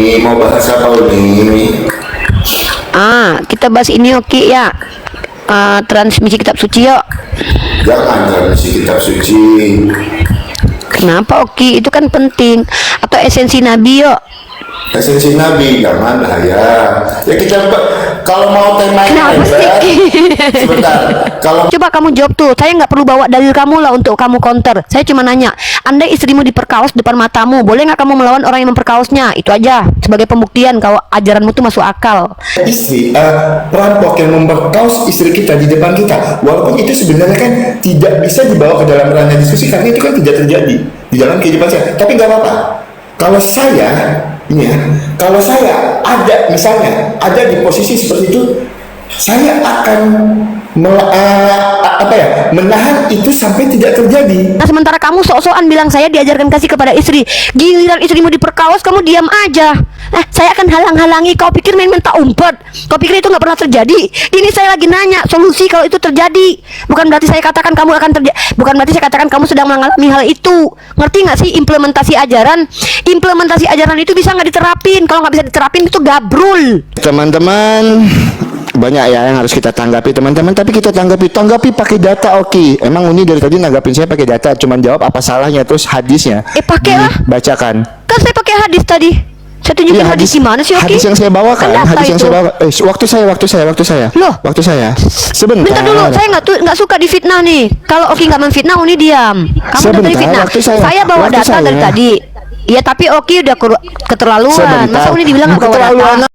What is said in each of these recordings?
Uni, mau bahas apa Uni? Kita bahas ini oke ya. Transmisi kitab suci yuk. Jangan transmisi kitab suci. Kenapa Oki? Itu kan penting. Atau esensi Nabi yuk. Esensi Nabi, jangan ya. Ya kita kalau mau tema yang Kenapa lebar, sih? sebentar. Kalau Coba kamu jawab tuh. Saya nggak perlu bawa dalil kamu lah untuk kamu counter. Saya cuma nanya, andai istrimu diperkaos depan matamu, boleh nggak kamu melawan orang yang memperkaosnya? Itu aja sebagai pembuktian kalau ajaranmu tuh masuk akal. istri perampok yang memperkaos istri kita di depan kita, walaupun itu sebenarnya kan tidak bisa dibawa ke dalam ranah diskusi karena itu kan tidak terjadi di dalam kehidupan saya. Tapi nggak apa-apa. Kalau saya, ini ya, kalau saya ada misalnya ada di posisi seperti itu, saya akan menahan itu sampai tidak terjadi. Nah sementara kamu sok-sokan bilang saya diajarkan kasih kepada istri, giliran istrimu diperkaos kamu diam aja. Nah saya akan halang-halangi. Kau pikir main-main tak umpet? Kau pikir itu nggak pernah terjadi? Ini saya lagi nanya solusi kalau itu terjadi. Bukan berarti saya katakan kamu akan terjadi. Bukan berarti saya katakan kamu sedang mengalami hal itu. Ngerti nggak sih implementasi ajaran? Implementasi ajaran itu bisa nggak diterapin? Kalau nggak bisa diterapin itu gabrul. Teman-teman, banyak ya yang harus kita tanggapi teman-teman, tapi kita tanggapi pakai data. Oke, emang Uni dari tadi nanggapin saya pakai data, cuman jawab apa salahnya, terus hadisnya Pakailah. bacakan. Kan saya pakai hadis tadi. Saya tunjukin Iya, hadis gimana sih Oki? hadis yang saya bawakan, Kan data hadis yang itu. saya bawa. Waktu saya. Loh? Waktu saya. Sebentar. Bentar dulu, saya nggak suka difitnah nih. Kalau Oki nggak memfitnah, Uni diam. Kamu Sebentar, dari fitnah. waktu saya. Bawa Waktu data dari saya. tadi. Iya, tapi Oki udah keterlaluan. Sebentar. Masa Uni dibilang nggak bawa Keterlaluan. data?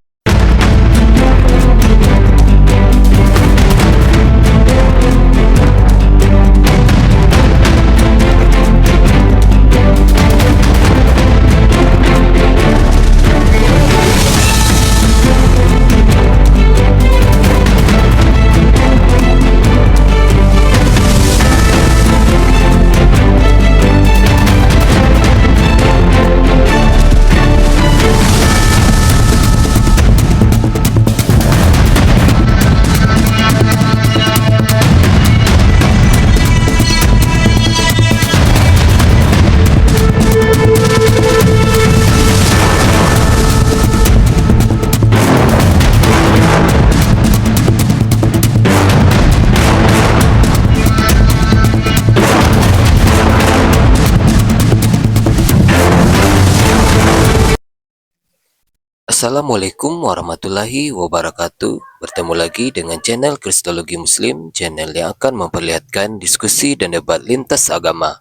Assalamualaikum warahmatullahi wabarakatuh. Bertemu lagi dengan channel Kristologi Muslim, channel yang akan memperlihatkan diskusi dan debat lintas agama.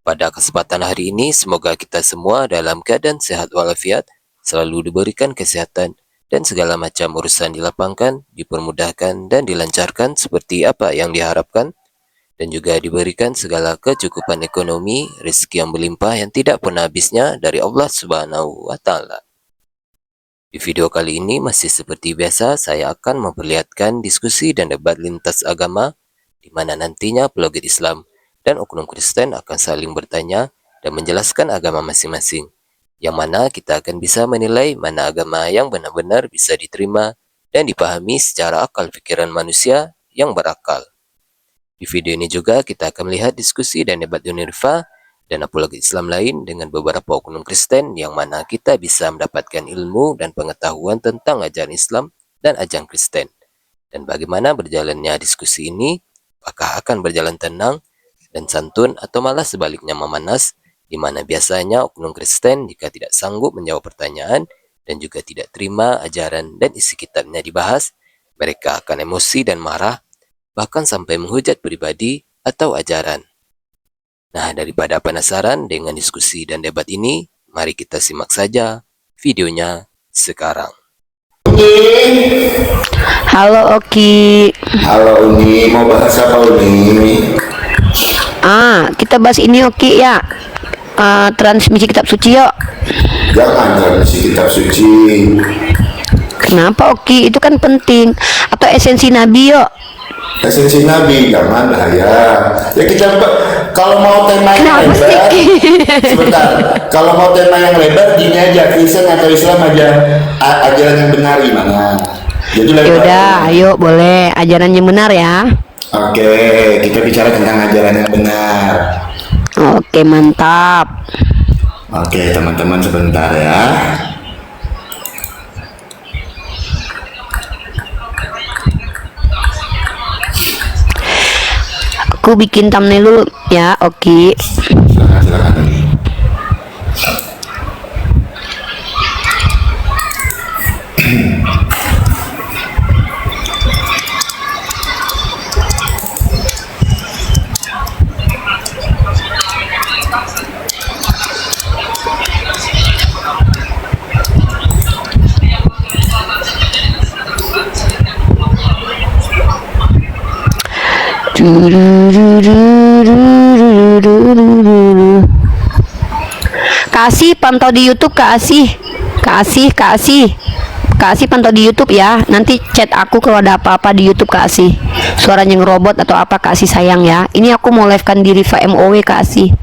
Pada kesempatan hari ini, semoga kita semua dalam keadaan sehat walafiat, selalu diberikan kesehatan, dan segala macam urusan dilapangkan, dipermudahkan, dan dilancarkan seperti apa yang diharapkan, dan juga diberikan segala kecukupan ekonomi, rezeki yang berlimpah yang tidak pernah habisnya dari Allah Subhanahu wa Ta'ala. Di video kali ini masih seperti biasa, saya akan memperlihatkan diskusi dan debat lintas agama, di mana nantinya peloget Islam dan oknum Kristen akan saling bertanya dan menjelaskan agama masing-masing, yang mana kita akan bisa menilai mana agama yang benar-benar bisa diterima dan dipahami secara akal pikiran manusia yang berakal. Di video ini juga kita akan melihat diskusi dan debat Yunirfa dan apologi Islam lain dengan beberapa oknum Kristen, yang mana kita bisa mendapatkan ilmu dan pengetahuan tentang ajaran Islam dan ajaran Kristen. Dan bagaimana berjalannya diskusi ini, apakah akan berjalan tenang dan santun atau malah sebaliknya memanas, di mana biasanya oknum Kristen jika tidak sanggup menjawab pertanyaan dan juga tidak terima ajaran dan isi kitabnya dibahas, mereka akan emosi dan marah, bahkan sampai menghujat pribadi atau ajaran. Nah, daripada penasaran dengan diskusi dan debat ini, mari kita simak saja videonya sekarang. Halo Oki. Halo Uni, mau bahas apa Uni? Kita bahas ini Oki ya. Transmisi kitab suci yuk. Jangan transmisi kitab suci. Kenapa Oki? Itu kan penting. Atau esensi Nabi yuk. Esensi Nabi, jangan ya. Ya kita kalau mau tema yang Kenapa lebar, sih? sebentar. Kalau mau tema yang lebar, gini aja, Kristen atau Islam aja, ajaran yang benar gimana? Jadi lebar. Yaudah, ayo boleh ajaran yang benar ya. Oke, kita bicara tentang ajaran yang benar. Oke, mantap. Oke, teman-teman sebentar ya. Aku bikin thumbnail dulu ya, oke. Silakan. Kasih pantau di YouTube, kasih pantau di YouTube ya. Nanti chat aku kalau ada apa-apa di YouTube, kasih suaranya ngerobot atau apa, kasih sayang ya. Ini aku mau live kan di Riva MOW, kasih.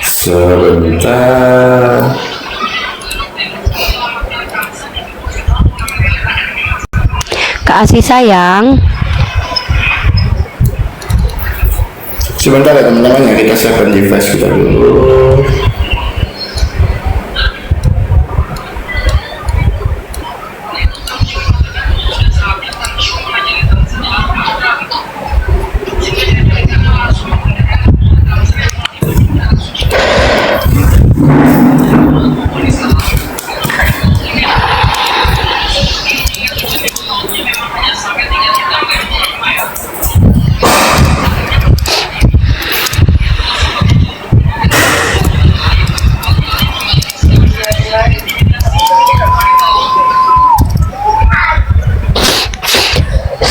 Sebentar. Kasih sayang. Sebentar ya teman-teman, ya kita siapkan device kita dulu.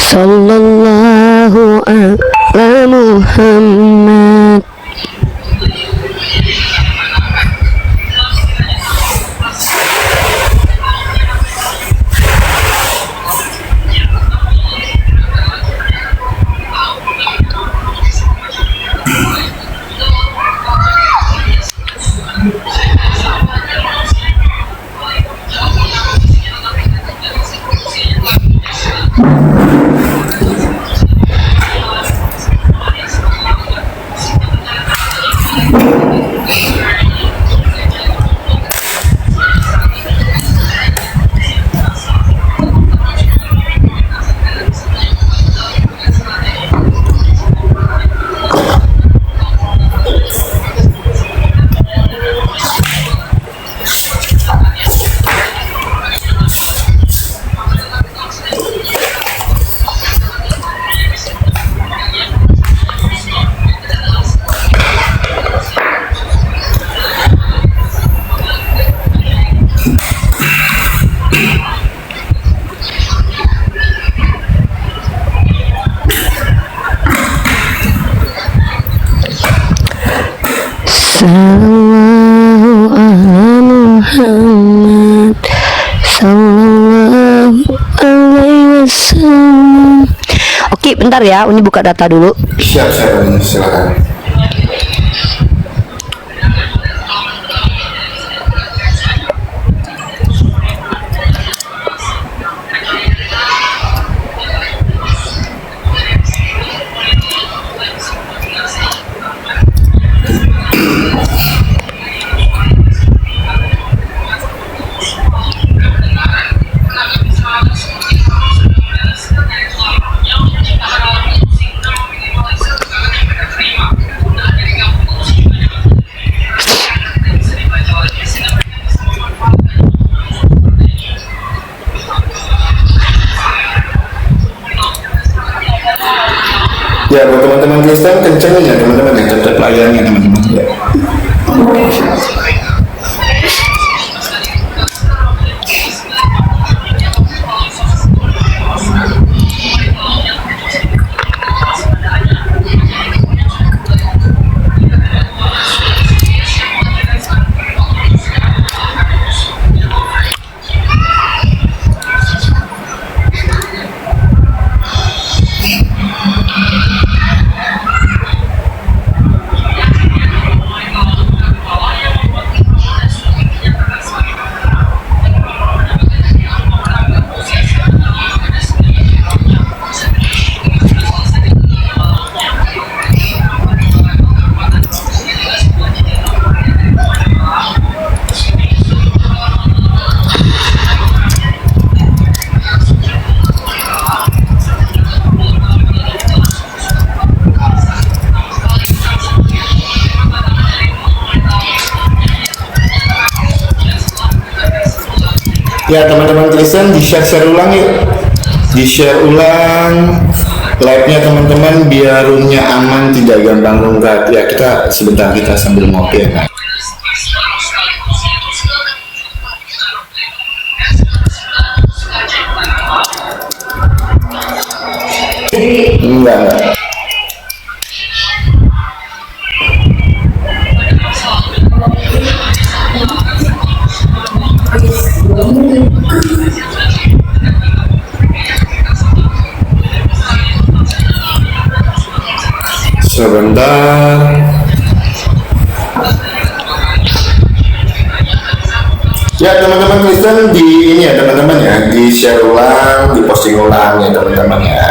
Sallallahu ala Muhammad. Sallallahu ala Muhammad sallallahu alaihi wasallam. Oke, bentar ya, Uni buka data dulu. Siap, silakan. Ya, buat teman-teman Kristen kenceng ya teman-teman, ya tetap layarnya teman-teman ya. Ya teman-teman Kristen, di-share ulang yuk. Di-share ulang live-nya teman-teman biar roomnya aman, tidak gampang rungkat. Ya kita sebentar kita sambil ngopi ya. Enggak. Sebentar. Ya teman-teman Kristen di ini ya teman-teman ya, di share ulang, di posting ulang ya teman-teman ya.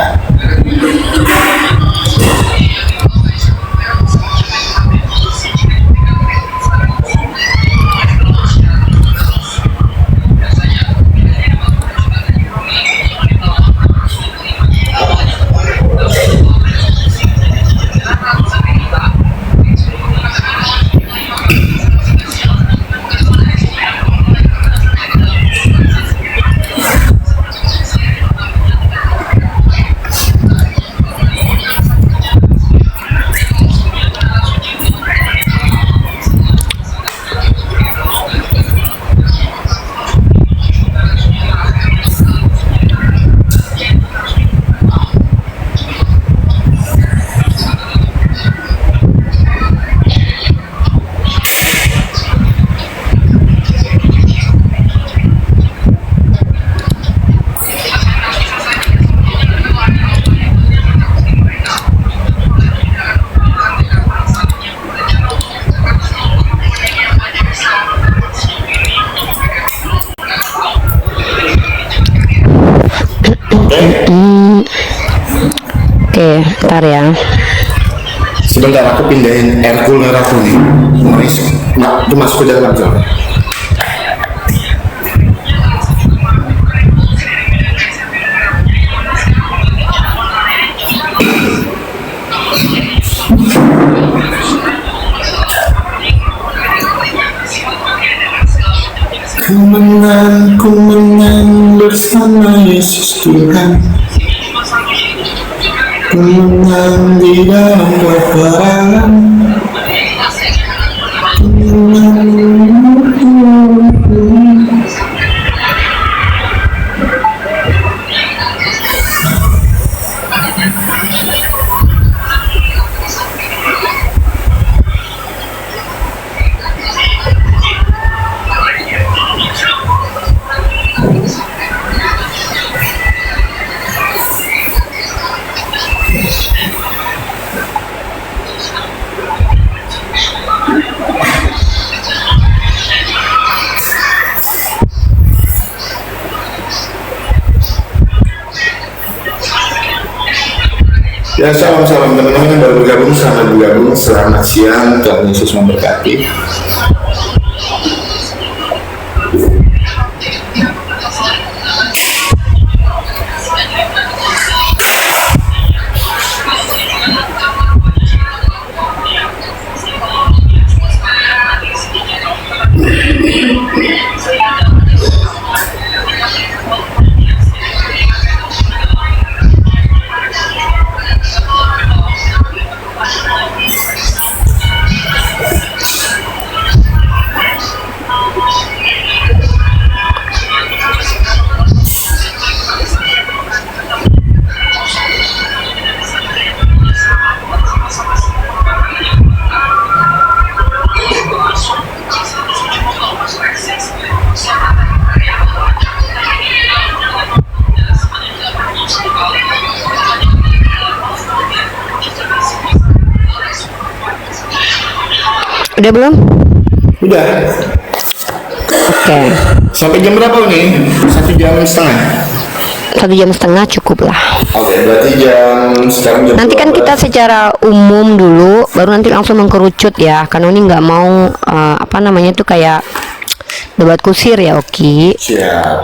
Oke, ntar ya. Sebentar aku pindahin air cooler aku nih. Nah, itu masuk ke dalam soalnya. Ku menang bersama Yesus Tuhan. Ku menang di dalam peperangan. Ku menang. Ya salam teman-teman yang baru bergabung, selamat siang, Tuhan Yesus memberkati. Udah belum? Udah. Oke. Sampai jam berapa nih? 1,5 jam. 1,5 jam cukup lah. Oke, berarti sekarang jam Nanti kan 12. kita secara umum dulu, baru nanti langsung mengkerucut ya. Karena ini nggak mau apa namanya tuh kayak debat kusir ya, Oki. Siap.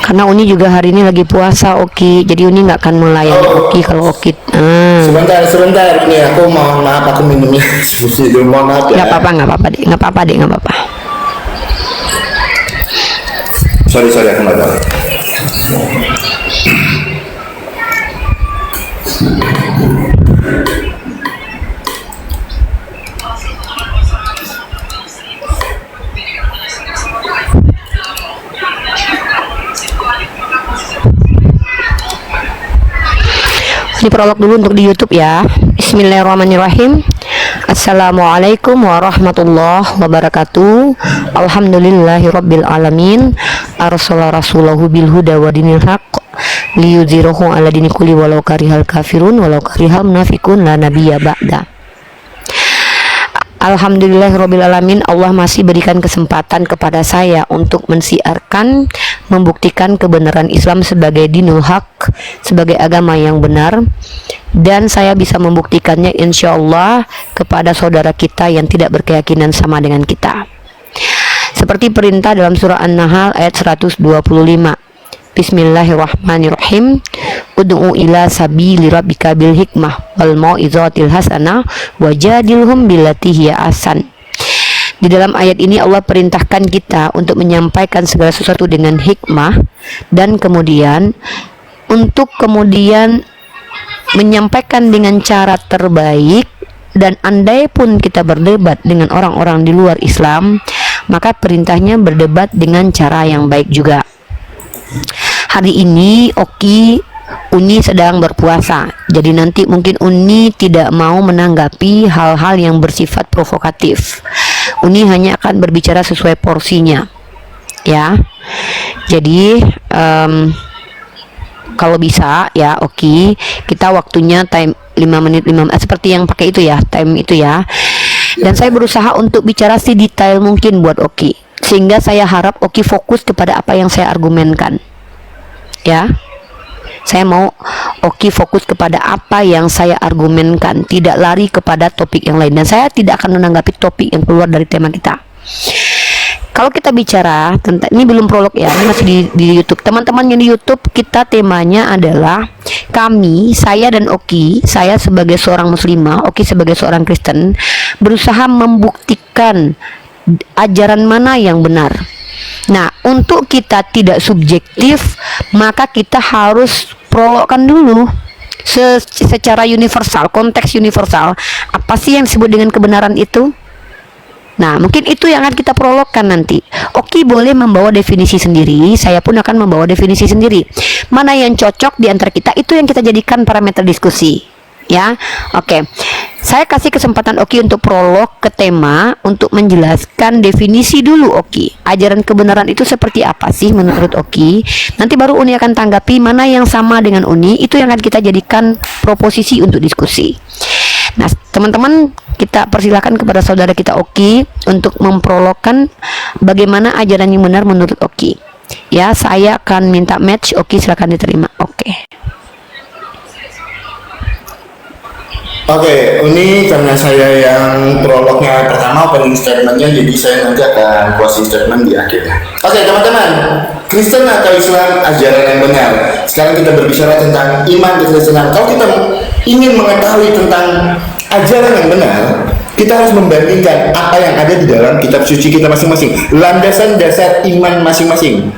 Karena Uni juga hari ini lagi puasa, Oki. Jadi Uni nggak akan melayani Oki kalau Oki. Sebentar nih, aku mohon maaf, aku minumnya susu dulu, mohon maaf ya. Nggak apa-apa, nggak apa-apa deh, nggak apa-apa deh, nggak apa-apa. Sorry aku nggak tahu. Ini prolog dulu untuk di YouTube ya. Bismillahirrahmanirrahim. Assalamualaikum warahmatullahi wabarakatuh. Alhamdulillahirabbil alamin. Arsala rasulahu bil huda wa dinil haqq liyudhhirahu ala dini kulli walau karihal kafirun walau karihal munafiqun la nabiyya ba'da. Alhamdulillahirabbil alamin. Allah masih berikan kesempatan kepada saya untuk mensiarkan, membuktikan kebenaran Islam sebagai dinul haq, sebagai agama yang benar, dan saya bisa membuktikannya insya Allah kepada saudara kita yang tidak berkeyakinan sama dengan kita. Seperti perintah dalam surah An-Nahl ayat 125. Bismillahirrahmanirrahim. Ud'u ila sabili rabbika bil hikmah wal mau'izatil hasanah wajadilhum billati hiya ahsan. Di dalam ayat ini Allah perintahkan kita untuk menyampaikan segala sesuatu dengan hikmah, dan kemudian untuk kemudian menyampaikan dengan cara terbaik. Dan andai pun kita berdebat dengan orang-orang di luar Islam, maka perintahnya berdebat dengan cara yang baik juga. Hari ini Uni sedang berpuasa, jadi nanti mungkin Uni tidak mau menanggapi hal-hal yang bersifat provokatif. Uni hanya akan berbicara sesuai porsinya, ya. Jadi kalau bisa ya, kita waktunya time 5 menit seperti yang pakai itu ya, time itu ya. Dan saya berusaha untuk bicara sedetail mungkin buat sehingga saya harap fokus kepada apa yang saya argumenkan, ya. Saya mau fokus kepada apa yang saya argumenkan, tidak lari kepada topik yang lain, dan saya tidak akan menanggapi topik yang keluar dari tema kita. Kalau kita bicara tentang, ini belum prolog ya, ini masih di YouTube. Teman-teman yang di YouTube, kita temanya adalah saya dan saya sebagai seorang muslimah, sebagai seorang Kristen, berusaha membuktikan ajaran mana yang benar. Nah, untuk kita tidak subjektif, maka kita harus prologkan dulu secara universal, konteks universal. Apa sih yang disebut dengan kebenaran itu? Nah, mungkin itu yang akan kita prologkan nanti. Boleh membawa definisi sendiri, saya pun akan membawa definisi sendiri. Mana yang cocok di antara kita, itu yang kita jadikan parameter diskusi, ya. Saya kasih kesempatan untuk prolog ke tema, untuk menjelaskan definisi dulu. Ajaran kebenaran itu seperti apa sih menurut Nanti baru Uni akan tanggapi mana yang sama dengan Uni, itu yang akan kita jadikan proposisi untuk diskusi. Nah, teman-teman, kita persilakan kepada saudara kita untuk memprologkan bagaimana ajaran yang benar menurut Ya, saya akan minta match. Silakan diterima. Uni, karena saya yang prolognya pertama, opening statementnya, jadi saya nanti akan closing statement di akhirnya. Teman-teman, Kristen atau Islam ajaran yang benar. Sekarang kita berbicara tentang iman kekristenan. Kalau kita ingin mengetahui tentang ajaran yang benar, kita harus membandingkan apa yang ada di dalam kitab suci kita masing-masing, landasan dasar iman masing-masing,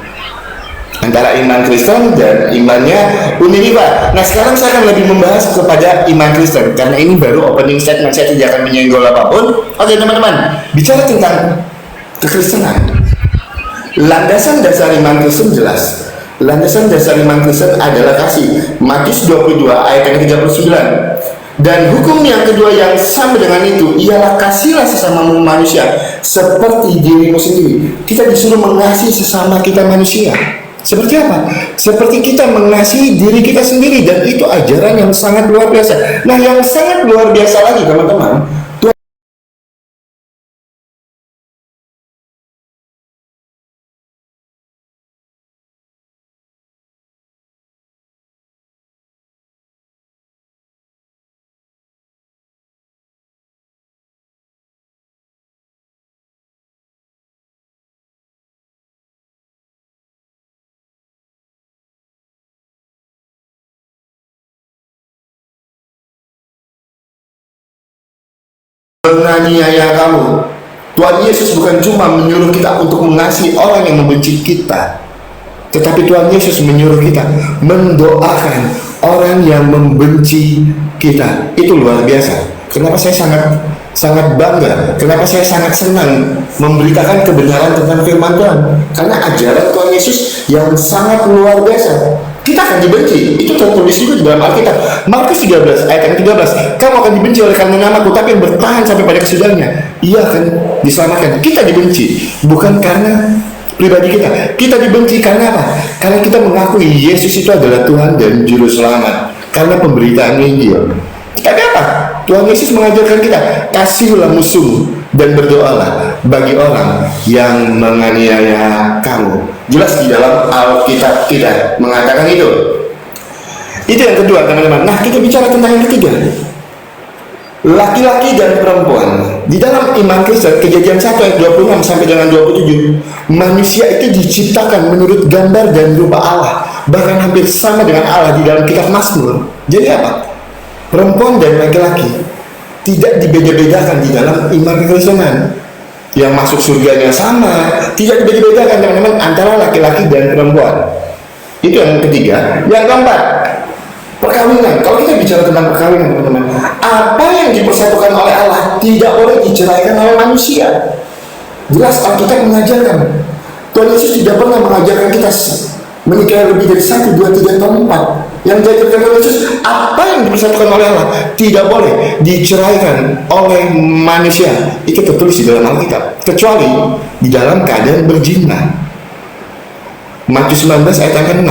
antara iman Kristen dan imannya Uniliva. Nah, sekarang saya akan lebih membahas kepada iman Kristen, karena ini baru opening statement, saya tidak akan menyenggol apapun. Teman-teman, bicara tentang kekristenan, landasan dasar iman Kristen jelas. Landasan dasar iman Kristen adalah kasih. Matius 22 ayat yang ke-39. Dan hukum yang kedua yang sama dengan itu ialah kasihlah sesamamu manusia seperti dirimu sendiri. Kita disuruh mengasihi sesama kita manusia. Seperti apa? Seperti kita mengasihi diri kita sendiri, dan itu ajaran yang sangat luar biasa. Nah, yang sangat luar biasa lagi, teman-teman, menganiaya kamu. Tuhan Yesus bukan cuma menyuruh kita untuk mengasihi orang yang membenci kita, tetapi Tuhan Yesus menyuruh kita mendoakan orang yang membenci kita. Itu luar biasa. Kenapa saya sangat bangga, kenapa saya sangat senang memberitakan kebenaran tentang firman Tuhan? Karena ajaran Tuhan Yesus yang sangat luar biasa. Kita akan dibenci, itu tertulis juga di dalam Alkitab. Markus 13 ayat yang 13, kamu akan dibenci oleh karena namaku, tapi yang bertahan sampai pada kesudahannya, ia akan diselamatkan. Kita dibenci bukan karena pribadi kita. Kita dibenci karena apa? Karena kita mengakui Yesus itu adalah Tuhan dan Juru Selamat. Karena pemberitaan Injil. Tapi apa? Tuhan Yesus mengajarkan kita, kasihilah musuh dan berdoalah bagi orang yang menganiaya kamu. Jelas di dalam Alkitab kita mengatakan itu. Itu yang kedua, teman-teman. Nah, kita bicara tentang yang ketiga. Laki-laki dan perempuan. Di dalam iman Kristen, Kejadian 1 ayat 26 sampai dengan 27, manusia itu diciptakan menurut gambar dan rupa Allah, bahkan hampir sama dengan Allah di dalam kitab Mazmur. Jadi apa? Perempuan dan laki-laki tidak dibeda-bedakan di dalam iman kekristenan. Yang masuk surganya sama, tidak dibeda-bedakan, teman-teman, antara laki-laki dan perempuan. Itu yang ketiga. Yang keempat, perkawinan. Kalau kita bicara tentang perkawinan, teman-teman, apa yang dipersatukan oleh Allah tidak boleh diceraikan oleh manusia. Jelas Alkitab mengajarkan. Tuhan Yesus tidak pernah mengajarkan kita menikah lebih dari 1, 2, 3, atau 4. Yang diajarkan Tuhan Yesus, apa yang dipersatukan oleh Allah tidak boleh diceraikan oleh manusia. Itu tertulis di dalam Alkitab, kecuali di dalam keadaan berzina. Matius 19 ayat yang ke-6.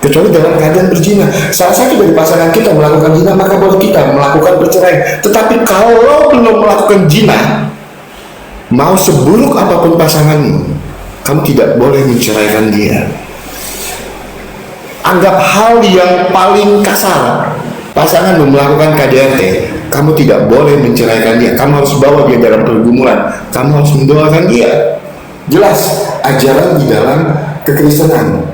Kecuali dalam keadaan berzina. Salah satu dari pasangan kita melakukan zina, maka boleh kita melakukan perceraian. Tetapi kalau belum melakukan zina, mau seburuk apapun pasanganmu, kamu tidak boleh menceraikan dia. Anggap hal yang paling kasar, pasanganmu melakukan KDRT, kamu tidak boleh menceraikan dia. Kamu harus bawa dia dalam pergumulan, kamu harus mendoakan dia. Jelas ajaran di dalam kekristenan.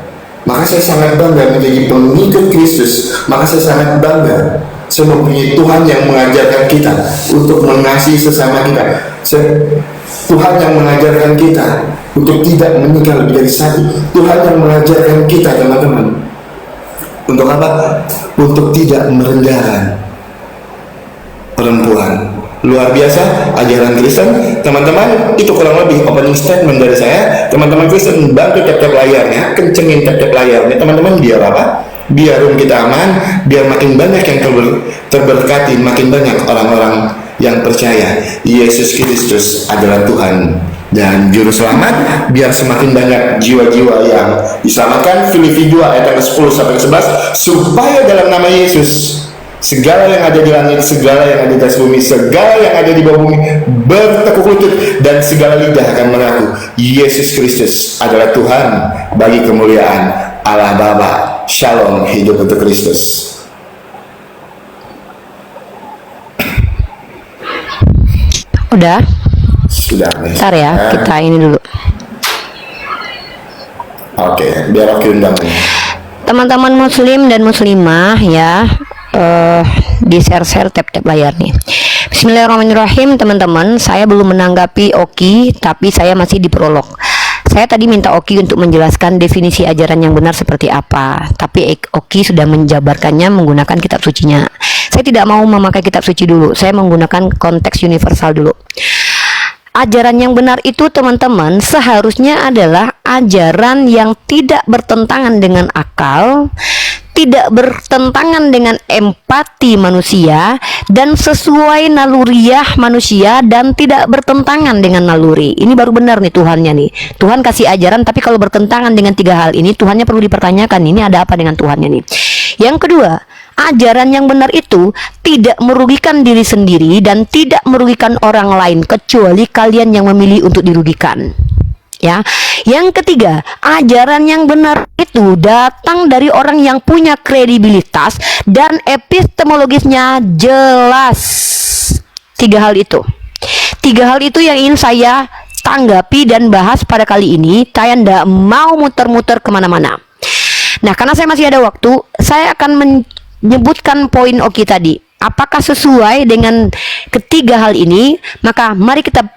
Maka saya sangat bangga menjadi pengikut Kristus. Maka saya sangat bangga saya mempunyai Tuhan yang mengajarkan kita untuk mengasihi sesama kita. Tuhan yang mengajarkan kita untuk tidak menikah lebih dari 1. Tuhan yang mengajarkan kita, teman-teman, untuk apa? Untuk tidak merendahkan perempuan. Luar biasa ajaran Kristen, teman-teman. Itu kurang lebih opening statement dari saya. Teman-teman Kristen, bantu tap-tap layarnya, kencengin tap-tap layarnya, teman-teman, biar apa? Biar room kita aman, biar makin banyak yang terberkati, makin banyak orang-orang yang percaya Yesus Kristus adalah Tuhan dan Juru Selamat, biar semakin banyak jiwa-jiwa yang diselamatkan. Filipi 2 ayat 10 sampai 11, supaya dalam nama Yesus segala yang ada di langit, segala yang ada di atas bumi, segala yang ada di bawah bumi bertekuk lutut, dan segala lidah akan mengaku Yesus Kristus adalah Tuhan, bagi kemuliaan Allah Bapa. Shalom, hidup untuk Kristus. Udah? Sudah. Bentar ya, kita ini dulu. Oke, biar aku undang. Teman-teman muslim dan muslimah ya, di share tap-tap layar nih. Bismillahirrahmanirrahim, teman-teman. Saya belum menanggapi Oki, tapi saya masih di prolog. Saya tadi minta Oki untuk menjelaskan definisi ajaran yang benar seperti apa, tapi Oki sudah menjabarkannya menggunakan kitab sucinya. Saya tidak mau memakai kitab suci dulu, saya menggunakan konteks universal dulu. Ajaran yang benar itu, teman-teman, seharusnya adalah ajaran yang tidak bertentangan dengan akal, tidak bertentangan dengan empati manusia, dan sesuai naluriah manusia, dan tidak bertentangan dengan naluri. Ini baru benar nih Tuhannya nih. Tuhan kasih ajaran, tapi kalau bertentangan dengan 3 hal ini, Tuhannya perlu dipertanyakan. Ini ada apa dengan Tuhannya nih? Yang kedua, ajaran yang benar itu tidak merugikan diri sendiri dan tidak merugikan orang lain, kecuali kalian yang memilih untuk dirugikan. Ya, yang ketiga, ajaran yang benar itu datang dari orang yang punya kredibilitas dan epistemologisnya jelas. 3 hal itu. 3 hal itu yang ingin saya tanggapi dan bahas pada kali ini. Saya tidak mau muter-muter kemana-mana. Nah, karena saya masih ada waktu, saya akan menyebutkan poin Oki tadi. Apakah sesuai dengan ketiga hal ini? Maka mari kita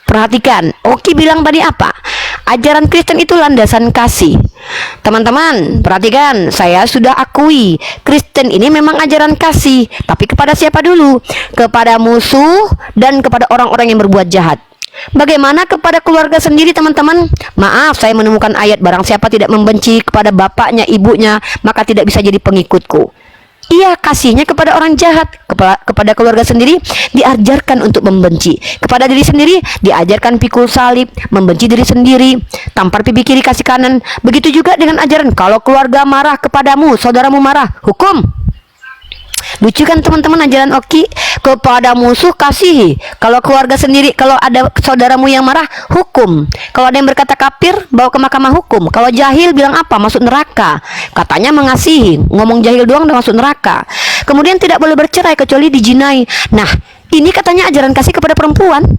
perhatikan. Oki bilang tadi apa? Ajaran Kristen itu landasan kasih. Teman-teman, perhatikan, saya sudah akui Kristen ini memang ajaran kasih. Tapi kepada siapa dulu? Kepada musuh dan kepada orang-orang yang berbuat jahat. Bagaimana kepada keluarga sendiri, teman-teman? Maaf, saya menemukan ayat, barang siapa tidak membenci kepada bapaknya, ibunya, maka tidak bisa jadi pengikutku. Iya, kasihnya kepada orang jahat, kepada keluarga sendiri diajarkan untuk membenci, kepada diri sendiri diajarkan pikul salib, membenci diri sendiri, tampar pipi kiri kasih kanan. Begitu juga dengan ajaran kalau keluarga marah kepadamu, saudaramu marah, hukum. Lucu kan teman-teman ajaran Oki? Kepada musuh kasihi, kalau keluarga sendiri, kalau ada saudaramu yang marah, hukum. Kalau ada yang berkata kafir, bawa ke mahkamah hukum. Kalau jahil bilang apa? Masuk neraka. Katanya mengasihi, ngomong jahil doang udah masuk neraka. Kemudian tidak boleh bercerai kecuali dijinai. Nah, ini katanya ajaran kasih kepada perempuan.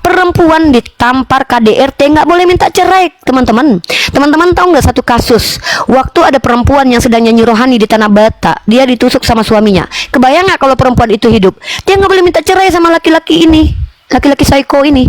Perempuan ditampar KDRT nggak boleh minta cerai, teman-teman. Teman-teman tahu nggak satu kasus? Waktu ada perempuan yang sedang nyanyi rohani di Tanah Bata, dia ditusuk sama suaminya. Kebayang nggak kalau perempuan itu hidup? Dia nggak boleh minta cerai sama laki-laki ini. Laki-laki psycho ini.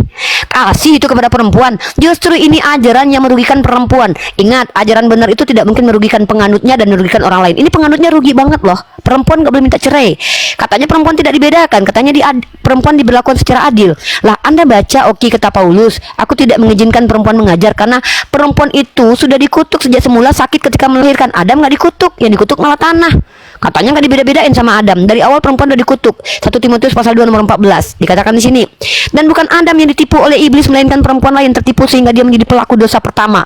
Kasih itu kepada perempuan. Justru ini ajaran yang merugikan perempuan. Ingat, ajaran benar itu tidak mungkin merugikan penganutnya dan merugikan orang lain. Ini penganutnya rugi banget loh. Perempuan gak boleh minta cerai. Katanya perempuan tidak dibedakan. Katanya perempuan diberlakukan secara adil. Lah, Anda baca Oki kata Paulus, aku tidak mengizinkan perempuan mengajar karena perempuan itu sudah dikutuk sejak semula, sakit ketika melahirkan. Adam gak dikutuk, yang dikutuk malah tanah. Katanya nggak dibeda-bedain sama Adam. Dari awal perempuan udah dikutuk. 1 Timotius pasal 2 nomor 14 dikatakan di sini. Dan bukan Adam yang ditipu oleh iblis, melainkan perempuan lain tertipu sehingga dia menjadi pelaku dosa pertama.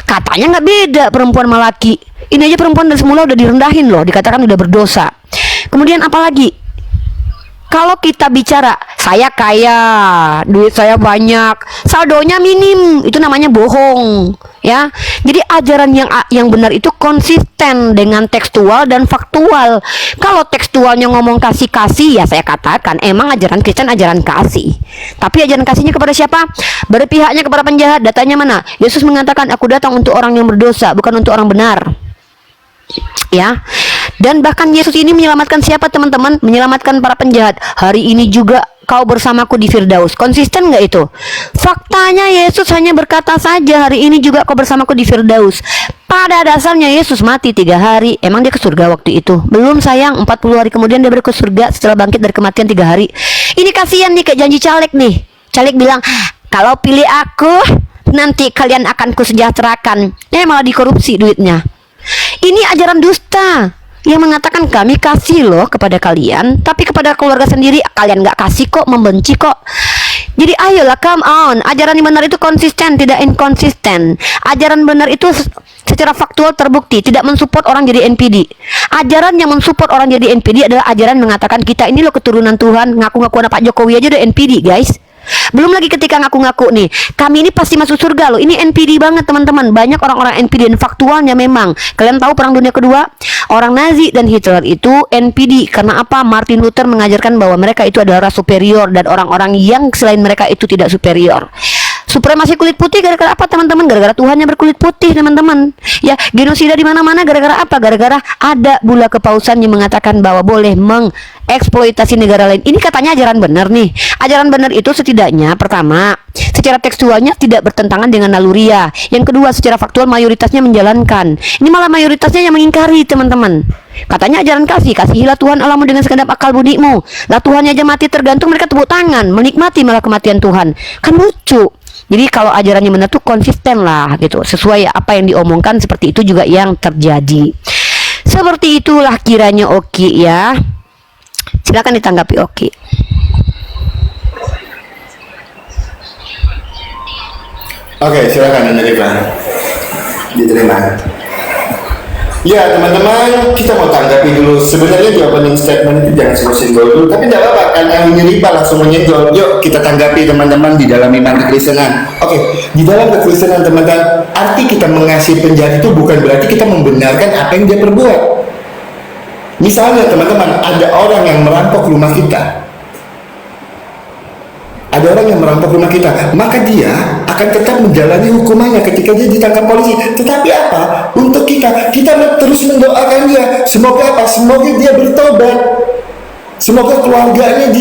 Katanya nggak beda perempuan sama laki. Ini aja perempuan dari semula udah direndahin loh, dikatakan udah berdosa. Kemudian apalagi? Kalau kita bicara saya kaya, duit saya banyak, saldonya minim, itu namanya bohong, ya. Jadi ajaran yang benar itu konsisten dengan tekstual dan faktual. Kalau tekstualnya ngomong kasih-kasih, ya saya katakan emang ajaran Kristen ajaran kasih. Tapi ajaran kasihnya kepada siapa? Berpihaknya kepada penjahat. Datanya mana? Yesus mengatakan, aku datang untuk orang yang berdosa, bukan untuk orang benar. Ya. Dan bahkan Yesus ini menyelamatkan siapa, teman-teman? Menyelamatkan para penjahat. Hari ini juga kau bersamaku di Firdaus. Konsisten nggak itu? Faktanya Yesus hanya berkata saja, hari ini juga kau bersamaku di Firdaus. Pada dasarnya Yesus mati 3 hari. Emang dia ke surga waktu itu? Belum sayang, 40 hari kemudian dia ke surga setelah bangkit dari kematian 3 hari. Ini kasihan nih, kayak janji caleg nih. Caleg bilang, kalau pilih aku, nanti kalian akan kusejahterakan. Malah dikorupsi duitnya. Ini ajaran dusta yang mengatakan kami kasih loh kepada kalian, tapi kepada keluarga sendiri kalian nggak kasih kok, membenci kok. Jadi ayolah, come on. Ajaran yang benar itu konsisten, tidak inkonsisten. Ajaran benar itu secara faktual terbukti, tidak mensupport orang jadi NPD. Ajaran yang mensupport orang jadi NPD adalah ajaran mengatakan kita ini loh keturunan Tuhan, ngaku-ngaku anak Pak Jokowi aja udah NPD, guys. Belum lagi ketika ngaku-ngaku nih, kami ini pasti masuk surga loh. Ini NPD banget, teman-teman. Banyak orang-orang NPD dan faktualnya memang. Kalian tahu Perang Dunia Kedua, orang Nazi dan Hitler itu NPD. Karena apa? Martin Luther mengajarkan bahwa mereka itu adalah ras superior dan orang-orang yang selain mereka itu tidak superior. Supremasi kulit putih gara-gara apa, teman-teman? Gara-gara Tuhannya berkulit putih, teman-teman. Ya, genosida di mana-mana gara-gara apa? Gara-gara ada bula kepausan yang mengatakan bahwa boleh mengeksploitasi negara lain. Ini katanya ajaran benar nih. Ajaran benar itu setidaknya pertama, secara tekstualnya tidak bertentangan dengan naluriah. Yang kedua, secara faktual mayoritasnya menjalankan. Ini malah mayoritasnya yang mengingkari, teman-teman. Katanya ajaran kasih, kasihilah Tuhan Allahmu dengan segenap akal budimu. Lah Tuhannya aja mati tergantung, mereka tepuk tangan, menikmati malah kematian Tuhan. Kan lucu. Jadi kalau ajarannya benar tuh konsisten lah gitu, sesuai apa yang diomongkan, seperti itu juga yang terjadi. Seperti itulah kiranya Oki ya. Silakan ditanggapi Oki. Oke, silakan Anda Rifan. Diterima. Ya teman-teman, kita mau tanggapi dulu. Sebenarnya di opening statement itu jangan semua singgol dulu, tapi tidak apa-apa, karena ini Rifa langsung menyenggol. Yuk kita tanggapi teman-teman di dalam iman kekristenan. Oke, di dalam kekristenan teman-teman, arti kita mengasihi penjahat itu bukan berarti kita membenarkan apa yang dia perbuat. Misalnya teman-teman, ada orang yang merampok rumah kita. Ada orang yang merampok rumah kita, maka dia akan tetap menjalani hukumannya ketika dia ditangkap polisi. Tetapi apa? Untuk kita terus mendoakan dia. Semoga apa? Semoga dia bertobat. semoga keluarganya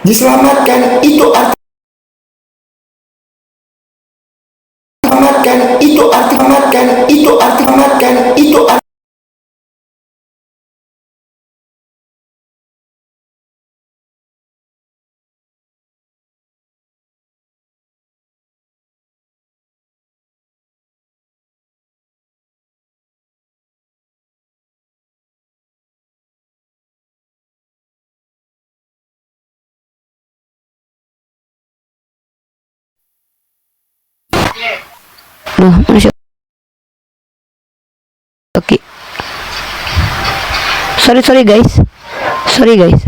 diselamatkan. Itu arti selamatkan, itu arti selamatkan, itu arti selamatkan, itu arti. Duh, manusia. Oke. Sorry guys. Sorry guys.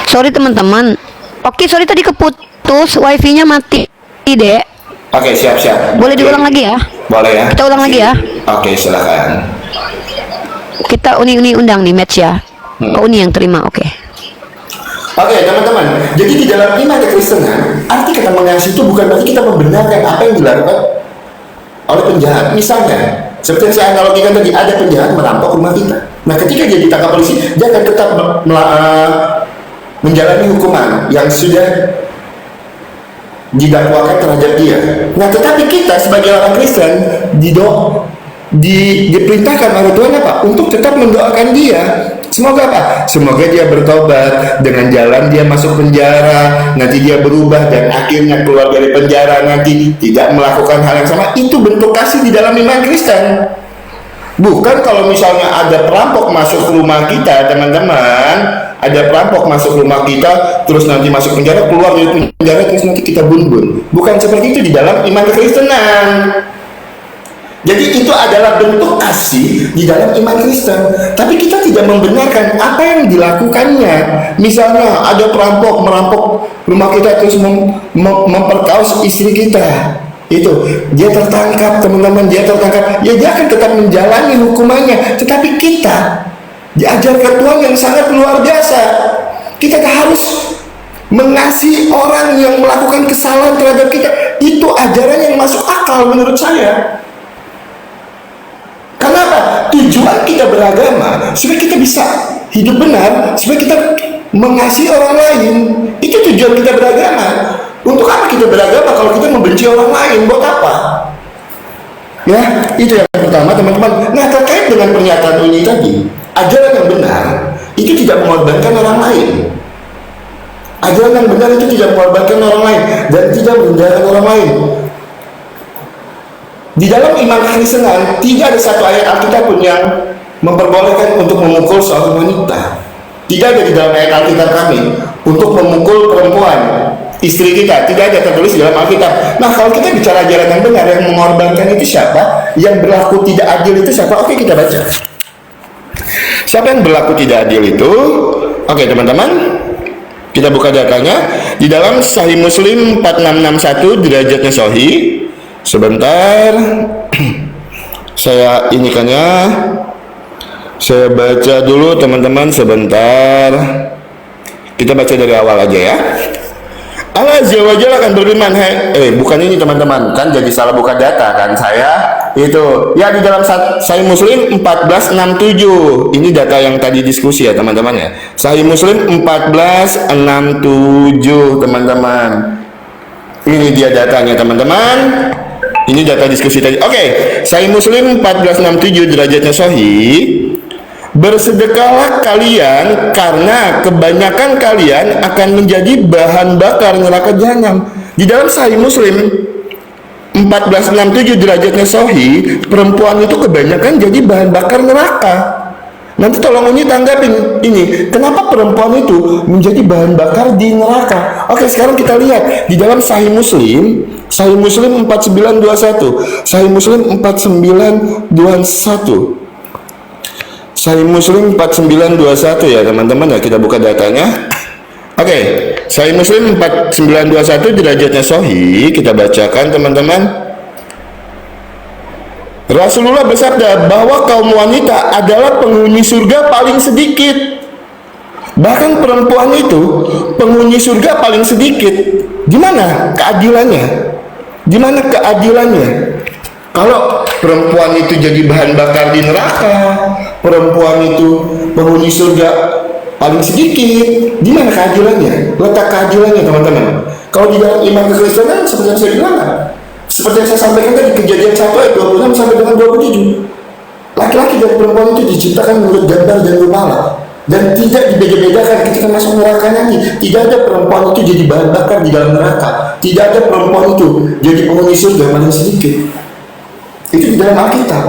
Sorry teman-teman. Oke, sorry tadi keputus, wifi-nya mati, Dek. Oke, siap. Boleh diulang lagi ya? Boleh ya. Kita ulang lagi ya. Oke, silakan. Kita uni undang nih match ya. Oh, uni yang terima, oke. Oke, teman-teman. Jadi di dalam iman kekristenan, arti kata mengasihi itu bukan berarti kita membenarkan apa yang dilakukan oleh penjahat. Misalnya, seperti yang saya analogikan tadi, ada penjahat merampok rumah kita. Nah, ketika dia ditangkap polisi, dia akan tetap menjalani hukuman yang sudah didakwakan terhadap dia. Nah, tetapi kita sebagai orang Kristen diperintahkan oleh Tuhan apa? Untuk tetap mendoakan dia. Semoga apa? Semoga dia bertobat, dengan jalan dia masuk penjara, nanti dia berubah dan akhirnya keluar dari penjara, nanti tidak melakukan hal yang sama. Itu bentuk kasih di dalam iman Kristen. Bukan kalau misalnya ada perampok masuk rumah kita, teman-teman, ada perampok masuk rumah kita, terus nanti masuk penjara, keluar dari penjara, terus nanti kita bun-bun. Bukan seperti itu di dalam iman kekristenan. Jadi itu adalah bentuk kasih di dalam iman Kristen. Tapi kita tidak membenarkan apa yang dilakukannya. Misalnya ada perampok merampok rumah kita, terus memperkaos istri kita. Itu dia tertangkap, teman-teman, dia tertangkap. Ya, dia akan tetap menjalani hukumannya. Tetapi kita diajarkan Tuhan yang sangat luar biasa. Kita harus mengasihi orang yang melakukan kesalahan terhadap kita. Itu ajaran yang masuk akal menurut saya. Kenapa? Tujuan kita beragama supaya kita bisa hidup benar, supaya kita mengasihi orang lain. Itu tujuan kita beragama. Untuk apa kita beragama kalau kita membenci orang lain? Buat apa? Ya, itu yang pertama, teman-teman. Nah, terkait dengan pernyataan ini tadi, ajaran yang benar itu tidak mengorbankan orang lain. Ajaran yang benar itu tidak mengorbankan orang lain dan tidak merendahkan orang lain. Di dalam iman kekristenan tidak ada satu ayat Alkitab pun yang memperbolehkan untuk memukul seorang wanita. Tidak ada di dalam ayat Alkitab kami untuk memukul perempuan, istri kita. Tidak ada tertulis di dalam Alkitab. Nah, kalau kita bicara ajaran yang benar, yang mengorbankan itu siapa? Yang berlaku tidak adil itu siapa? Oke, kita baca. Siapa yang berlaku tidak adil itu? Oke, teman-teman, kita buka datanya di dalam Sahih Muslim 4661 derajatnya Sahih. Sebentar, saya inikannya, saya baca dulu, teman-teman, sebentar. Kita baca dari awal aja ya. Allah Azza wa Jalla akan berfirman, bukan ini, teman-teman, kan jadi salah buka data kan saya. Itu ya di dalam Sahih Muslim 1467. Ini data yang tadi diskusi ya, teman-teman ya. Sahih Muslim 1467, teman-teman. Ini dia datanya, teman-teman. Ini data diskusi tadi. Oke, Sahih Muslim 1467 derajatnya Sahih. Bersedekahlah kalian karena kebanyakan kalian akan menjadi bahan bakar neraka jahanam. Di dalam Sahih Muslim 1467 derajatnya Sahih, perempuan itu kebanyakan jadi bahan bakar neraka. Nanti tolong ini tanggapin ini. Kenapa perempuan itu menjadi bahan bakar di neraka? Oke, sekarang kita lihat di dalam Sahih Muslim 4921. Sahih Muslim 4921. Sahih Muslim 4921 ya, teman-teman ya, kita buka datanya. Oke, Sahih Muslim 4921 derajatnya Sahih, kita bacakan, teman-teman. Rasulullah bersabda bahwa kaum wanita adalah penghuni surga paling sedikit. Bahkan perempuan itu penghuni surga paling sedikit. Di mana keadilannya? Di mana keadilannya? Kalau perempuan itu jadi bahan bakar di neraka, perempuan itu penghuni surga paling sedikit, di mana keadilannya? Letak keadilannya teman-teman. Kalau di dalam iman kekristenan seperti yang saya bilang, seperti yang saya sampaikan tadi, Kejadian 1 ayat 26 sampai dengan 27. Laki-laki dan perempuan itu diciptakan menurut gambar dan rupa Allah, dan tidak dibeda-bedakan ketika masuk neraka nanti. Tidak ada perempuan itu jadi bahan bakar di dalam neraka. Tidak ada perempuan itu jadi penghuni surga paling sedikit. Itu di dalam Alkitab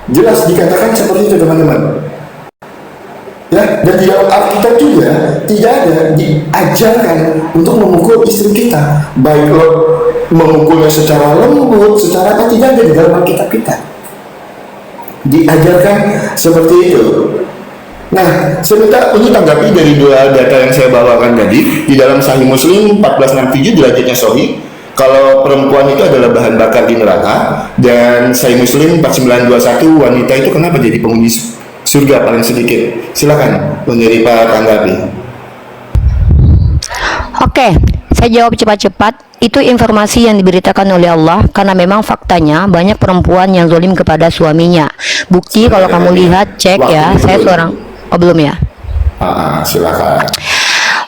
jelas dikatakan seperti itu teman-teman. Ya, dan di dalam Alkitab juga tidak ada diajarkan untuk memukul istri kita, baik lo memukulnya secara lembut, secara apa, tidak ada di dalam Alkitab kita diajarkan seperti itu. Nah, sebentar ini tanggapi dari dua data yang saya bawakan tadi. Di dalam Sahih Muslim 1467 derajatnya sahih, kalau perempuan itu adalah bahan bakar di neraka, dan Sahih Muslim 4921 wanita itu kenapa jadi penghuni surga paling sedikit. Silakan menjadi Pak tanggapi. Oke, saya jawab cepat-cepat. Itu informasi yang diberitakan oleh Allah, karena memang faktanya banyak perempuan yang zalim kepada suaminya. Bukti kalau kamu lihat, cek ya, saya seorang, oh belum ya? Silakan.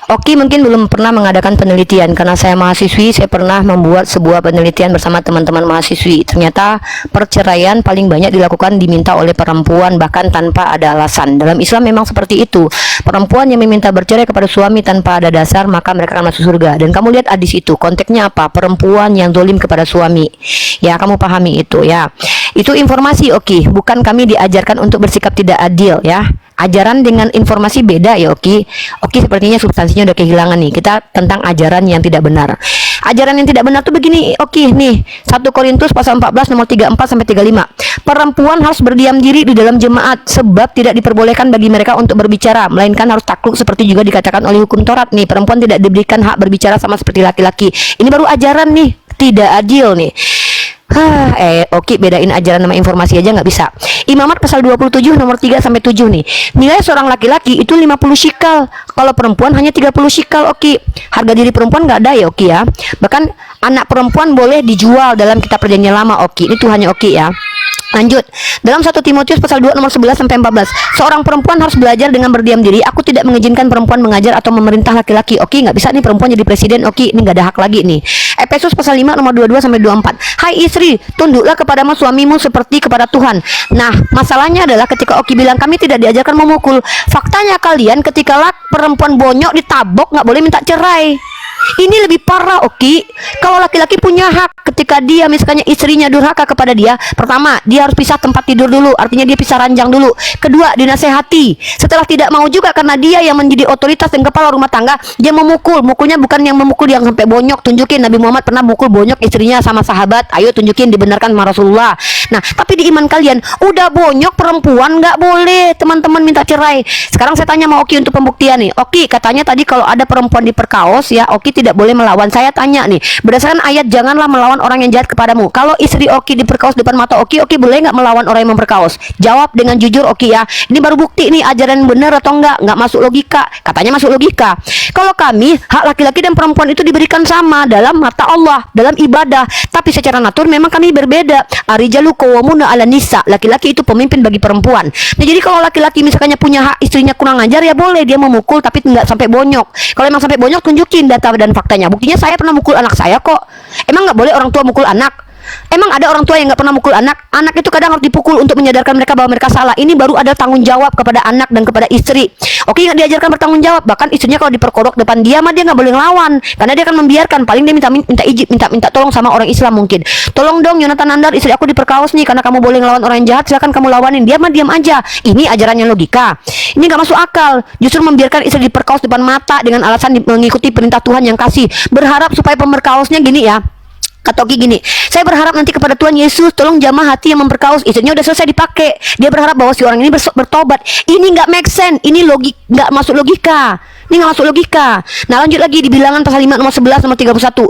Oki mungkin belum pernah mengadakan penelitian, karena saya mahasiswi, saya pernah membuat sebuah penelitian bersama teman-teman mahasiswi. Ternyata perceraian paling banyak dilakukan diminta oleh perempuan, bahkan tanpa ada alasan. Dalam Islam memang seperti itu. Perempuan yang meminta bercerai kepada suami tanpa ada dasar, maka mereka akan masuk surga. Dan kamu lihat hadis itu, konteksnya apa? Perempuan yang zalim kepada suami. Ya, kamu pahami itu ya. Itu informasi, Oki. Bukan kami diajarkan untuk bersikap tidak adil ya. Ajaran dengan informasi beda ya, Oki. Oki sepertinya substansinya udah kehilangan nih. Kita tentang ajaran yang tidak benar. Ajaran yang tidak benar tuh begini, Oki nih. 1 Korintus pasal 14 nomor 34 sampai 35. Perempuan harus berdiam diri di dalam jemaat, sebab tidak diperbolehkan bagi mereka untuk berbicara, melainkan harus takluk seperti juga dikatakan oleh hukum Taurat nih. Perempuan tidak diberikan hak berbicara sama seperti laki-laki. Ini baru ajaran nih, tidak adil nih. Oke, bedain ajaran sama informasi aja nggak bisa. Imamat pasal 27 nomor 3 sampai 7 nih. Nilai seorang laki-laki itu 50 shikal. Kalau perempuan hanya 30 shikal, Oke. Harga diri perempuan nggak ada ya, Oke ya. Bahkan anak perempuan boleh dijual dalam kitab perjanjian lama, Oke. Ini Tuhannya Oke ya. Lanjut, dalam 1 Timotius pasal 2 nomor 11 sampai 14. Seorang perempuan harus belajar dengan berdiam diri. Aku tidak mengizinkan perempuan mengajar atau memerintah laki-laki. Oke, nggak bisa nih perempuan jadi presiden. Oke, ini nggak ada hak lagi nih. Efesus pasal 5 nomor 22 sampai 24. Hai istri, tunduklah kepada suamimu seperti kepada Tuhan. Nah, masalahnya adalah ketika Oki bilang kami tidak diajarkan memukul. Faktanya kalian ketika perempuan bonyok ditabok nggak boleh minta cerai. Ini lebih parah, Oki. Kalau laki-laki punya hak ketika dia misalnya istrinya durhaka kepada dia, pertama dia harus pisah tempat tidur dulu, artinya dia pisah ranjang dulu. Kedua, dinasehati. Setelah tidak mau juga karena dia yang menjadi otoritas dan kepala rumah tangga, dia memukul. Mukulnya bukan yang memukul yang sampai bonyok. Tunjukin Nabi Muhammad pernah mukul bonyok istrinya sama sahabat. Ayo tunjukin, dibenarkan sama Rasulullah. Nah, tapi di iman kalian udah bonyok perempuan nggak boleh teman-teman minta cerai. Sekarang saya tanya sama Oki untuk pembuktian nih. Oki, katanya tadi kalau ada perempuan diperkaos ya, Oki tidak boleh melawan. Saya tanya nih, berdasarkan ayat janganlah melawan orang yang jahat kepadamu. Kalau istri Oki diperkaos depan mata Oki, Oki boleh nggak melawan orang yang memperkaos? Jawab dengan jujur, Oki ya. Ini baru bukti nih ajaran benar atau enggak masuk logika. Katanya masuk logika. Kalau kami, hak laki-laki dan perempuan itu diberikan sama dalam mata Allah, dalam ibadah. Tapi secara natur memang kami berbeda. Arijalu qawwamuna 'alan nisa. Laki-laki itu pemimpin bagi perempuan. Nah, jadi kalau laki-laki misalnya punya hak istrinya kurang ajar ya boleh dia memukul tapi nggak sampai bonyok. Kalau emang sampai bonyok tunjukin data dan faktanya. Buktinya saya pernah mukul anak saya kok. Emang nggak boleh orang tua mukul anak? Emang ada orang tua yang nggak pernah mukul anak? Anak itu kadang harus dipukul untuk menyadarkan mereka bahwa mereka salah. Ini baru ada tanggung jawab kepada anak dan kepada istri. Oke, nggak diajarkan bertanggung jawab. Bahkan istrinya kalau diperkodok depan dia mah dia nggak boleh ngelawan, karena dia akan membiarkan. Paling dia minta izin, minta tolong sama orang Islam mungkin. Tolong dong Yonatan Nandar, istri aku diperkaos nih, karena kamu boleh ngelawan orang yang jahat, silakan kamu lawanin. Dia mah diam aja. Ini ajarannya logika. Ini nggak masuk akal. Justru membiarkan istri diperkaos depan mata dengan alasan mengikuti perintah Tuhan yang kasih. Berharap supaya pemerkaosnya gini ya. Kata Oki gini, saya berharap nanti kepada Tuhan Yesus tolong jamah hati yang memperkaos. Istrinya udah selesai dipakai, dia berharap bahwa si orang ini bertobat. Ini nggak make sense, ini nggak masuk logika. Ini nggak masuk logika. Nah, lanjut lagi di Bilangan pasal 5 nomor 11 nomor 31.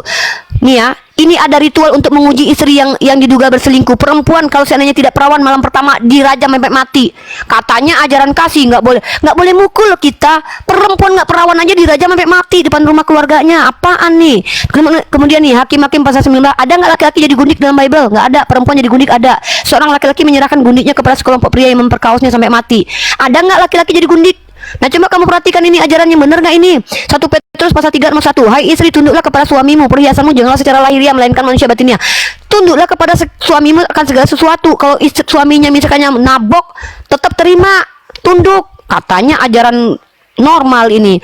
Nih ya, Ini ada ritual untuk menguji istri yang diduga berselingkuh. Perempuan kalau seandainya tidak perawan malam pertama dirajam sampai mati. Katanya ajaran kasih nggak boleh mukul kita. Perempuan nggak perawan aja dirajam sampai mati depan rumah keluarganya. Apaan nih? Kemudian nih Hakim-Hakim pasal 19, ada nggak laki-laki jadi gundik dalam Bible? Nggak ada. Perempuan jadi gundik ada. Seorang laki-laki menyerahkan gundiknya kepada sekelompok pria yang memperkaosnya sampai mati. Ada nggak laki-laki jadi gundik? Nah, coba kamu perhatikan ini ajarannya benar nggak ini? 1 Petrus pasal 3 ayat 1. Hai istri, tunduklah kepada suamimu. Perhiasanmu janganlah secara lahiriah melainkan manusia batinnya. Tunduklah kepada suamimu akan segala sesuatu. Kalau suaminya misalnya nabok, tetap terima, tunduk. Katanya ajaran normal ini.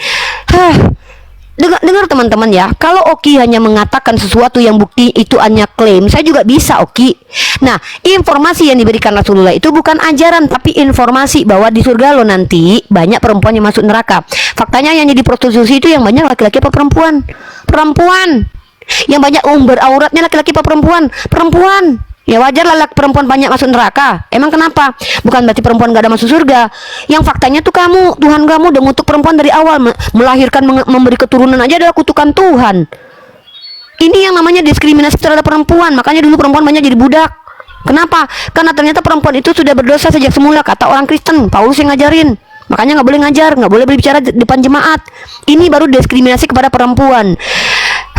Dengar teman-teman ya, kalau Oki hanya mengatakan sesuatu yang bukti itu hanya klaim, saya juga bisa Oki. Nah, informasi yang diberikan Rasulullah itu bukan ajaran, tapi informasi bahwa di surga lo nanti banyak perempuan yang masuk neraka. Faktanya yang jadi prostitusi itu yang banyak laki-laki apa perempuan? Perempuan. Yang banyak berauratnya laki-laki apa perempuan? Perempuan. Ya wajar lah perempuan banyak masuk neraka. Emang kenapa? Bukan berarti perempuan gak ada masuk surga. Yang faktanya tuh Tuhan kamu udah ngutuk perempuan dari awal. Melahirkan, memberi keturunan aja adalah kutukan Tuhan. Ini yang namanya diskriminasi terhadap perempuan. Makanya dulu perempuan banyak jadi budak. Kenapa? Karena ternyata perempuan itu sudah berdosa sejak semula, kata orang Kristen. Paulus yang ngajarin. Makanya gak boleh ngajar, gak boleh berbicara di depan jemaat. Ini baru diskriminasi kepada perempuan.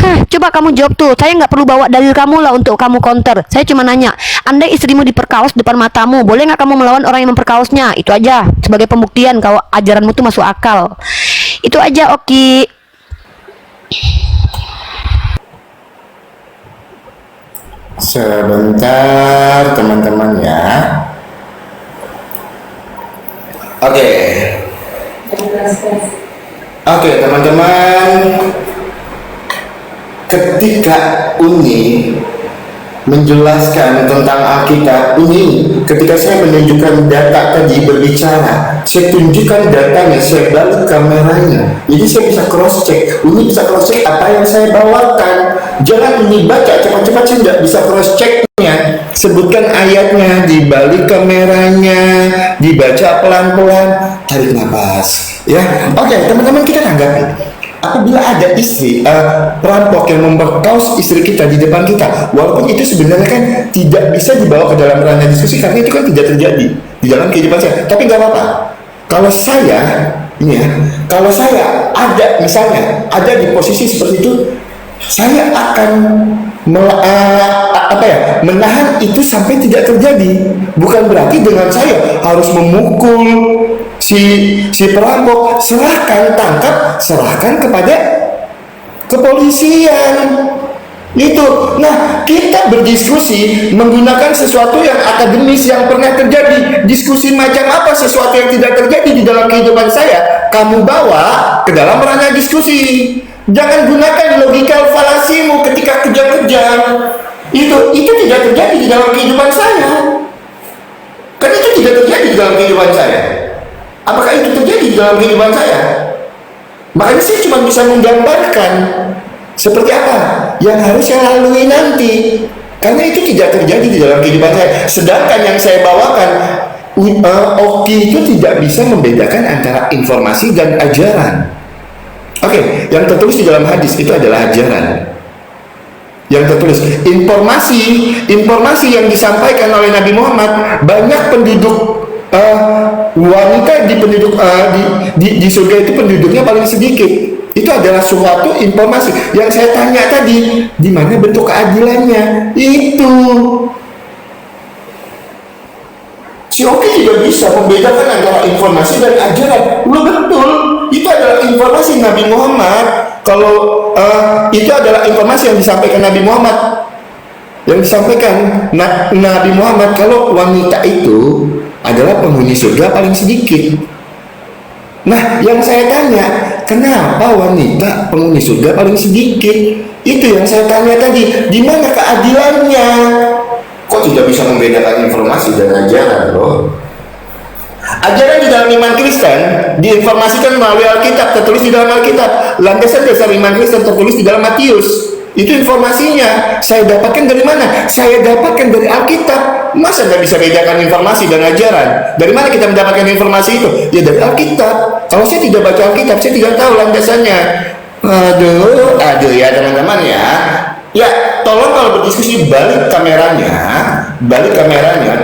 Coba kamu jawab tuh. Saya nggak perlu bawa dalil kamu lah untuk kamu counter. Saya cuma nanya, andai istrimu diperkaos depan matamu, boleh nggak kamu melawan orang yang memperkaosnya? Itu aja sebagai pembuktian kalau ajaranmu tuh masuk akal. Itu aja Oki. Sebentar teman-teman ya. Oke teman-teman. Ketika Uni menjelaskan tentang Alkitab ini, ketika saya menunjukkan data tadi berbicara, saya tunjukkan datanya, saya balik kameranya, jadi saya bisa cross check. Uni bisa cross check apa yang saya bawakan. Jangan Uni baca cepat-cepat, saya tidak bisa cross checknya. Sebutkan ayatnya, dibalik kameranya, dibaca pelan-pelan, tarik nafas ya. Oke teman-teman, kita tanggapi. Apabila ada istri perampok yang memperkaos istri kita di depan kita, walaupun itu sebenarnya kan tidak bisa dibawa ke dalam ranah diskusi karena itu kan tidak terjadi di dalam kehidupan saya. Tapi nggak apa-apa. Kalau saya, ini ya, kalau saya ada misalnya ada di posisi seperti itu, saya akan menahan itu sampai tidak terjadi. Bukan berarti dengan saya harus memukul si perampok. Serahkan kepada kepolisian itu. Nah, kita berdiskusi menggunakan sesuatu yang akademis yang pernah terjadi. Diskusi macam apa sesuatu yang tidak terjadi di dalam kehidupan saya, kamu bawa ke dalam ranah diskusi. Jangan gunakan logikal falasimu ketika kejar-kejar. Itu tidak terjadi di dalam kehidupan saya. Karena itu tidak terjadi di dalam kehidupan saya. Apakah itu terjadi di dalam kehidupan saya? Makanya saya cuma bisa menggambarkan seperti apa yang harus saya lalui nanti. Karena itu tidak terjadi di dalam kehidupan saya. Sedangkan yang saya bawakan, Oki itu tidak bisa membedakan antara informasi dan ajaran. Oke, yang tertulis di dalam hadis itu adalah ajaran. Yang tertulis informasi yang disampaikan oleh Nabi Muhammad, banyak penduduk wanita di surga itu penduduknya paling sedikit. Itu adalah suatu informasi yang saya tanya tadi, di mana bentuk keadilannya? Itu si Oki tidak bisa membedakan antara informasi dan ajaran. Lu betul, itu adalah informasi Nabi Muhammad. Kalau itu adalah informasi yang disampaikan Nabi Muhammad, yang disampaikan Nabi Muhammad kalau wanita itu adalah penghuni surga paling sedikit. Nah, yang saya tanya, kenapa wanita penghuni surga paling sedikit? Itu yang saya tanya tadi, di mana keadilannya? Kok tidak bisa membedakan informasi dan ajaran, loh? Ajaran di dalam iman Kristen diinformasikan melalui Alkitab, tertulis di dalam Alkitab. Landasan dasar iman Kristen tertulis di dalam Matius. Itu informasinya. Saya dapatkan dari mana? Saya dapatkan dari Alkitab. Masa nggak bisa bedakan informasi dan ajaran? Dari mana kita mendapatkan informasi itu? Ya dari Alkitab. Kalau saya tidak baca Alkitab, saya tidak tahu landasannya. Aduh ya teman-teman ya. Ya, tolong kalau berdiskusi balik kameranya,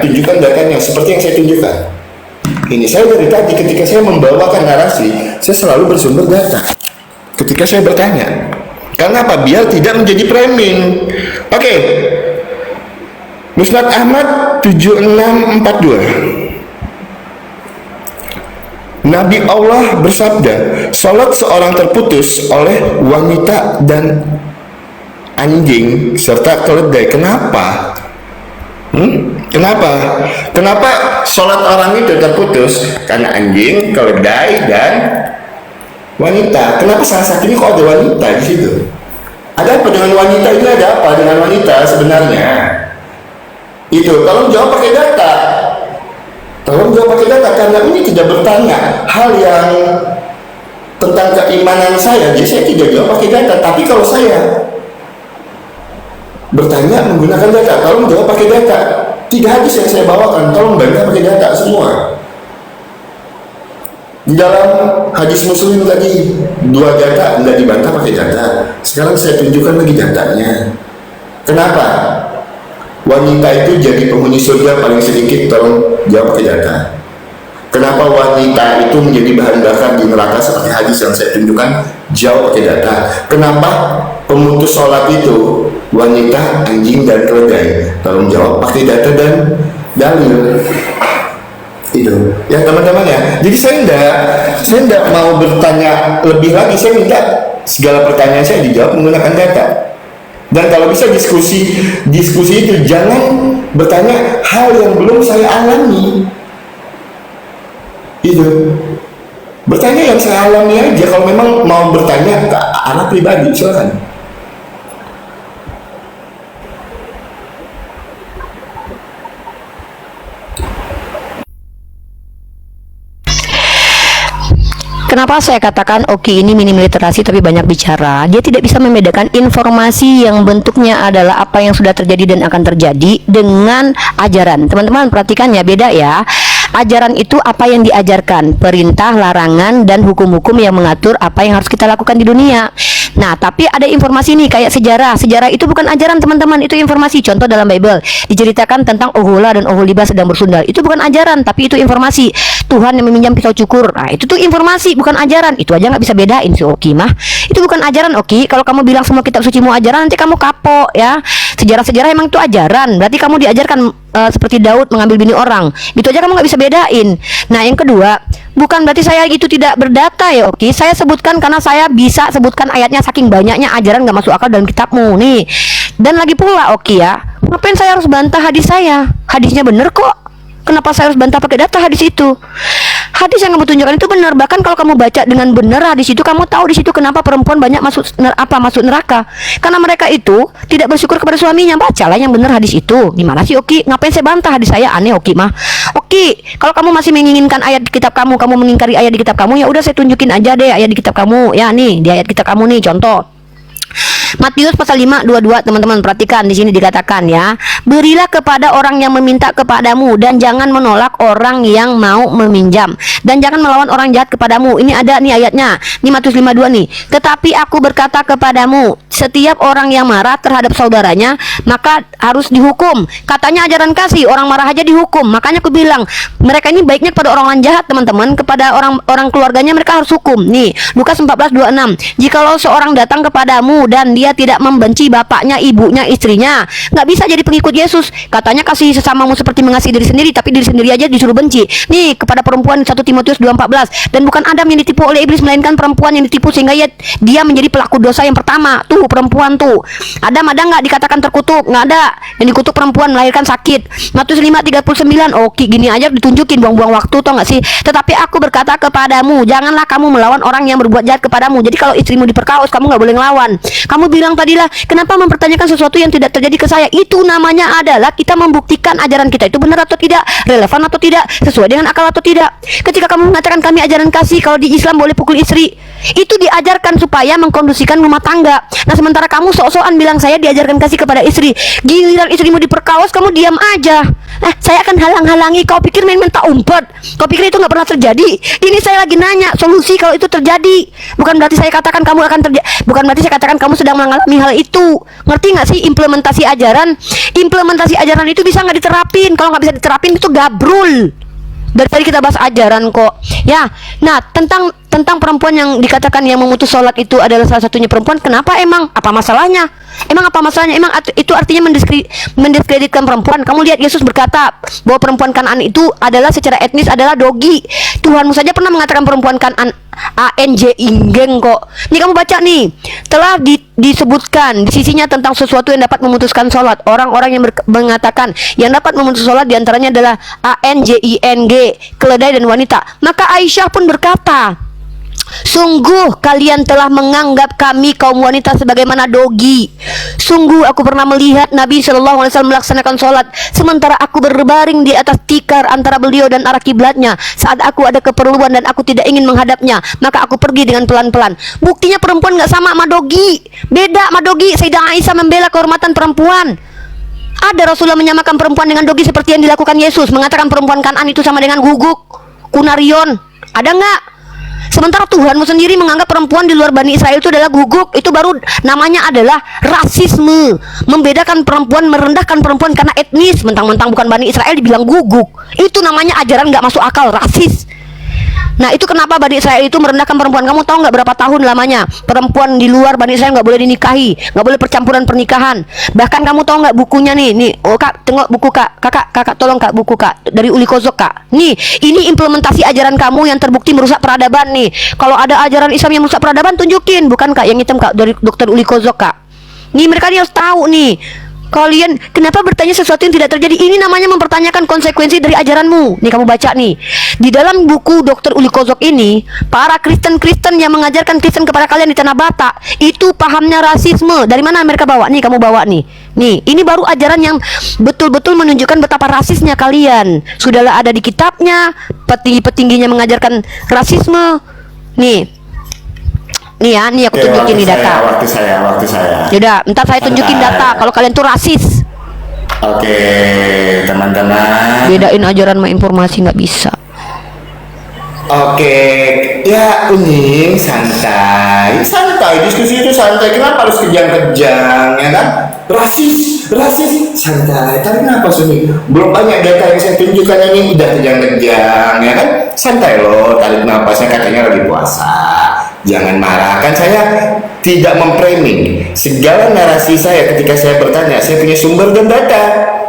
tunjukkan datanya seperti yang saya tunjukkan. Ini saya dari tadi ketika saya membawakan narasi, saya selalu bersumber data. Ketika saya bertanya, karena apa? Biar tidak menjadi framing. Oke. Musnad Ahmad 7642. Nabi Allah bersabda, salat seorang terputus oleh wanita dan anjing serta keledai. Kenapa? Kenapa sholat orang itu terputus? Karena anjing, keledai, dan wanita. Kenapa salah satunya kok ada wanita di situ? Ada apa dengan wanita ini? Ada apa dengan wanita sebenarnya? Itu tolong jawab pakai data. Karena ini tidak bertanya hal yang tentang keimanan saya. Jadi saya tidak jawab pakai data. Tapi kalau saya bertanya menggunakan data, tolong jawab pakai data. Tidak hadis yang saya bawakan, tolong bantah pakai data semua. Di dalam hadis Muslim tadi 2 data tidak dibantah pakai data. Sekarang saya tunjukkan lagi datanya. Kenapa wanita itu jadi penghuni surga paling sedikit? Tolong jawab pakai data. Kenapa wanita itu menjadi bahan bakar di neraka seperti hadis yang saya tunjukkan? Jawab pakai data. Kenapa pemutus sholat itu wanita, anjing, dan keledai? Tolong jawab pakai data dan dalil. Itu ya teman-teman ya. Jadi saya enggak mau bertanya lebih lagi. Saya minta segala pertanyaan saya dijawab menggunakan data. Dan kalau bisa diskusi itu jangan bertanya hal yang belum saya alami. Itu bertanya yang saya alami aja. Kalau memang mau bertanya ke arah pribadi, silakan. Kenapa saya katakan Oki ini minim literasi tapi banyak bicara? Dia tidak bisa membedakan informasi yang bentuknya adalah apa yang sudah terjadi dan akan terjadi dengan ajaran. Teman-teman perhatikan ya, beda ya. Ajaran itu apa yang diajarkan, perintah, larangan, dan hukum-hukum yang mengatur apa yang harus kita lakukan di dunia. Nah, tapi ada informasi nih kayak sejarah. Sejarah itu bukan ajaran, teman-teman, itu informasi. Contoh dalam Bible diceritakan tentang Ohola dan Oholiba sedang bersundal. Itu bukan ajaran, tapi itu informasi. Tuhan yang meminjam pisau cukur. Nah, itu tuh informasi, bukan ajaran. Itu aja nggak bisa bedain si Oki mah. Itu bukan ajaran, Oki. Kalau kamu bilang semua kitab suci mau ajaran, nanti kamu kapok ya. Sejarah-sejarah emang itu ajaran. Berarti kamu diajarkan seperti Daud mengambil bini orang. Itu aja kamu nggak bisa bedain. Nah, yang kedua, bukan berarti saya itu tidak berdata ya, Oki. Saya sebutkan karena saya bisa sebutkan ayatnya, saking banyaknya ajaran nggak masuk akal dalam kitabmu nih. Dan lagi pula, Oki ya, ngapain saya harus bantah hadis saya? Hadisnya bener kok. Kenapa saya harus bantah pakai data hadis itu? Hadis yang kamu tunjukkan itu benar. Bahkan kalau kamu baca dengan benar hadis itu, kamu tahu di situ kenapa perempuan banyak masuk neraka. Karena mereka itu tidak bersyukur kepada suaminya. Bacalah yang benar hadis itu. Gimana sih, Oki? Ngapain saya bantah hadis saya? Aneh, Oki mah. Oki, kalau kamu masih menginginkan ayat di kitab kamu mengingkari ayat di kitab kamu, ya udah saya tunjukin aja deh ayat di kitab kamu. Ya nih, di ayat kitab kamu nih, contoh Matius pasal 5:22, teman-teman perhatikan di sini dikatakan ya, berilah kepada orang yang meminta kepadamu dan jangan menolak orang yang mau meminjam dan jangan melawan orang jahat kepadamu. Ini ada nih ayatnya, ini Matius 5:2 nih. Tetapi aku berkata kepadamu, setiap orang yang marah terhadap saudaranya maka harus dihukum. Katanya ajaran kasih, orang marah aja dihukum. Makanya aku bilang mereka ini baiknya kepada orang jahat, teman-teman, kepada orang keluarganya mereka harus hukum. Nih Lukas 14:26, jikalau seorang datang kepadamu dan dia tidak membenci bapaknya, ibunya, istrinya, nggak bisa jadi pengikut Yesus. Katanya kasih sesamamu seperti mengasihi diri sendiri, tapi diri sendiri aja disuruh benci. Nih kepada perempuan 1 Timotius 2:14, dan bukan Adam yang ditipu oleh iblis, melainkan perempuan yang ditipu sehingga dia menjadi pelaku dosa yang pertama. Tuh perempuan tuh. Adam ada nggak dikatakan terkutuk? Nggak ada. Yang dikutuk perempuan melahirkan sakit. Matius 5:39. Oke, gini aja ditunjukin, buang-buang waktu, tau nggak sih? Tetapi aku berkata kepadamu, janganlah kamu melawan orang yang berbuat jahat kepadamu. Jadi kalau istrimu diperkaos, kamu nggak boleh ngelawan. Kamu bilang tadilah, kenapa mempertanyakan sesuatu yang tidak terjadi ke saya? Itu namanya adalah kita membuktikan ajaran kita itu benar atau tidak, relevan atau tidak, sesuai dengan akal atau tidak. Ketika kamu mengatakan kami ajaran kasih, kalau di Islam boleh pukul istri, Itu diajarkan supaya mengkondisikan rumah tangga. Nah sementara kamu sok-sokan bilang saya diajarkan kasih kepada istri, giliran istrimu diperkaos kamu diam aja. Saya akan halang-halangi. Kau pikir main-main tak umpet? Kau pikir itu nggak pernah terjadi? Ini saya lagi nanya solusi kalau itu terjadi. Bukan berarti saya katakan kamu akan terjadi. Bukan berarti saya katakan kamu sedang mengalami hal itu. Ngerti nggak sih implementasi ajaran? Implementasi ajaran itu bisa nggak diterapin? Kalau nggak bisa diterapin itu gabrul. Dari tadi kita bahas ajaran kok. Ya, nah tentang perempuan yang dikatakan yang memutus sholat itu adalah salah satunya perempuan. Kenapa emang? Apa masalahnya? Emang apa masalahnya? Emang itu artinya mendiskreditkan perempuan? Kamu lihat Yesus berkata bahwa perempuan Kanaan itu adalah secara etnis adalah dogi. Tuhanmu saja pernah mengatakan perempuan Kanaan ANJ inggeng kok. Nih kamu baca nih, telah disebutkan di sisinya tentang sesuatu yang dapat memutuskan sholat. Orang-orang yang mengatakan yang dapat memutus sholat diantaranya adalah ANJING, keledai dan wanita. Maka Aisyah pun berkata, sungguh kalian telah menganggap kami kaum wanita sebagaimana dogi. Sungguh aku pernah melihat Nabi SAW melaksanakan sholat sementara aku berbaring di atas tikar antara beliau dan arah kiblatnya. Saat aku ada keperluan dan aku tidak ingin menghadapnya, maka aku pergi dengan pelan-pelan. Buktinya perempuan gak sama sama dogi. Beda sama dogi. Sayyidah Aisyah membela kehormatan perempuan. Ada Rasulullah menyamakan perempuan dengan dogi seperti yang dilakukan Yesus, mengatakan perempuan Kanaan itu sama dengan guguk, kunarion. Ada nggak? Sementara Tuhanmu sendiri menganggap perempuan di luar Bani Israel itu adalah guguk. Itu baru namanya adalah rasisme. Membedakan perempuan, merendahkan perempuan karena etnis. Mentang-mentang bukan Bani Israel dibilang guguk. Itu namanya ajaran gak masuk akal, rasis. Nah itu kenapa Bani Israel itu merendahkan perempuan. Kamu tahu nggak berapa tahun lamanya perempuan di luar Bani Israel nggak boleh dinikahi, nggak boleh percampuran pernikahan. Bahkan kamu tahu nggak bukunya nih, oh kak, tengok buku kak, kakak tolong kak buku kak dari Uli Kozok kak. Nih ini implementasi ajaran kamu yang terbukti merusak peradaban nih. Kalau ada ajaran Islam yang merusak peradaban tunjukin, bukan kak yang hitam kak dari Dokter Uli Kozok kak. Nih mereka harus tahu nih. Kalian kenapa bertanya sesuatu yang tidak terjadi? Ini namanya mempertanyakan konsekuensi dari ajaranmu. Nih kamu baca nih. Di dalam buku Dr. Uli Kozok ini, para Kristen-Kristen yang mengajarkan Kristen kepada kalian di Tanah Batak, itu pahamnya rasisme. Dari mana mereka bawa? Nih kamu bawa nih. Nih, ini baru ajaran yang betul-betul menunjukkan betapa rasisnya kalian. Sudahlah ada di kitabnya, petinggi-petingginya mengajarkan rasisme. Nih ya, nih aku tunjukin nih data. Waktu saya. Yaudah, ntar saya tunjukin data kalau kalian tuh rasis. Oke, teman-teman. Bedain ajaran sama informasi nggak bisa. Oke, ya Uning santai, diskusi itu santai. Kenapa harus kejang-kejang, ya kan? Rasis, santai. Tapi kenapa Suni? Belum banyak data yang saya tunjukkan ini udah kejang-kejang, ya kan? Santai loh, tarik napasnya katanya lagi puasa. Jangan marah, kan saya tidak memframing segala narasi saya ketika saya bertanya. Saya punya sumber dan data.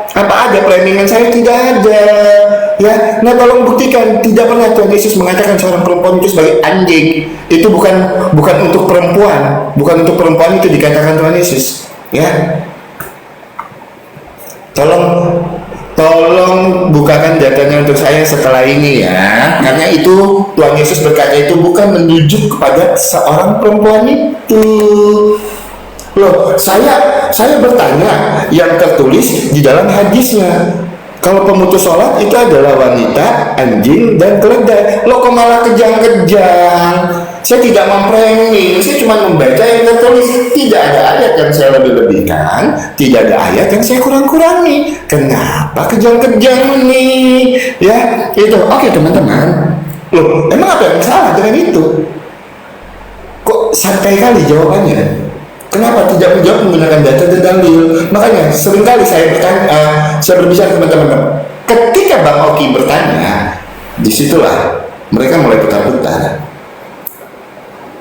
Apa ada framingan saya? Tidak ada. Ya, nah tolong buktikan. Tidak pernah Tuhan Yesus mengatakan seorang perempuan itu sebagai anjing. Itu bukan untuk perempuan. Bukan untuk perempuan itu dikatakan Tuhan Yesus. Ya, tolong bukakan datanya untuk saya setelah ini ya, karena itu Tuhan Yesus berkata itu bukan menunjuk kepada seorang perempuan itu. Loh, saya bertanya yang tertulis di dalam hadisnya. Kalau pemutus sholat itu adalah wanita, anjing, dan keledai. Loh kok malah kejang-kejang? Saya tidak memframing, saya cuma membaca yang tertulis. Tidak ada ayat yang saya lebih-lebihkan, tidak ada ayat yang saya kurang-kurangi. Kenapa kejang-kejang nih? Ya, itu. Oke teman-teman. Loh, emang apa yang salah dengan itu? Kok santai kali jawabannya? Kenapa tidak menjawab menggunakan data dan dalil? Makanya seringkali saya bertanya, saya berbicara teman-teman. Ketika Bang Oki bertanya, disitulah mereka mulai putar-putar.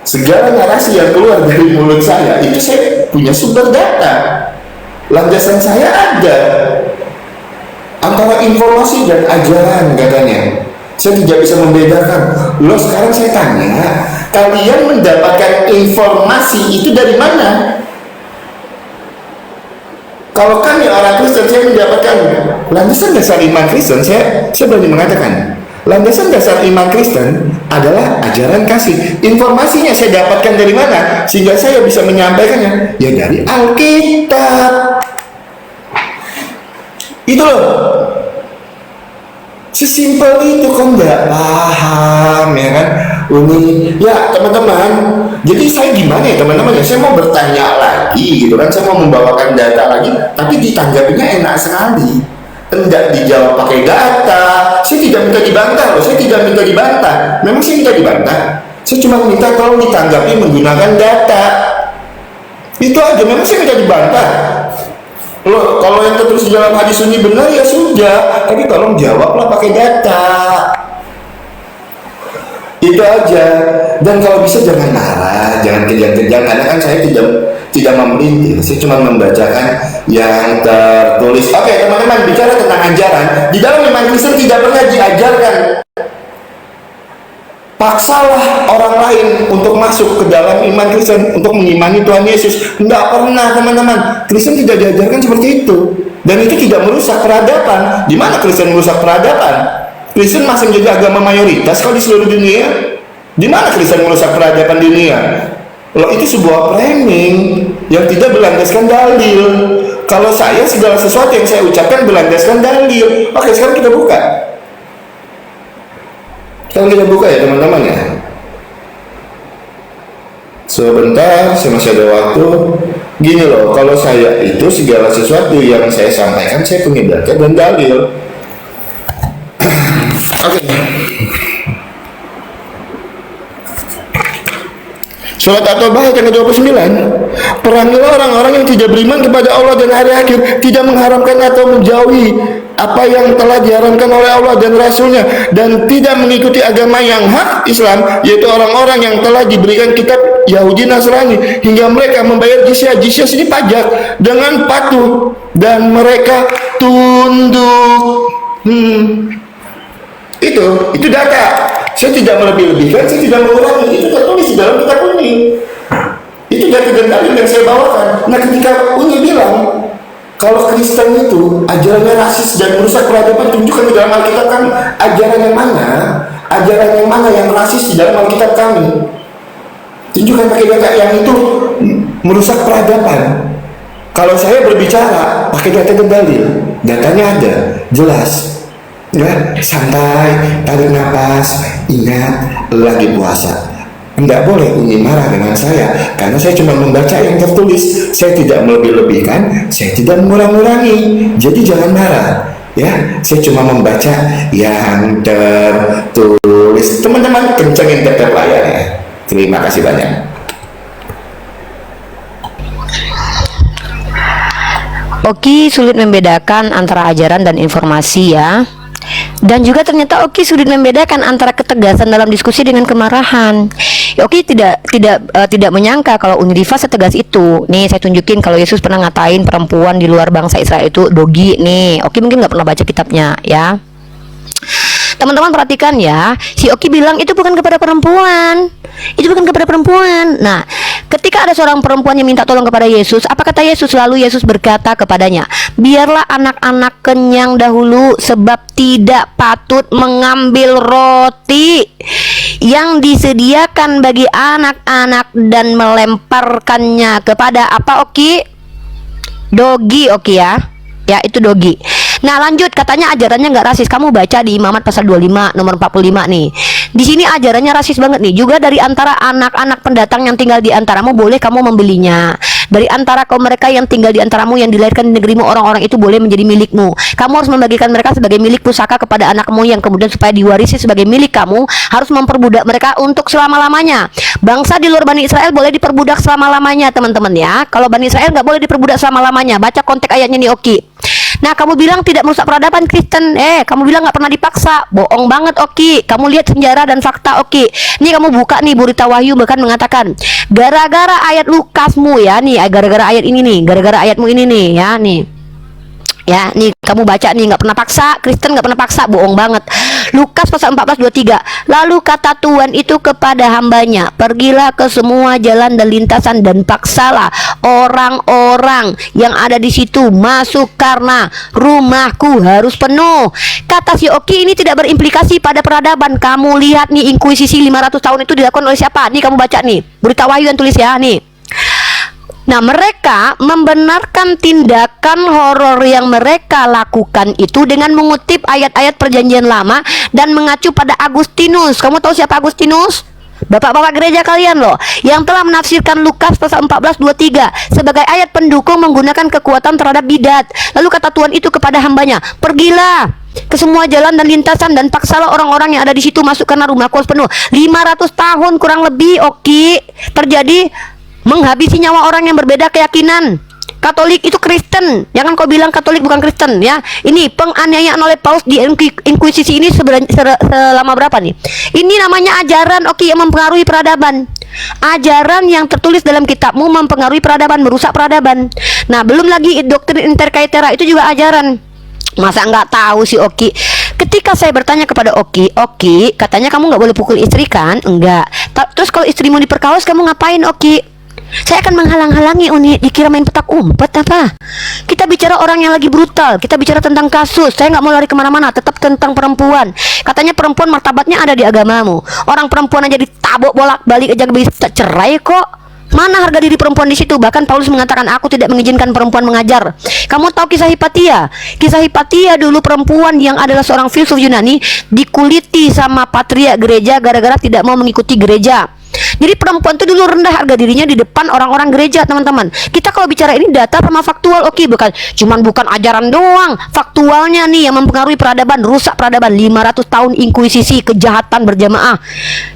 Segala narasi yang keluar dari mulut saya itu saya punya sumber data. Landasan saya ada antara informasi dan ajaran katanya. Saya tidak bisa membedakan. Loh sekarang saya tanya, kalian mendapatkan informasi itu dari mana? Kalau kami orang Kristen, saya mendapatkan landasan dasar iman Kristen. Saya berani mengatakan, landasan dasar iman Kristen adalah ajaran kasih. Informasinya saya dapatkan dari mana? Sehingga saya bisa menyampaikannya. Ya dari Alkitab. Itu loh. Sesimpel itu, kok nggak paham ya kan? Uni, ya teman-teman. Jadi saya gimana ya teman-teman ya? Saya mau bertanya lagi gitu kan, saya mau membawakan data lagi, tapi ditanggapinya enak sekali. Hendak dijawab pakai data. Saya tidak minta dibantah loh, saya tidak minta dibantah. Memang saya minta dibantah. Saya cuma minta tolong ditanggapi menggunakan data. Itu aja, memang saya minta dibantah. Loh, kalau yang tertulis di dalam hadis ini benar ya sudah, tapi tolong jawablah pakai data. Itu aja. Dan kalau bisa jangan marah, jangan kejang-kejang, karena kan saya tidak memelintir, saya cuma membacakan yang tertulis. Oke teman-teman, bicara tentang ajaran, di dalam iman Kristen tidak pernah diajarkan paksalah orang lain untuk masuk ke dalam iman Kristen, untuk mengimani Tuhan Yesus. Tidak pernah teman-teman, Kristen tidak diajarkan seperti itu. Dan itu tidak merusak peradaban. Di mana Kristen merusak peradaban? Kristen masih menjadi agama mayoritas kalau di seluruh dunia. Di mana Kristen merusak peradaban dunia? Loh, itu sebuah framing yang tidak berlandaskan dalil. Kalau saya, segala sesuatu yang saya ucapkan berlandaskan dalil. Oke, sekarang kita buka. Sekarang kita buka ya teman-teman ya. Sebentar, saya masih ada waktu. Gini loh, kalau saya itu segala sesuatu yang saya sampaikan, saya punya data dan dalil. Oke. Surat At-Taubah ayat yang ke-29. Perangilah orang-orang yang tidak beriman kepada Allah dan hari akhir, tidak mengharamkan atau menjauhi apa yang telah diharamkan oleh Allah dan Rasulnya, dan tidak mengikuti agama yang hak Islam, yaitu orang-orang yang telah diberikan kitab Yahudi Nasrani, hingga mereka membayar jizyah. Jizyah ini pajak, dengan patuh dan mereka tunduk. Itu data. Saya tidak melebih-lebihkan, saya tidak mengurangi. Itu tertulis di dalam kitab Uni. Itu data dan dalil yang saya bawakan. Nah, ketika Uni bilang kalau Kristen itu ajarannya rasis dan merusak peradaban, tunjukkan di dalam Alkitab kami ajaran yang mana, yang rasis di dalam Alkitab kami. Tunjukkan pakai data yang itu merusak peradaban. Kalau saya berbicara pakai data dan dalil, datanya ada, jelas. Ya, santai, tarik nafas, ingat lagi puasa. Enggak boleh Uni marah dengan saya, karena saya cuma membaca yang tertulis. Saya tidak melebih-lebihkan, saya tidak mengurangi. Jadi jangan marah. Ya, saya cuma membaca yang tertulis. Teman-teman, kencengin tetap layarnya. Terima kasih banyak. Oki sulit membedakan antara ajaran dan informasi ya. Dan juga ternyata Oki sulit membedakan antara ketegasan dalam diskusi dengan kemarahan. Ya, Oki tidak menyangka kalau Unriva setegas itu. Nih saya tunjukin kalau Yesus pernah ngatain perempuan di luar bangsa Israel itu dogi nih. Oki mungkin nggak pernah baca kitabnya ya. Teman-teman perhatikan ya, si Oki bilang itu bukan kepada perempuan. Itu bukan kepada perempuan. Nah, ketika ada seorang perempuan yang minta tolong kepada Yesus, apa kata Yesus? Lalu Yesus berkata kepadanya, biarlah anak-anak kenyang dahulu, sebab tidak patut mengambil roti yang disediakan bagi anak-anak dan melemparkannya kepada apa Oki? Dogi Oki ya. Ya itu dogi. Nah lanjut, katanya ajarannya nggak rasis. Kamu baca di Imamat pasal 25 nomor 45 nih. Di sini ajarannya rasis banget nih. Juga dari antara anak-anak pendatang yang tinggal di antaramu boleh kamu membelinya. Dari antara kaum mereka yang tinggal di antaramu yang dilahirkan di negerimu, orang-orang itu boleh menjadi milikmu. Kamu harus membagikan mereka sebagai milik pusaka kepada anakmu, yang kemudian supaya diwarisi sebagai milik kamu harus memperbudak mereka untuk selama-lamanya. Bangsa di luar Bani Israel boleh diperbudak selama-lamanya teman-teman ya. Kalau Bani Israel nggak boleh diperbudak selama-lamanya. Baca konteks ayatnya nih Oki. Nah kamu bilang tidak merusak peradaban Kristen. Kamu bilang nggak pernah dipaksa. Bohong banget Oki. Kamu lihat sejarah dan fakta Oki. Ini kamu buka nih Berita Wahyu bahkan mengatakan gara-gara ayat Lukasmu ya nih, gara-gara ayat ini nih, gara-gara ayatmu ini nih ya nih. Ya, nih kamu baca nih, nggak pernah paksa, Kristen nggak pernah paksa, bohong banget. Lukas pasal 14:23. Lalu kata Tuhan itu kepada hambanya, pergilah ke semua jalan dan lintasan dan paksalah orang-orang yang ada di situ masuk, karena rumahku harus penuh. Kata si Oki ini tidak berimplikasi pada peradaban. Kamu lihat nih, inkuisisi 500 tahun itu dilakukan oleh siapa? Nih kamu baca nih, Berita Wahyu yang tulis ya nih. Nah mereka membenarkan tindakan horor yang mereka lakukan itu dengan mengutip ayat-ayat perjanjian lama dan mengacu pada Agustinus. Kamu tahu siapa Agustinus? Bapak-bapak gereja kalian loh, yang telah menafsirkan Lukas pasal 14:23 sebagai ayat pendukung menggunakan kekuatan terhadap bidat. Lalu kata Tuhan itu kepada hambanya, pergilah ke semua jalan dan lintasan dan paksalah orang-orang yang ada di situ masuk karena rumah kos penuh. 500 tahun kurang lebih terjadi menghabisi nyawa orang yang berbeda keyakinan. Katolik itu Kristen, jangan kau bilang Katolik bukan Kristen ya. Ini penganiayaan oleh Paus di Inkuisisi ini selama berapa nih? Ini namanya ajaran yang mempengaruhi peradaban. Ajaran yang tertulis dalam kitabmu mempengaruhi peradaban, merusak peradaban. Nah, belum lagi doktrin inter caetera itu juga ajaran. Masa nggak tahu sih Oki? Ketika saya bertanya kepada Oki, katanya kamu nggak boleh pukul istri kan? Enggak. Terus kalau istrimu diperkaos kamu ngapain Oki? Saya akan menghalang-halangi Uni, dikira main petak umpet apa? Kita bicara orang yang lagi brutal, kita bicara tentang kasus. Saya nggak mau lari kemana-mana, tetap tentang perempuan. Katanya perempuan martabatnya ada di agamamu. Orang perempuan aja ditabok bolak-balik aja bisa cerai kok. Mana harga diri perempuan di situ? Bahkan Paulus mengatakan, aku tidak mengizinkan perempuan mengajar. Kamu tahu kisah Hipatia? Kisah Hipatia dulu perempuan yang adalah seorang filsuf Yunani dikuliti sama patriark gereja gara-gara tidak mau mengikuti gereja. Jadi perempuan itu dulu rendah harga dirinya di depan orang-orang gereja, teman-teman. Kita kalau bicara ini data sama faktual, bukan ajaran doang, faktualnya nih yang mempengaruhi peradaban, rusak peradaban. 500 tahun inkuisisi, kejahatan berjamaah.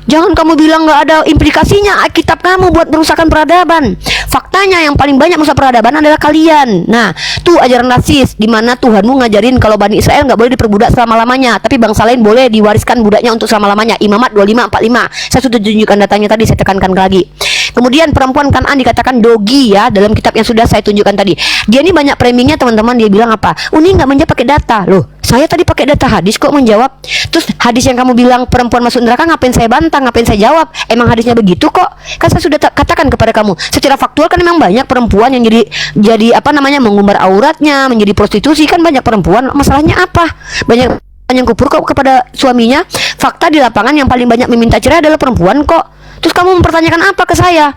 Jangan kamu bilang nggak ada implikasinya kitab kamu buat merusakan peradaban. Faktanya yang paling banyak merusak peradaban adalah kalian. Nah, tuh ajaran rasis di mana Tuhanmu ngajarin kalau Bani Israel nggak boleh diperbudak selama-lamanya, tapi bangsa lain boleh diwariskan budaknya untuk selama-lamanya. Imamat 25:45. Saya sudah tunjukkan datanya tadi, saya tekankan lagi. Kemudian perempuan Kan'an dikatakan dogi ya dalam kitab yang sudah saya tunjukkan tadi. Dia ini banyak framingnya teman-teman. Dia bilang apa? Uni nggak menjawab pakai data. Loh, saya tadi pakai data hadis kok menjawab. Terus hadis yang kamu bilang perempuan masuk neraka, ngapain saya bantah, ngapain saya jawab? Emang hadisnya begitu kok? Kan saya sudah katakan kepada kamu, secara faktual kan memang banyak perempuan yang jadi mengumbar auratnya, menjadi prostitusi, kan banyak perempuan. Masalahnya apa? Banyak yang kupur kok kepada suaminya. Fakta di lapangan yang paling banyak meminta cerai adalah perempuan kok. Terus kamu mempertanyakan apa ke saya?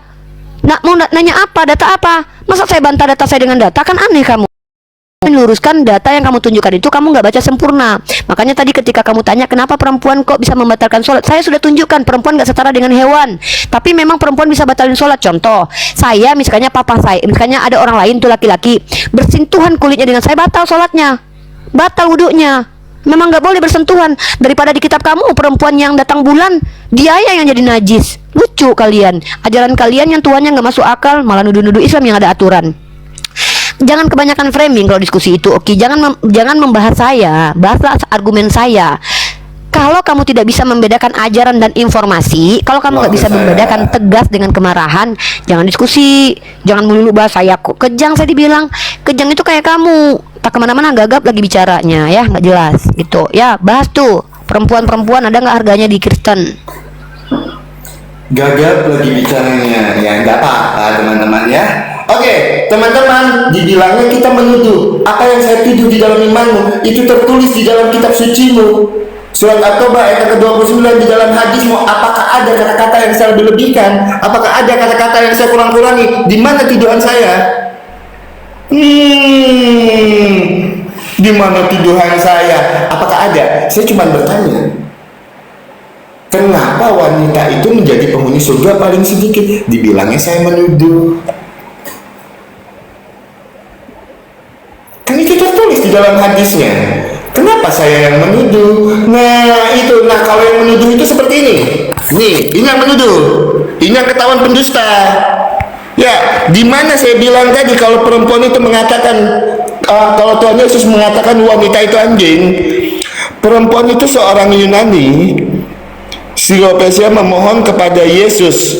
Mau nanya apa? Data apa? Masa saya bantah data saya dengan data? Kan aneh kamu. Meluruskan data yang kamu tunjukkan itu kamu nggak baca sempurna. Makanya tadi ketika kamu tanya kenapa perempuan kok bisa membatalkan sholat, saya sudah tunjukkan perempuan nggak setara dengan hewan. Tapi memang perempuan bisa batalin sholat. Contoh, saya misalnya misalnya ada orang lain tuh laki-laki bersentuhan kulitnya dengan saya, batal sholatnya, batal wudhunya. Memang nggak boleh bersentuhan. Daripada di kitab kamu perempuan yang datang bulan dia yang jadi najis. Lucu kalian. Ajaran kalian yang Tuhannya nggak masuk akal, malah nuduh-nuduh Islam yang ada aturan. Jangan kebanyakan framing kalau diskusi itu. Jangan membahas saya, bahaslah argumen saya. Kalau kamu tidak bisa membedakan ajaran dan informasi, kalau kamu nggak bisa membedakan tegas dengan kemarahan, jangan diskusi. Jangan melulu bahas saya kok kejang. Saya dibilang kejang itu kayak kamu tak kemana-mana, gagap lagi bicaranya ya, nggak jelas gitu ya. Bahas tuh perempuan ada nggak harganya di Kristen? Gagap lagi bicaranya, ya nggak apa-apa teman-teman ya. Oke, teman-teman, dibilangnya kita menuduh. Apa yang saya tuduh di dalam imanmu itu tertulis di dalam kitab sucimu. Surat At-Taubah ayat ke-29 di dalam hadismu. Apakah ada kata-kata yang saya lebih-lebihkan? Apakah ada kata-kata yang saya kurang-kurangi? Di mana tuduhan saya? Di mana tuduhan saya? Apakah ada? Saya cuma bertanya. Kenapa wanita itu menjadi penghuni surga paling sedikit? Dibilangnya saya menuduh. Kan itu tertulis di dalam hadisnya. Kenapa saya yang menuduh? Nah kalau yang menuduh itu seperti ini. Nih, ini yang menuduh. Ini yang ketahuan pendusta. Ya, di mana saya bilang tadi kalau perempuan itu mengatakan kalau Tuhan Yesus mengatakan wanita itu anjing. Perempuan itu seorang Yunani. Silopesia memohon kepada Yesus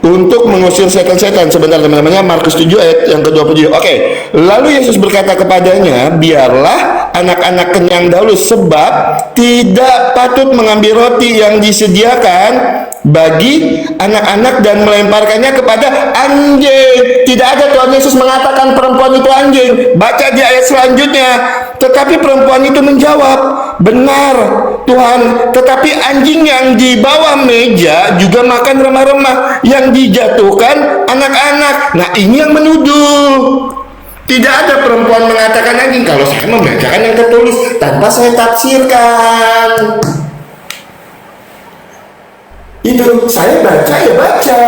untuk mengusir setan-setan. Sebentar teman-temannya, Markus 7 ayat yang ke-27. Oke. Lalu Yesus berkata kepadanya, biarlah anak-anak kenyang dahulu, sebab tidak patut mengambil roti yang disediakan bagi anak-anak dan melemparkannya kepada anjing. Tidak ada Tuhan Yesus mengatakan perempuan itu anjing. Baca di ayat selanjutnya. Tetapi perempuan itu menjawab, benar Tuhan, tetapi anjing yang di bawah meja juga makan remah-remah yang dijatuhkan anak-anak. Nah, ini yang menuduh. Tidak ada perempuan mengatakan anjing. Kalau saya membacakan yang tertulis tanpa saya tafsirkan. Itu saya baca ya baca.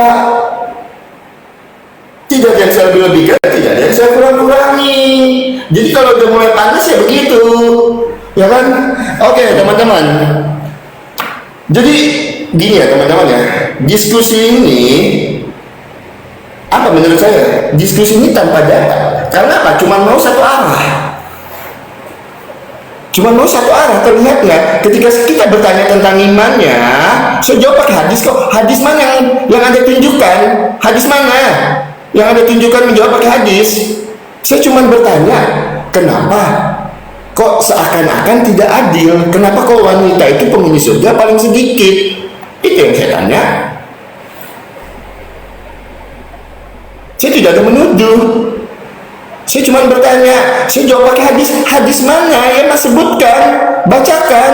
Tidak ada yang saya lebih-lebihkan, tidak ada yang saya kurang-kurangi. Jadi kalau udah mulai panas ya begitu, ya kan? Oke teman-teman. Jadi gini ya teman-teman ya, diskusi ini apa menurut saya? Diskusi ini tanpa data. Karena apa? Cuma mau satu arah. Cuma mau satu arah. Terlihat nggak? Ketika kita bertanya tentang imannya, saya jawab pakai hadis kok. Hadis mana yang Anda tunjukkan? Hadis mana yang Anda tunjukkan menjawab pakai hadis? Saya cuma bertanya, kenapa kok seakan-akan tidak adil? Kenapa kok wanita itu penghuni surga paling sedikit? Itu yang saya tanya. Saya tidak ada menuduh. Saya cuma bertanya, saya jawab pakai hadis. Hadis mana yang Mas sebutkan? Bacakan.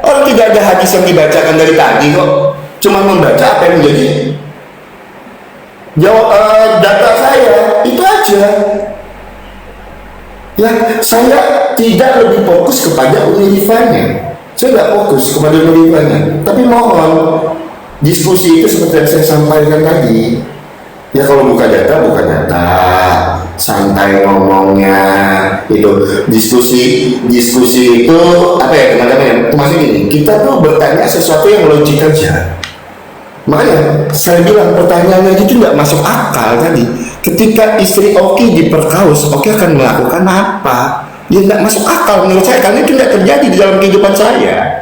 Orang tidak ada hadis yang dibacakan dari tadi kok. Cuma membaca apa yang menjadi jawab data saya. Itu aja. Ya, saya tidak lebih fokus kepada unilifannya. Saya tidak fokus kepada unilifannya. Tapi mohon, diskusi itu seperti yang saya sampaikan tadi. Ya kalau buka data, santai ngomongnya, itu diskusi itu apa ya teman-teman? Maksudnya gini, kita tuh bertanya sesuatu yang logik aja. Makanya saya bilang pertanyaannya itu nggak masuk akal tadi. Ketika istri Oki diperkaus, Oki akan melakukan apa? Ya nggak masuk akal menurut saya, karena itu nggak terjadi di dalam kehidupan saya.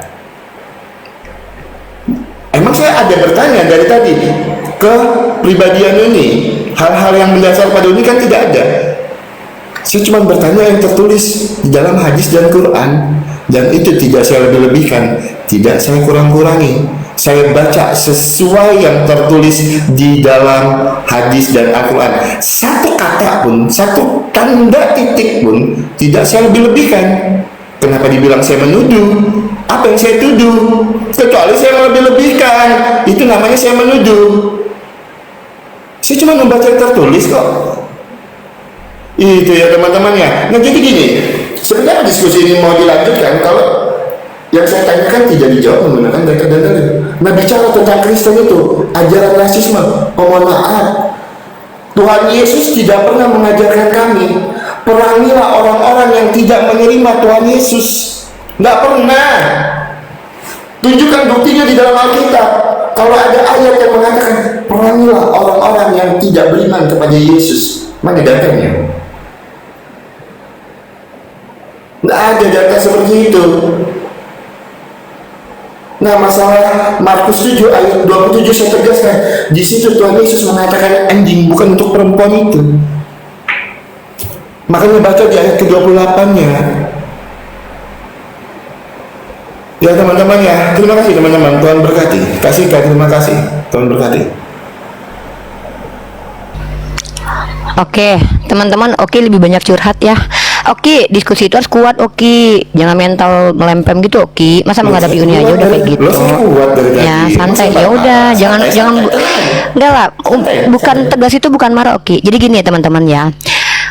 Emang saya ada bertanya dari tadi ke pribadian ini, hal-hal yang mendasar pada ini kan tidak ada. Saya cuma bertanya yang tertulis di dalam hadis dan Quran, dan itu tidak saya lebih-lebihkan, tidak saya kurang-kurangi. Saya baca sesuai yang tertulis di dalam hadis dan Al-Quran. Satu kata pun, satu tanda titik pun tidak saya lebih-lebihkan. Kenapa dibilang saya menuduh? Apa yang saya tuduh? Kecuali saya lebih-lebihkan, itu namanya saya menuduh. Saya cuma membaca yang tertulis kok. Itu ya teman-teman ya. Nah jadi gini, sebenarnya diskusi ini mau dilanjutkan kalau yang saya tanyakan tidak dijawab menggunakan data dan dalil. Nah bicara tentang Kristen itu, ajaran rasisme, mohon maaf, Tuhan Yesus tidak pernah mengajarkan kami perangilah orang-orang yang tidak menerima Tuhan Yesus. Nggak pernah. Tunjukkan buktinya di dalam Alkitab. Kalau ada ayat yang mengatakan perangilah orang-orang yang tidak beriman kepada Yesus, mana datanya? Nggak ada data seperti itu. Nah masalah Markus 7 ayat 27 saya tegaskan, di situ Tuhan Yesus mengatakan anjing bukan untuk perempuan itu. Makanya baca di ayat ke-28-nya. Ya teman-teman ya, terima kasih teman-teman, Tuhan berkati. Terima kasih, Tuhan berkati. Oke, teman-teman, Oki lebih banyak curhat ya. Oki, diskusi itu harus kuat, Oki. Jangan mental melempem gitu, Oki. Masa menghadapi dunia aja udah kayak gitu. Ya, santai. Ya udah, jangan enggak lah. Bukan tegas itu bukan marah, Oki. Jadi gini ya, teman-teman ya.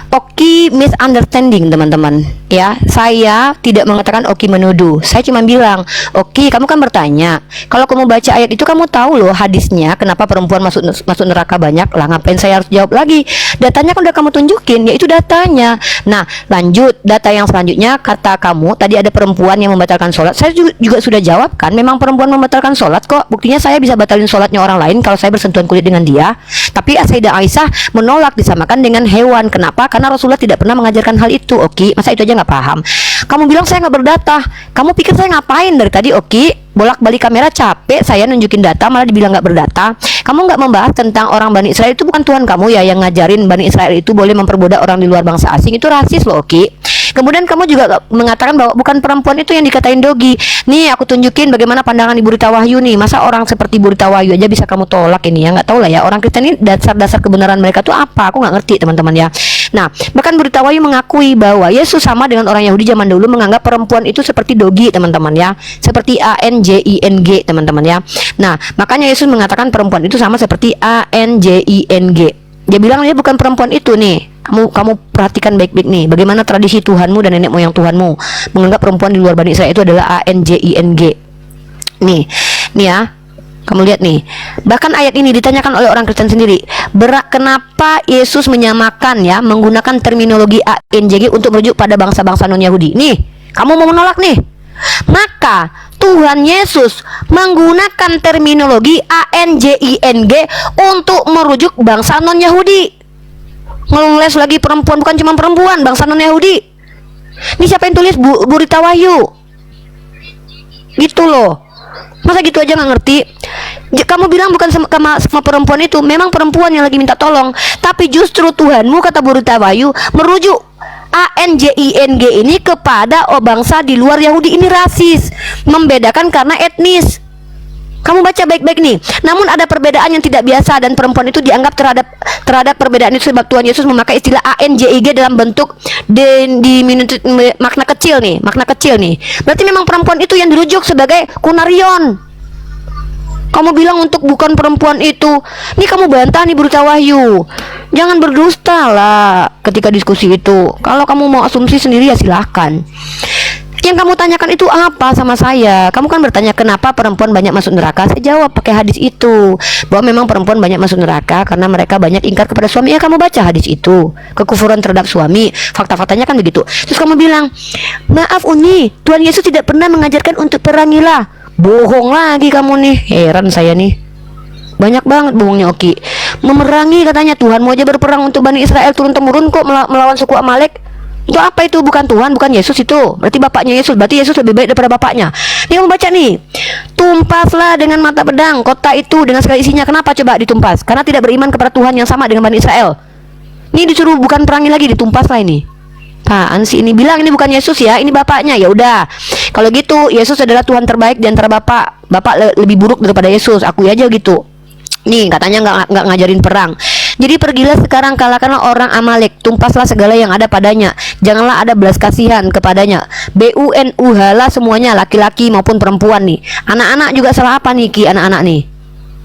Oki misunderstanding teman-teman ya. Saya tidak mengatakan Oki menuduh. Saya cuma bilang, Oki kamu kan bertanya, kalau kamu baca ayat itu kamu tahu loh hadisnya kenapa perempuan masuk neraka banyak lah. Ngapain saya harus jawab lagi? Datanya kan udah kamu tunjukin, yaitu datanya. Nah lanjut, data yang selanjutnya kata kamu tadi ada perempuan yang membatalkan sholat. Saya juga sudah jawab kan, memang perempuan membatalkan sholat kok. Buktinya saya bisa batalin sholatnya orang lain kalau saya bersentuhan kulit dengan dia. Tapi Sayyidah Aisyah menolak disamakan dengan hewan. Kenapa? Karena Rasulullah tidak pernah mengajarkan hal itu, Oki. Masa itu aja nggak paham? Kamu bilang saya nggak berdata. Kamu pikir saya ngapain dari tadi, Oki? Bolak-balik kamera capek saya nunjukin data malah dibilang nggak berdata. Kamu nggak membahas tentang orang Bani Israel itu bukan Tuhan kamu ya yang ngajarin Bani Israel itu boleh memperbudak orang di luar bangsa asing. Itu rasis loh, Oki. Kemudian kamu juga mengatakan bahwa bukan perempuan itu yang dikatain dogi. Nih aku tunjukin bagaimana pandangan Ibu Rita Wahyu nih. Masa orang seperti Ibu Rita Wahyu aja bisa kamu tolak ini ya? Nggak tahu lah ya. Orang Kristen ini dasar-dasar kebenaran mereka tuh apa? Aku nggak ngerti teman-teman ya. Nah bahkan Ibu Rita Wahyu mengakui bahwa Yesus sama dengan orang Yahudi zaman dulu menganggap perempuan itu seperti dogi teman-teman ya. Seperti ANJING teman-teman ya. Nah makanya Yesus mengatakan perempuan itu sama seperti ANJING. Dia bilang dia bukan perempuan itu nih. Kamu perhatikan baik-baik nih, bagaimana tradisi Tuhanmu dan nenek moyang Tuhanmu menganggap perempuan di luar Bani Israel itu adalah ANJING. Nih ya. Kamu lihat nih, bahkan ayat ini ditanyakan oleh orang Kristen sendiri. Kenapa Yesus menyamakan ya, menggunakan terminologi ANJG untuk merujuk pada bangsa-bangsa non-Yahudi? Nih, kamu mau menolak nih. Maka Tuhan Yesus menggunakan terminologi ANJING untuk merujuk bangsa non-Yahudi. Ngeles lagi perempuan, bukan cuma perempuan, bangsa non-Yahudi. Ini siapa yang tulis? Burita Wahyu. Gitu loh. Masa gitu aja nggak ngerti? Kamu bilang bukan sama perempuan itu, memang perempuan yang lagi minta tolong, tapi justru Tuhanmu, kata Burita Wahyu, merujuk ANJING ini kepada bangsa di luar Yahudi. Ini rasis, membedakan karena etnis. Kamu baca baik-baik nih. Namun ada perbedaan yang tidak biasa, dan perempuan itu dianggap terhadap perbedaan itu sebab Tuhan Yesus memakai istilah ANJIG dalam bentuk makna kecil nih, Berarti memang perempuan itu yang dirujuk sebagai kunarion. Kamu bilang untuk bukan perempuan itu. Ini kamu bantah nih Burita Wahyu. Jangan berdusta lah ketika diskusi itu. Kalau kamu mau asumsi sendiri ya silahkan. Yang kamu tanyakan itu apa sama saya? Kamu kan bertanya kenapa perempuan banyak masuk neraka. Saya jawab pakai hadis itu, bahwa memang perempuan banyak masuk neraka karena mereka banyak ingkar kepada suami. Ya kamu baca hadis itu, kekufuran terhadap suami. Fakta-faktanya kan begitu. Terus kamu bilang, maaf Uni, Tuhan Yesus tidak pernah mengajarkan untuk perangilah. Bohong lagi kamu nih. Heran saya nih. Banyak banget bohongnya Oki. Memerangi katanya, Tuhan mau aja berperang untuk Bani Israel turun-temurun kok melawan suku Amalek. Itu apa itu? Bukan Tuhan, bukan Yesus itu. Berarti bapaknya Yesus. Berarti Yesus lebih baik daripada bapaknya. Dia membaca nih. Tumpaslah dengan mata pedang kota itu dengan segala isinya. Kenapa coba ditumpas? Karena tidak beriman kepada Tuhan yang sama dengan Bani Israel. Ini disuruh bukan perangi lagi, ditumpaslah ini. Apaan sih ini? Bilang ini bukan Yesus ya, ini bapaknya. Ya udah. Kalau gitu Yesus adalah Tuhan terbaik di antara bapak. Bapak lebih buruk daripada Yesus. Akui aja gitu. Nih katanya nggak ngajarin perang. Jadi pergilah sekarang, kalahkanlah orang Amalek, tumpaslah segala yang ada padanya, janganlah ada belas kasihan kepadanya. BUNUH semuanya, laki-laki maupun perempuan nih. Anak-anak juga salah apa nih Ki, anak-anak nih?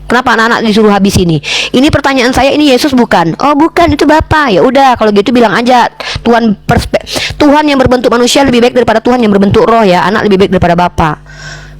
Kenapa anak-anak disuruh habis ini? Ini pertanyaan saya, ini Yesus bukan? Oh bukan, itu Bapak. Ya udah kalau gitu bilang aja Tuhan yang berbentuk manusia lebih baik daripada Tuhan yang berbentuk roh ya. Anak lebih baik daripada Bapak.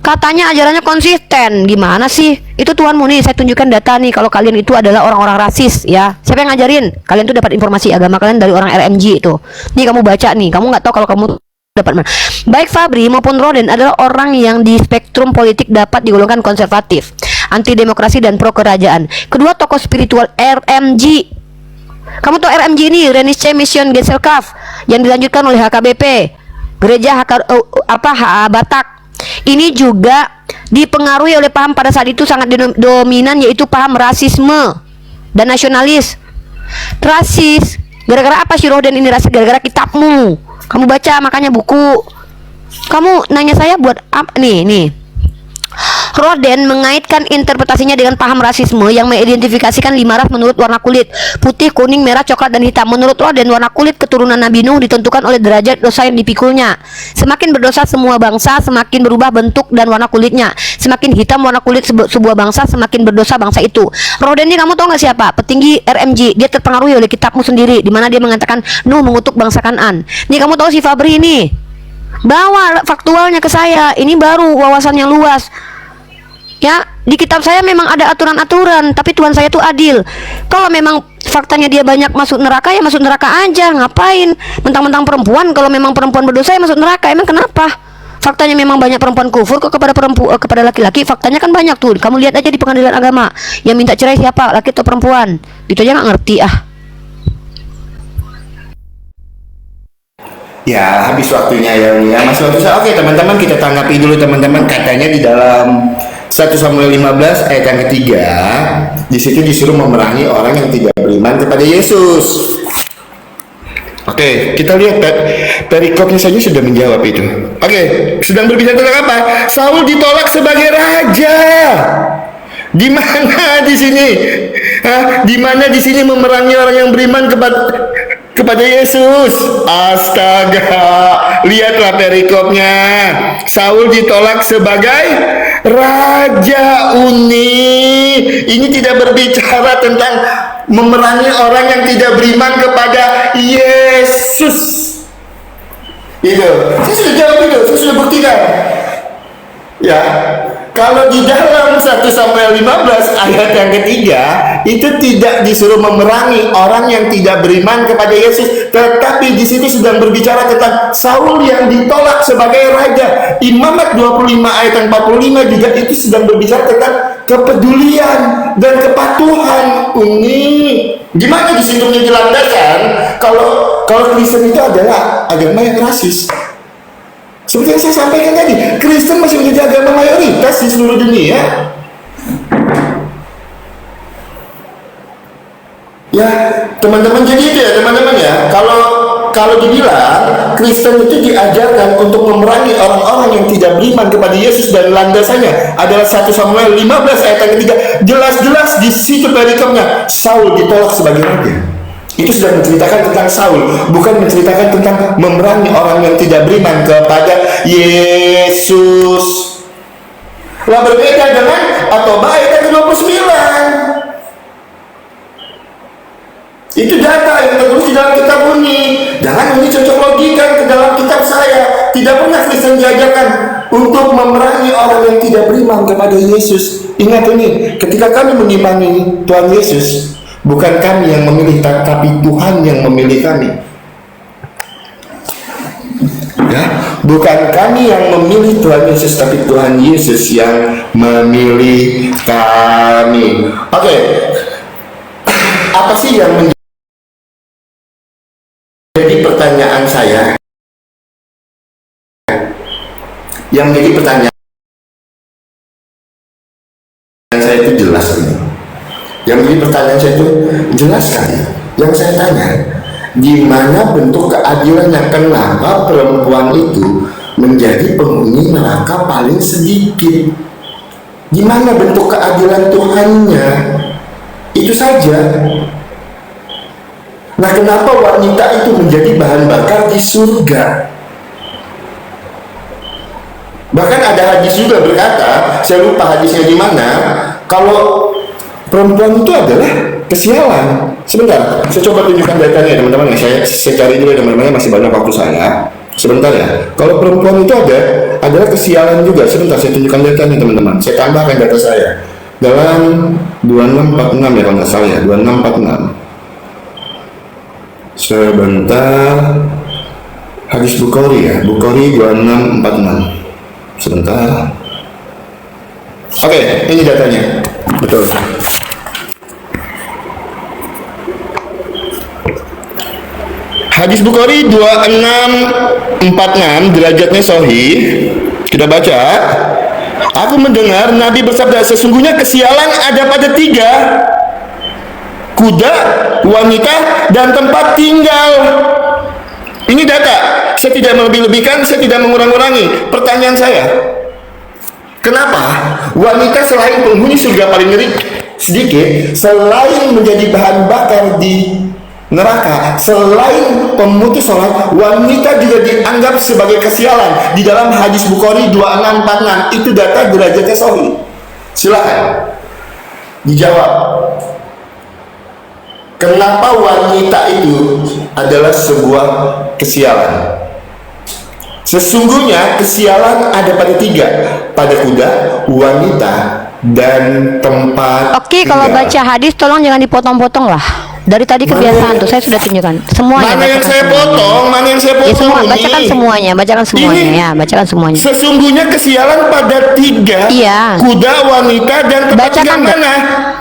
Katanya ajarannya konsisten. Gimana sih? Itu Tuhanmu nih, saya tunjukkan data nih kalau kalian itu adalah orang-orang rasis ya. Siapa yang ngajarin? Kalian tuh dapat informasi agama kalian dari orang RMG itu. Nih kamu baca nih, kamu nggak tahu kalau kamu dapat mana. Baik Fabri maupun Roden adalah orang yang di spektrum politik dapat digolongkan konservatif, anti demokrasi dan pro kerajaan. Kedua tokoh spiritual RMG. Kamu tahu RMG ini, Renische Mission Gesellschaft, yang dilanjutkan oleh HKBP, Gereja HA Batak. Ini juga dipengaruhi oleh paham pada saat itu sangat dominan, yaitu paham rasisme dan nasionalis. Rasis gara-gara apa sih Roden ini rasis? Gara-gara kitabmu. Kamu baca makanya buku. Kamu nanya saya buat apa? Nih Roden mengaitkan interpretasinya dengan paham rasisme yang mengidentifikasikan 5 ras menurut warna kulit: putih, kuning, merah, coklat, dan hitam. Menurut Roden, warna kulit keturunan Nabi Nuh ditentukan oleh derajat dosa yang dipikulnya. Semakin berdosa semua bangsa, semakin berubah bentuk dan warna kulitnya. Semakin hitam warna kulit sebuah bangsa, semakin berdosa bangsa itu. Roden ini kamu tahu nggak siapa? Petinggi RMG. Dia terpengaruhi oleh kitabmu sendiri, di mana dia mengatakan Nuh mengutuk bangsa Kan'an. Nih kamu tahu si Fabri ini? Bawa faktualnya ke saya. Ini baru wawasan yang luas. Ya, di kitab saya memang ada aturan-aturan, tapi Tuhan saya tuh adil. Kalau memang faktanya dia banyak masuk neraka, ya masuk neraka aja. Ngapain mentang-mentang perempuan? Kalau memang perempuan berdosa ya masuk neraka. Emang kenapa? Faktanya memang banyak perempuan kufur kok kepada laki-laki. Faktanya kan banyak tuh. Kamu lihat aja di pengadilan agama. Yang minta cerai siapa? Laki atau perempuan? Itu aja nggak ngerti ah. Ya habis waktunya ya masih waktu saya. Oke teman-teman, kita tanggapi dulu teman-teman. Katanya di dalam 1 Samuel 15 ayat yang ketiga, di situ disuruh memerangi orang yang tidak beriman kepada Yesus. Oke, kita lihat perikopnya saja sudah menjawab itu. Oke, sedang berbicara tentang apa? Saul ditolak sebagai raja. Di mana di sini? Di mana di sini memerangi orang yang beriman kepada Yesus? Astaga, lihatlah perikopnya. Saul ditolak sebagai raja. Ini tidak berbicara tentang memerangi orang yang tidak beriman kepada Yesus. Itu saya sudah jawab, itu saya sudah buktikan ya. Kalau di dalam 1 Samuel 15 ayat yang ketiga itu tidak disuruh memerangi orang yang tidak beriman kepada Yesus, tetapi di situ sedang berbicara tentang Saul yang ditolak sebagai raja. Imamat 25 ayat yang 45 juga itu sedang berbicara tentang kepedulian dan kepatuhan. Gimana di situ dijelaskan kalau Kristen itu adalah agama yang rasis? Seperti yang saya sampaikan tadi, Kristen masih menjadi agama mayoritas di seluruh dunia. Ya, teman-teman, jadi itu ya teman-teman ya. Kalau dibilang Kristen itu diajarkan untuk memerangi orang-orang yang tidak beriman kepada Yesus dan landasannya adalah 1 Samuel 15 ayat yang ketiga. Jelas-jelas di situ perikopnya Saul ditolak sebagai raja. Itu sudah menceritakan tentang Saul, bukan menceritakan tentang memerangi orang yang tidak beriman kepada Yesus. Lah berbeda dengan At-Taubah ayat yang ke-29. Itu data yang tertulis di dalam kitab Uni. Jangan ini cocok logikan ke dalam kitab saya. Tidak pernah Kristen diajarkan untuk memerangi orang yang tidak beriman kepada Yesus. Ingat ini, ketika kami mengimani Tuhan Yesus, bukan kami yang memilih, tapi Tuhan yang memilih kami. Ya, bukan kami yang memilih Tuhan Yesus, tapi Tuhan Yesus yang memilih kami. Oke. Apa sih yang menjadi pertanyaan saya? Yang menjadi pertanyaan saya itu jelas ini. Yang menjadi pertanyaan saya itu jelas sekali. Yang saya tanya, gimana bentuk keadilannya? Kenapa perempuan itu menjadi penghuni neraka paling sedikit? Gimana bentuk keadilan Tuhannya? Itu saja. Nah, kenapa wanita itu menjadi bahan bakar di surga? Bahkan ada hadis juga berkata, saya lupa hadisnya di mana, kalau perempuan itu adalah kesialan. Sebentar, saya coba tunjukkan datanya teman-teman. Saya cari dulu teman-teman, masih banyak waktu saya. Sebentar ya. Kalau perempuan itu adalah kesialan juga. Sebentar, saya tunjukkan datanya teman-teman. Saya tambahkan data saya dalam 2646 ya kalau nggak salah ya, 2646. Sebentar, hadis Bukhari ya, Bukhari 2646. Sebentar. Oke, ini datanya. Betul. Hadis Bukhari 2646, derajatnya sahih. Kita baca. Aku mendengar Nabi bersabda, sesungguhnya kesialan ada pada 3: kuda, wanita, dan tempat tinggal. Ini data. Saya tidak melebih-lebihkan, saya tidak mengurang-urangi. Pertanyaan saya, kenapa wanita selain penghuni surga paling ngeri sedikit, selain menjadi bahan bakar di neraka, selain pemutus sholat, wanita juga dianggap sebagai kesialan di dalam hadis Bukhari 2646. Itu data derajatnya sahih. Silakan dijawab. Kenapa wanita itu adalah sebuah kesialan? Sesungguhnya kesialan ada pada 3: pada kuda, wanita, dan tempat. Oke, kalau tinggal. baca hadis tolong jangan dipotong-potong lah. Dari tadi kebiasaan tuh saya sudah tunjukkan semuanya. Mana yang saya potong? Mana yang saya potong? Ya, semua, ini? bacakan semuanya, bacakan semuanya Ini ya, bacakan semuanya. Sesungguhnya kesialan pada 3: Iya. kuda, wanita, dan tempat Bacakan, tinggal.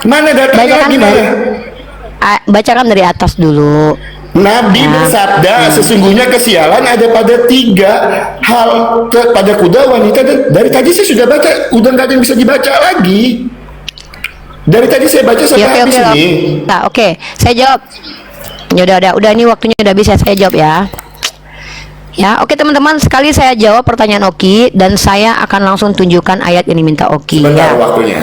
Mana datanya bacakan lagi mana? Bacakan dari atas dulu. Nabi bersabda, sesungguhnya kesialan ada pada 3 hal, pada kuda, wanita, dan dari tadi saya sudah baca, udah nggak ada yang bisa dibaca lagi. Dari tadi saya baca sampai habis ini. Nah, oke, saya jawab. Ya udah ini waktunya udah bisa saya jawab ya. Ya, oke teman-teman, sekali saya jawab pertanyaan Oki dan saya akan langsung tunjukkan ayat yang diminta Oki. Sebentar Ya. waktunya.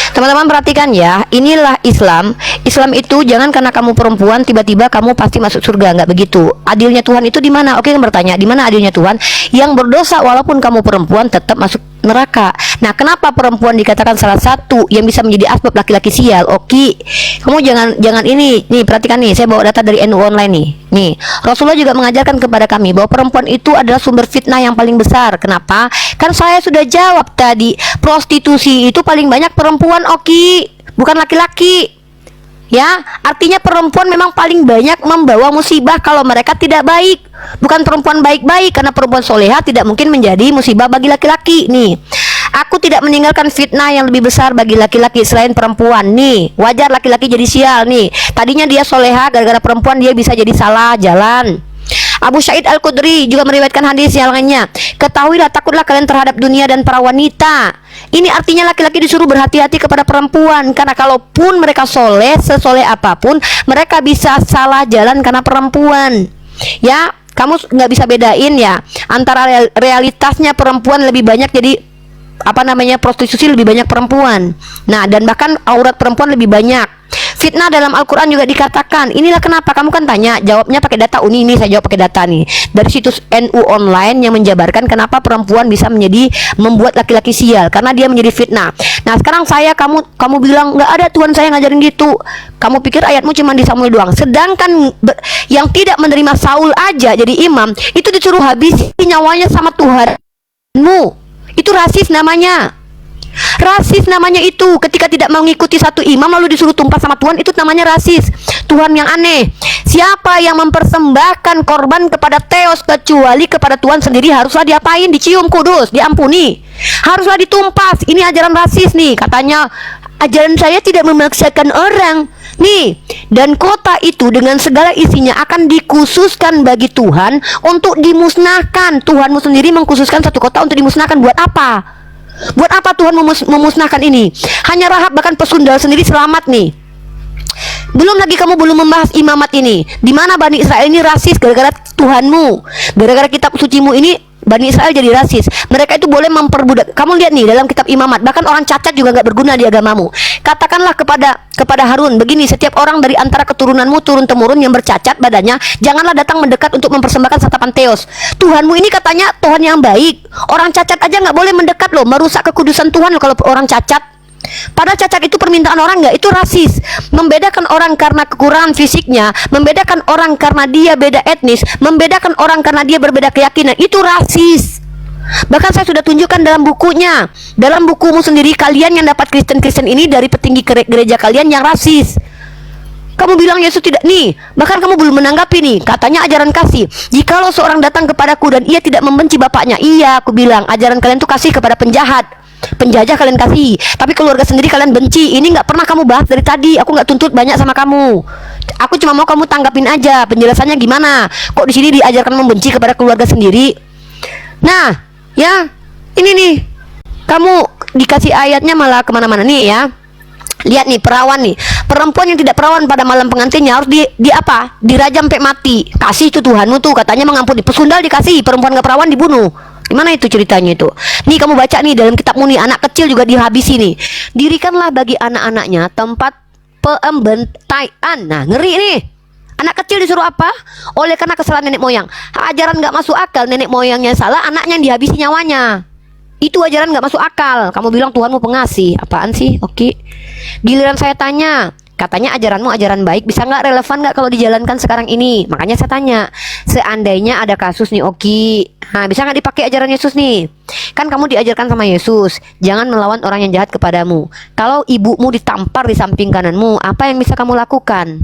Teman-teman perhatikan ya, inilah Islam. Islam itu jangan karena kamu perempuan tiba-tiba kamu pasti masuk surga, nggak begitu. Adilnya Tuhan itu di mana? Oke, yang bertanya, di mana adilnya Tuhan? Yang berdosa walaupun kamu perempuan tetap masuk neraka. Nah, kenapa perempuan dikatakan salah satu yang bisa menjadi asbab laki-laki sial? Oke, kamu jangan ini. Nih, perhatikan nih, saya bawa data dari NU Online nih. Nih, Rasulullah juga mengajarkan kepada kami bahwa perempuan itu adalah sumber fitnah yang paling besar. Kenapa? Kan saya sudah jawab tadi, prostitusi itu paling banyak perempuan, oke, bukan laki-laki. Ya, artinya perempuan memang paling banyak membawa musibah kalau mereka tidak baik. Bukan perempuan baik-baik, karena perempuan soleha tidak mungkin menjadi musibah bagi laki-laki. Nih, aku tidak meninggalkan fitnah yang lebih besar bagi laki-laki selain perempuan. Nih, wajar laki-laki jadi sial nih. Tadinya dia soleha, gara-gara perempuan dia bisa jadi salah jalan. Abu Sa'id Al-Khudri juga meriwayatkan hadis yang lainnya. Ketahuilah, takutlah kalian terhadap dunia dan para wanita. Ini artinya laki-laki disuruh berhati-hati kepada perempuan, karena kalaupun mereka soleh, sesoleh apapun, mereka bisa salah jalan karena perempuan. Ya, kamu nggak bisa bedain ya antara realitasnya perempuan lebih banyak jadi prostitusi lebih banyak perempuan. Nah, dan bahkan aurat perempuan lebih banyak. Fitnah dalam Al-Quran juga dikatakan. Inilah kenapa kamu kan tanya, jawabnya pakai data Uni. Ini saya jawab pakai data nih dari situs NU Online yang menjabarkan kenapa perempuan bisa membuat laki-laki sial, karena dia menjadi fitnah. Nah, sekarang kamu bilang nggak ada, Tuhan saya ngajarin gitu. Kamu pikir ayatmu cuma di Samuel doang, sedangkan yang tidak menerima Saul aja jadi imam itu disuruh habisi nyawanya sama Tuhanmu. Itu rasis namanya. Rasis namanya itu. Ketika tidak mengikuti satu imam lalu disuruh tumpah sama Tuhan, itu namanya rasis. Tuhan yang aneh. Siapa yang mempersembahkan korban kepada Theos kecuali kepada Tuhan sendiri haruslah diapain? Dicium kudus, diampuni, haruslah ditumpas. Ini ajaran rasis nih. Katanya ajaran saya tidak memaksakan orang. Nih, dan kota itu dengan segala isinya akan dikhususkan bagi Tuhan untuk dimusnahkan. Tuhanmu sendiri mengkhususkan satu kota untuk dimusnahkan. Buat apa? Buat apa Tuhan memusnahkan ini? Hanya Rahab bahkan pesundal sendiri selamat nih. Belum lagi kamu belum membahas imamat ini. Di mana Bani Israel ini rasis gara-gara Tuhanmu. Gara-gara kitab sucimu ini Bani Israel jadi rasis. Mereka itu boleh memperbudak. Kamu lihat nih dalam kitab imamat, bahkan orang cacat juga nggak berguna di agamamu. Katakanlah kepada Harun begini, setiap orang dari antara keturunanmu turun temurun yang bercacat badannya, janganlah datang mendekat untuk mempersembahkan santapan Theos. Tuhanmu ini katanya Tuhan yang baik. Orang cacat aja nggak boleh mendekat loh, merusak kekudusan Tuhan loh kalau orang cacat. Padahal cacat itu permintaan orang nggak? Itu rasis. Membedakan orang karena kekurangan fisiknya, membedakan orang karena dia beda etnis, membedakan orang karena dia berbeda keyakinan, itu rasis. Bahkan saya sudah tunjukkan dalam bukunya, dalam bukumu sendiri, kalian yang dapat Kristen ini dari petinggi gereja kalian yang rasis. Kamu bilang Yesus tidak nih, bahkan kamu belum menanggapi nih. Katanya ajaran kasih. Jikalau seorang datang kepadaku dan ia tidak membenci bapaknya, iya, aku bilang ajaran kalian tuh kasih kepada penjahat. Penjajah kalian kasih, tapi keluarga sendiri kalian benci. Ini nggak pernah kamu bahas dari tadi. Aku nggak tuntut banyak sama kamu. Aku cuma mau kamu tanggapin aja penjelasannya gimana. Kok di sini diajarkan membenci kepada keluarga sendiri? Nah, ya ini nih, kamu dikasih ayatnya malah kemana-mana nih ya. Lihat nih, perawan nih, perempuan yang tidak perawan pada malam pengantinnya harus dirajam sampai mati. Kasih itu Tuhanmu tuh katanya mengampuni. Pesundal dikasih, perempuan nggak perawan dibunuh. Gimana itu ceritanya itu? Nih kamu baca nih dalam kitabmu nih, anak kecil juga dihabisi nih. Dirikanlah bagi anak-anaknya tempat pembentaian. Nah, ngeri nih. Anak kecil disuruh apa? Oleh karena kesalahan nenek moyang. Ajaran nggak masuk akal, nenek moyangnya salah, anaknya yang dihabisi nyawanya. Itu ajaran nggak masuk akal. Kamu bilang Tuhanmu pengasih. Apaan sih? Oke. Giliran saya tanya, katanya ajaranmu ajaran baik, bisa nggak relevan nggak kalau dijalankan sekarang ini? Makanya saya tanya, seandainya ada kasus nih, oke, nah bisa nggak dipakai ajaran Yesus nih? Kan kamu diajarkan sama Yesus, jangan melawan orang yang jahat kepadamu. Kalau ibumu ditampar di samping kananmu, apa yang bisa kamu lakukan?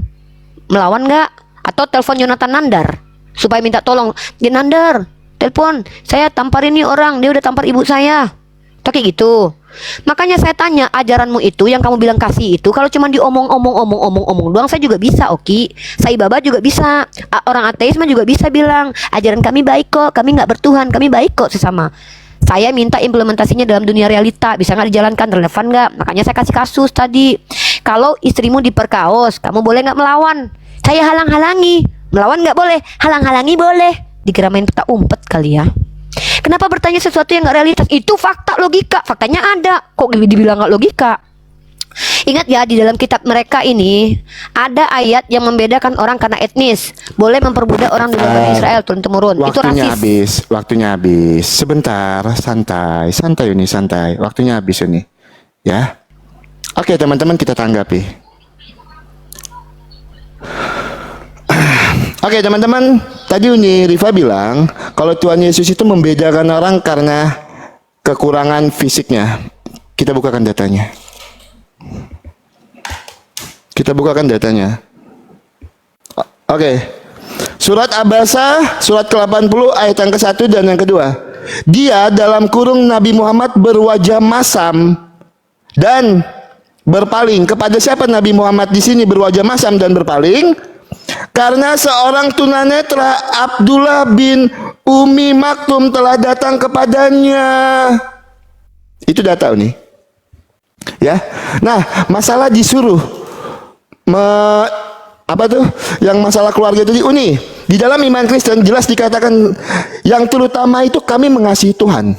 Melawan nggak? Atau telepon Yonatan Nandar supaya minta tolong, dia Nandar, telepon, saya tampar ini orang, dia udah tampar ibu saya. Kayak gitu. Makanya saya tanya, ajaranmu itu yang kamu bilang kasih itu, kalau cuma diomong doang saya juga bisa, oke. Sai Baba juga bisa. Orang ateis mah juga bisa bilang, ajaran kami baik kok, kami nggak bertuhan, kami baik kok sesama. Saya minta implementasinya dalam dunia realita, bisa nggak dijalankan, relevan nggak? Makanya saya kasih kasus tadi. Kalau istrimu diperkaos, kamu boleh nggak melawan? Saya halang-halangi. Melawan nggak boleh, halang-halangi boleh. Dikira main peta umpet kali ya. Kenapa bertanya sesuatu yang nggak realitas? Itu fakta, logika. Faktanya ada. Kok dibilang nggak logika? Ingat ya, di dalam kitab mereka ini ada ayat yang membedakan orang karena etnis. Boleh memperbudak orang dari Bani Israel turun-temurun. Itu rasis. Waktunya habis. Sebentar, santai ini, santai. Waktunya habis ini. Ya. Oke, teman-teman, kita tanggapi. Oke, teman-teman, tadi Uni Rifa bilang kalau Tuhan Yesus itu membedakan orang karena kekurangan fisiknya. Kita bukakan datanya. Oke. Surat Abasa, surat ke-80 ayat yang ke-1 dan yang kedua. Dia dalam kurung Nabi Muhammad berwajah masam dan berpaling. Kepada siapa Nabi Muhammad di sini berwajah masam dan berpaling? Karena seorang tunanetra, Abdullah bin Umi Maktum, telah datang kepadanya. Itu data nih. Ya. Nah, masalah disuruh yang masalah keluarga itu Uni. Di dalam iman Kristen jelas dikatakan yang terutama itu kami mengasihi Tuhan.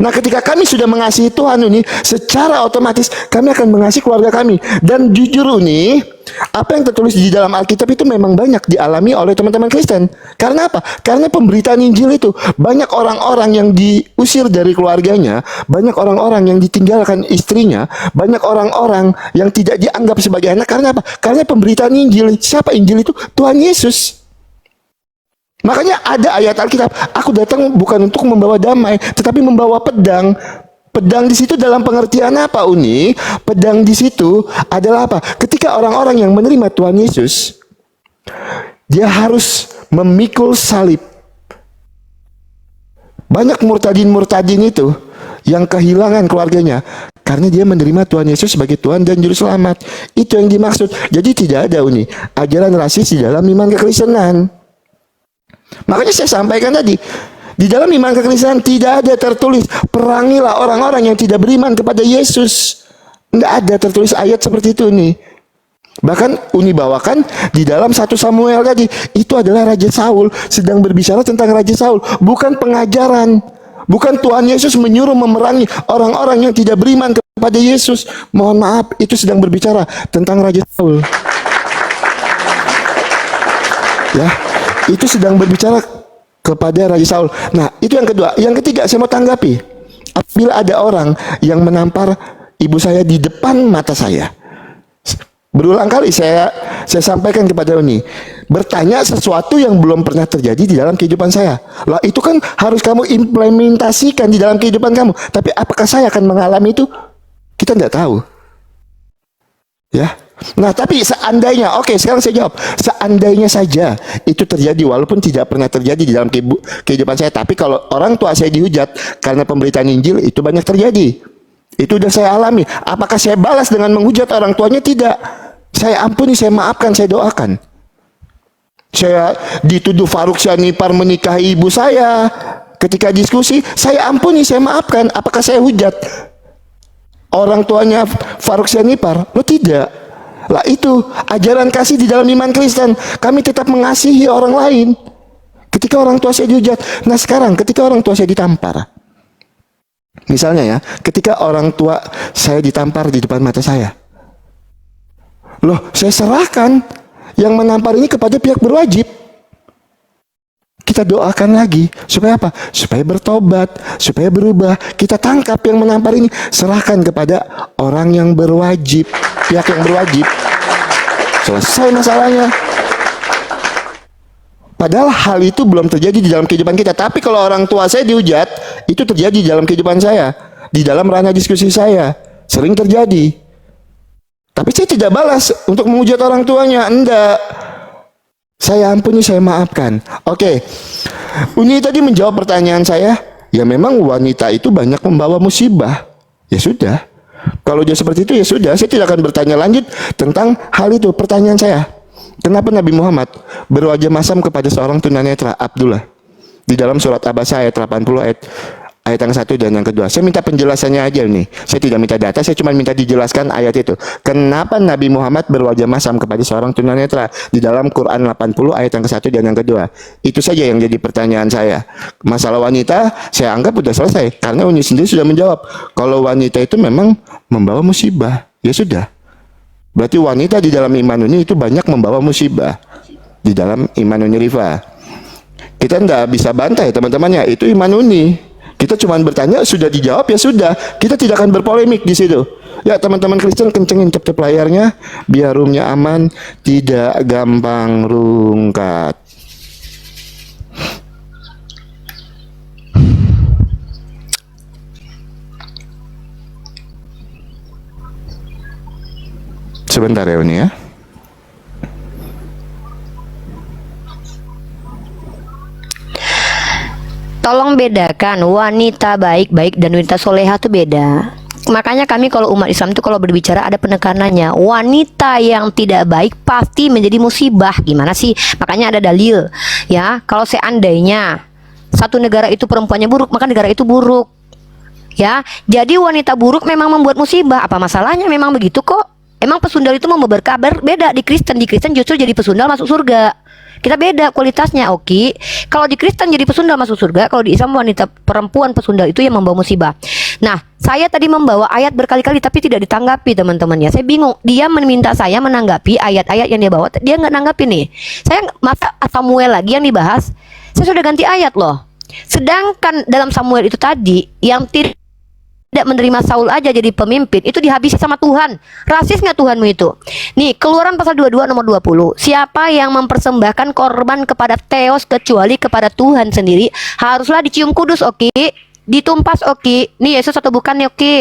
Nah, ketika kami sudah mengasihi Tuhan Uni, secara otomatis kami akan mengasihi keluarga kami. Dan jujur Uni, apa yang tertulis di dalam Alkitab itu memang banyak dialami oleh teman-teman Kristen. Karena apa? Karena pemberitaan Injil itu banyak orang-orang yang diusir dari keluarganya, banyak orang-orang yang ditinggalkan istrinya, banyak orang-orang yang tidak dianggap sebagai anak. Karena apa? Karena pemberitaan Injil. Siapa Injil itu? Tuhan Yesus. Makanya ada ayat Alkitab, aku datang bukan untuk membawa damai, tetapi membawa pedang. Pedang di situ dalam pengertian apa, Uni? Pedang di situ adalah apa? Ketika orang-orang yang menerima Tuhan Yesus, dia harus memikul salib. Banyak murtadin itu yang kehilangan keluarganya karena dia menerima Tuhan Yesus sebagai Tuhan dan Juru Selamat. Itu yang dimaksud. Jadi tidak ada, Uni, ajaran rasis di dalam iman kekristenan. Makanya saya sampaikan tadi, di dalam iman kekristenan tidak ada tertulis perangilah orang-orang yang tidak beriman kepada Yesus. Tidak ada tertulis ayat seperti itu nih. Bahkan Uni bawakan di dalam 1 Samuel tadi, itu adalah Raja Saul sedang berbicara tentang Raja Saul, bukan pengajaran. Bukan Tuhan Yesus menyuruh memerangi orang-orang yang tidak beriman kepada Yesus. Mohon maaf, itu sedang berbicara tentang Raja Saul. Ya. Itu sedang berbicara kepada Raja Saul. Nah, itu yang kedua. Yang ketiga, saya mau tanggapi. Apabila ada orang yang menampar ibu saya di depan mata saya, berulang kali saya sampaikan kepada Uni, bertanya sesuatu yang belum pernah terjadi di dalam kehidupan saya. Lah, itu kan harus kamu implementasikan di dalam kehidupan kamu. Tapi apakah saya akan mengalami itu? Kita tidak tahu. Ya. Nah, tapi seandainya, oke, sekarang saya jawab, seandainya saja itu terjadi, walaupun tidak pernah terjadi di dalam kehidupan saya, tapi kalau orang tua saya dihujat karena pemberitaan Injil, itu banyak terjadi. Itu sudah saya alami. Apakah saya balas dengan menghujat orang tuanya? Tidak. Saya ampuni, saya maafkan, saya doakan. Saya dituduh Faruk Syanipar menikahi ibu saya, ketika diskusi, saya ampuni, saya maafkan. Apakah saya hujat orang tuanya Faruk Syanipar? Lo tidak. Lah, itu ajaran kasih di dalam iman Kristen. Kami tetap mengasihi orang lain. Ketika orang tua saya dihujat. Nah, sekarang ketika orang tua saya ditampar, misalnya ya, ketika orang tua saya ditampar di depan mata saya, loh, saya serahkan yang menampar ini kepada pihak berwajib. Kita doakan lagi, supaya apa? Supaya bertobat, supaya berubah. Kita tangkap yang menampar ini, serahkan kepada orang yang berwajib, pihak yang berwajib. Selesai masalahnya. Padahal hal itu belum terjadi di dalam kehidupan kita. Tapi kalau orang tua saya dihujat, itu terjadi di dalam kehidupan saya, di dalam ranah diskusi saya, sering terjadi. Tapi saya tidak balas untuk menghujat orang tuanya, enggak. Saya ampuni, saya maafkan. Oke. Uni tadi menjawab pertanyaan saya. Ya, memang wanita itu banyak membawa musibah. Ya sudah. Kalau dia seperti itu, ya sudah. Saya tidak akan bertanya lanjut tentang hal itu. Pertanyaan saya, kenapa Nabi Muhammad berwajah masam kepada seorang tunanetra, Abdullah? Di dalam surat Abasa ayat 80 ayat yang satu dan yang kedua. Saya minta penjelasannya aja nih. Saya tidak minta data, saya cuma minta dijelaskan ayat itu. Kenapa Nabi Muhammad berwajah masam kepada seorang tunanetra di dalam Quran 80 ayat yang ke-1 dan yang kedua. Itu saja yang jadi pertanyaan saya. Masalah wanita saya anggap sudah selesai karena Uni sendiri sudah menjawab. Kalau wanita itu memang membawa musibah, ya sudah. Berarti wanita di dalam iman Uni itu banyak membawa musibah di dalam iman Uni Rifa. Kita tidak bisa bantah ya teman-teman ya, itu iman Uni. Kita cuma bertanya, sudah dijawab ya sudah. Kita tidak akan berpolemik di situ. Ya teman-teman Kristen, kencengin cep-cep layarnya biar roomnya aman, tidak gampang rungkat. Sebentar ya Uni ya. Tolong bedakan wanita baik-baik dan wanita soleha itu beda. Makanya kami kalau umat Islam itu kalau berbicara ada penekanannya. Wanita yang tidak baik pasti menjadi musibah. Gimana sih? Makanya ada dalil. Ya, kalau seandainya satu negara itu perempuannya buruk, maka negara itu buruk. Ya, jadi wanita buruk memang membuat musibah. Apa masalahnya? Memang begitu kok. Emang pesundal itu membawa kabar beda di Kristen. Di Kristen justru jadi pesundal masuk surga. Kita beda kualitasnya, oke. Kalau di Kristen jadi pesundal masuk surga, kalau di Islam wanita perempuan pesundal itu yang membawa musibah. Nah, saya tadi membawa ayat berkali-kali tapi tidak ditanggapi teman-teman ya. Saya bingung. Dia meminta saya menanggapi ayat-ayat yang dia bawa. Dia nggak nanggapi nih. Saya masa Samuel lagi yang dibahas. Saya sudah ganti ayat loh. Sedangkan dalam Samuel itu tadi yang tidak menerima Saul aja jadi pemimpin itu dihabisi sama Tuhan. Rasis nggak Tuhanmu itu? Nih, Keluaran pasal 22 nomor 20. Siapa yang mempersembahkan korban kepada Theos kecuali kepada Tuhan sendiri haruslah dicium kudus, oke? Ditumpas, oke? Nih Yesus atau bukan nih, oke?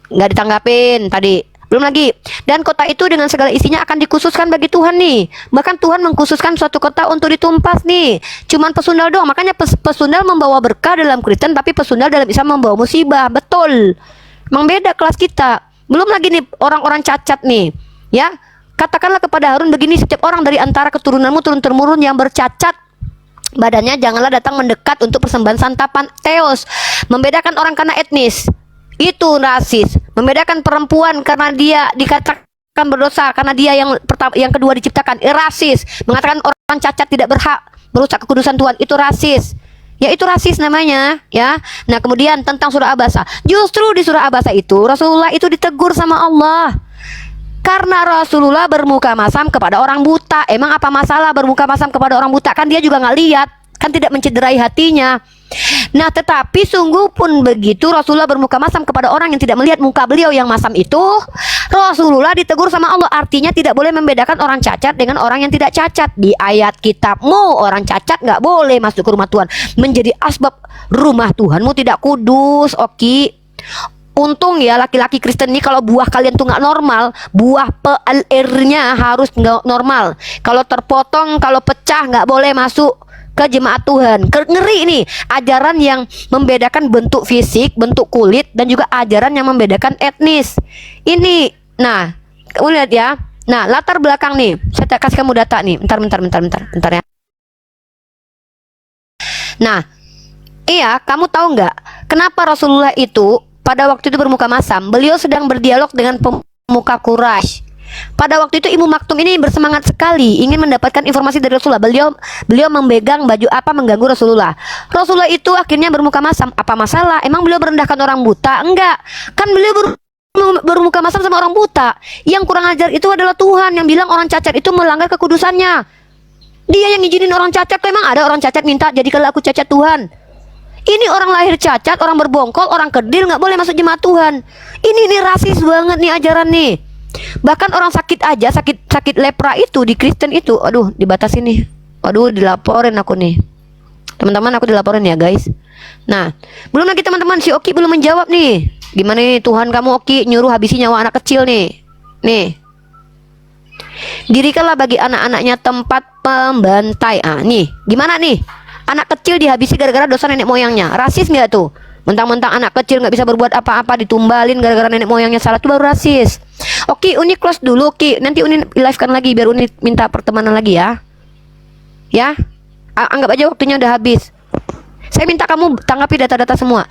Nggak ditanggapin tadi. Belum lagi. Dan kota itu dengan segala isinya akan dikhususkan bagi Tuhan nih. Bahkan Tuhan mengkhususkan suatu kota untuk ditumpas nih. Cuman pesundal doang. Makanya pesundal membawa berkah dalam Kristen, tapi pesundal dalam Islam membawa musibah. Betul. Memang beda kelas kita. Belum lagi nih orang-orang cacat nih. Ya. Katakanlah kepada Harun begini, setiap orang dari antara keturunanmu turun-temurun yang bercacat badannya janganlah datang mendekat untuk persembahan santapan. Theos. Membedakan orang karena etnis. Itu rasis. Membedakan perempuan karena dia dikatakan berdosa karena dia yang pertama, yang kedua diciptakan. Rasis. Mengatakan orang cacat tidak berhak merusak kekudusan Tuhan. Itu rasis. Ya itu rasis namanya, ya. Nah, kemudian tentang surah Abasa. Justru di surah Abasa itu Rasulullah itu ditegur sama Allah. Karena Rasulullah bermuka masam kepada orang buta. Emang apa masalah bermuka masam kepada orang buta? Kan dia juga nggak lihat. Kan tidak mencederai hatinya. Nah, tetapi sungguh pun begitu Rasulullah bermuka masam kepada orang yang tidak melihat muka beliau yang masam itu, Rasulullah ditegur sama Allah. Artinya tidak boleh membedakan orang cacat dengan orang yang tidak cacat. Di ayat kitabmu orang cacat nggak boleh masuk ke rumah Tuhan, menjadi asbab rumah Tuhanmu tidak kudus. Oke. Untung ya laki-laki Kristen ini kalau buah kalian tuh nggak normal, buah PLR-nya harus nggak normal. Kalau terpotong, kalau pecah nggak boleh masuk ke jemaat Tuhan. Ngeri ini ajaran yang membedakan bentuk fisik, bentuk kulit, dan juga ajaran yang membedakan etnis. Ini, nah, kamu lihat ya. Nah, latar belakang nih, saya kasih kamu data nih. Bentar ya. Nah, iya, kamu tahu nggak kenapa Rasulullah itu pada waktu itu bermuka masam? Beliau sedang berdialog dengan pemuka Quraisy. Pada waktu itu Ibu Maktum ini bersemangat sekali ingin mendapatkan informasi dari Rasulullah. Beliau memegang baju apa mengganggu Rasulullah. Rasulullah itu akhirnya bermuka masam. Apa masalah? Emang beliau merendahkan orang buta? Enggak. Kan beliau bermuka masam sama orang buta. Yang kurang ajar itu adalah Tuhan yang bilang orang cacat itu melanggar kekudusannya. Dia yang ngizinin orang cacat. Emang ada orang cacat minta jadikanlah aku cacat Tuhan? Ini orang lahir cacat, orang berbongkol, orang kedil nggak boleh masuk jemaat Tuhan. Ini rasis banget nih ajaran nih. Bahkan orang sakit aja, sakit lepra itu di Kristen itu, aduh dibatasi nih. Aduh dilaporin aku nih. Teman-teman aku dilaporin ya guys. Nah, belum lagi teman-teman si Oki belum menjawab nih. Gimana nih Tuhan kamu Oki nyuruh habisi nyawa anak kecil nih. Nih. Dirikanlah bagi anak-anaknya tempat pembantai. Ah, nih, gimana nih? Anak kecil dihabisi gara-gara dosa nenek moyangnya. Rasis nggak tuh? Mentang-mentang anak kecil nggak bisa berbuat apa-apa ditumbalin gara-gara nenek moyangnya salah, tuh baru rasis. Oke, Uni close dulu, Oke. Nanti Uni live kan lagi biar Uni minta pertemanan lagi ya. Ya. Anggap aja waktunya udah habis. Saya minta kamu tanggapi data-data semua.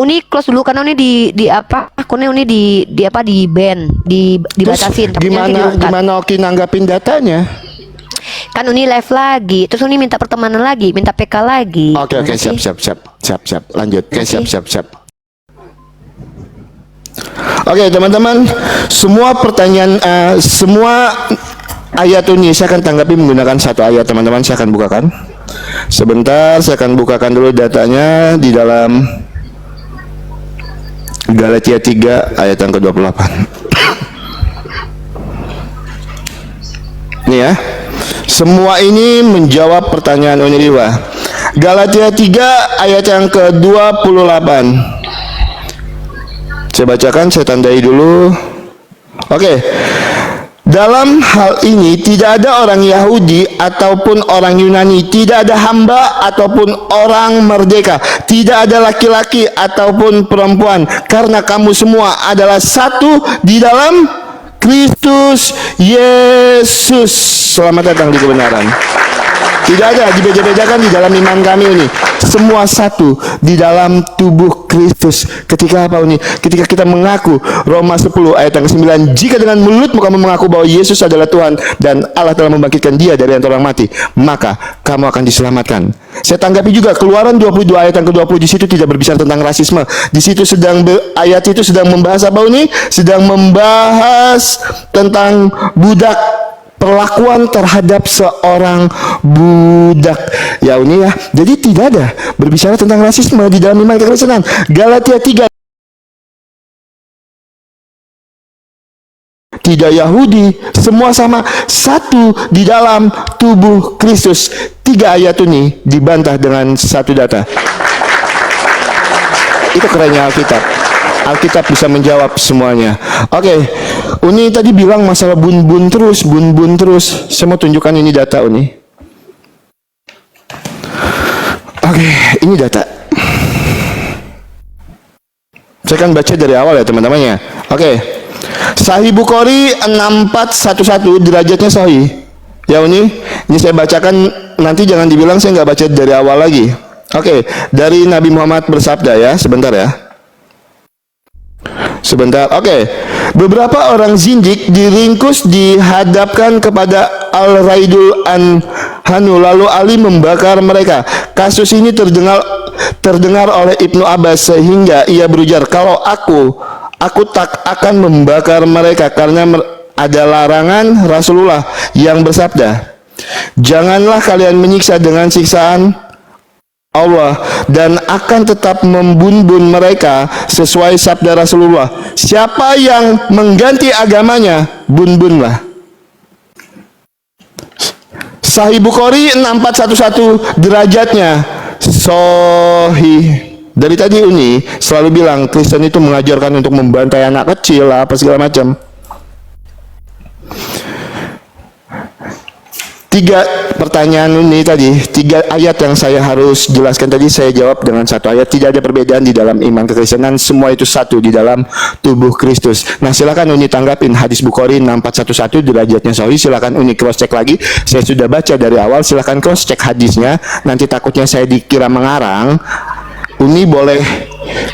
Uni close dulu karena Uni di apa? Akunnya Uni di apa di ban, dibatasin. Terus gimana Oki nanggapin datanya? Kan Uni live lagi, terus Uni minta pertemanan lagi, minta PK lagi. Oke, siap. Lanjut. Oke, siap. Oke, teman-teman, semua pertanyaan, semua ayat ini saya akan tanggapi menggunakan satu ayat, teman-teman. Saya akan bukakan. Sebentar, saya akan bukakan dulu datanya di dalam Galatia 3 ayat yang ke-28. Ini ya. Semua ini menjawab pertanyaan Uniliwa. Galatia 3 ayat yang ke-28. Saya bacakan, saya tandai dulu. Oke. Dalam hal ini tidak ada orang Yahudi ataupun orang Yunani, tidak ada hamba ataupun orang merdeka, tidak ada laki-laki ataupun perempuan, karena kamu semua adalah satu di dalam Kristus Yesus. Selamat datang di kebenaran. Tidak ada dibeda-bedakan di dalam iman kami ini. Semua satu di dalam tubuh Kristus. Ketika apa ini? Ketika kita mengaku, Roma 10 ayat yang ke-9, jika dengan mulutmu kamu mengaku bahwa Yesus adalah Tuhan dan Allah telah membangkitkan dia dari antara orang mati, maka kamu akan diselamatkan. Saya tanggapi juga Keluaran 22 ayat yang ke-20, di situ tidak berbicara tentang rasisme. Di situ ayat itu sedang membahas apa ini? Sedang membahas tentang budak, perlakuan terhadap seorang budak. Ya ini ya. Jadi tidak ada berbicara tentang rasisme di dalam iman kekristenan. Galatia 3. Tidak Yahudi, semua sama, satu di dalam tubuh Kristus. 3 ayat ini dibantah dengan satu data. Itu kerennya Alkitab. Alkitab bisa menjawab semuanya. Oke, Uni tadi bilang masalah bun-bun terus. Saya mau tunjukkan ini data Uni. Oke, ini data. Saya akan baca dari awal ya teman-teman ya. Oke, Sahih Bukhari 6411 derajatnya sahih. Ya Uni, ini saya bacakan, nanti jangan dibilang saya nggak baca dari awal lagi. Oke, dari Nabi Muhammad bersabda ya, sebentar ya. Sebentar, oke. Beberapa orang zindik diringkus dihadapkan kepada Al-Raidul Anhanu, lalu Ali membakar mereka. Kasus ini terdengar oleh Ibnu Abbas sehingga ia berujar, kalau aku tak akan membakar mereka karena ada larangan Rasulullah yang bersabda, janganlah kalian menyiksa dengan siksaan Allah dan akan tetap membun-bun mereka sesuai sabda Rasulullah. Siapa yang mengganti agamanya, bun-bunlah. Sahih Bukhari 6411 derajatnya sahih. Dari tadi Uni selalu bilang Kristen itu mengajarkan untuk membantai anak kecil lah, apa segala macam. 3 pertanyaan ini tadi, 3 ayat yang saya harus jelaskan tadi saya jawab dengan satu ayat. Tidak ada perbedaan di dalam iman kekristenan, semua itu satu di dalam tubuh Kristus. Nah, silakan Uni tanggapin hadis Bukhari 6411 derajatnya sahih. Silakan Uni cross check lagi. Saya sudah baca dari awal, silakan cross check hadisnya. Nanti takutnya saya dikira mengarang. Uni boleh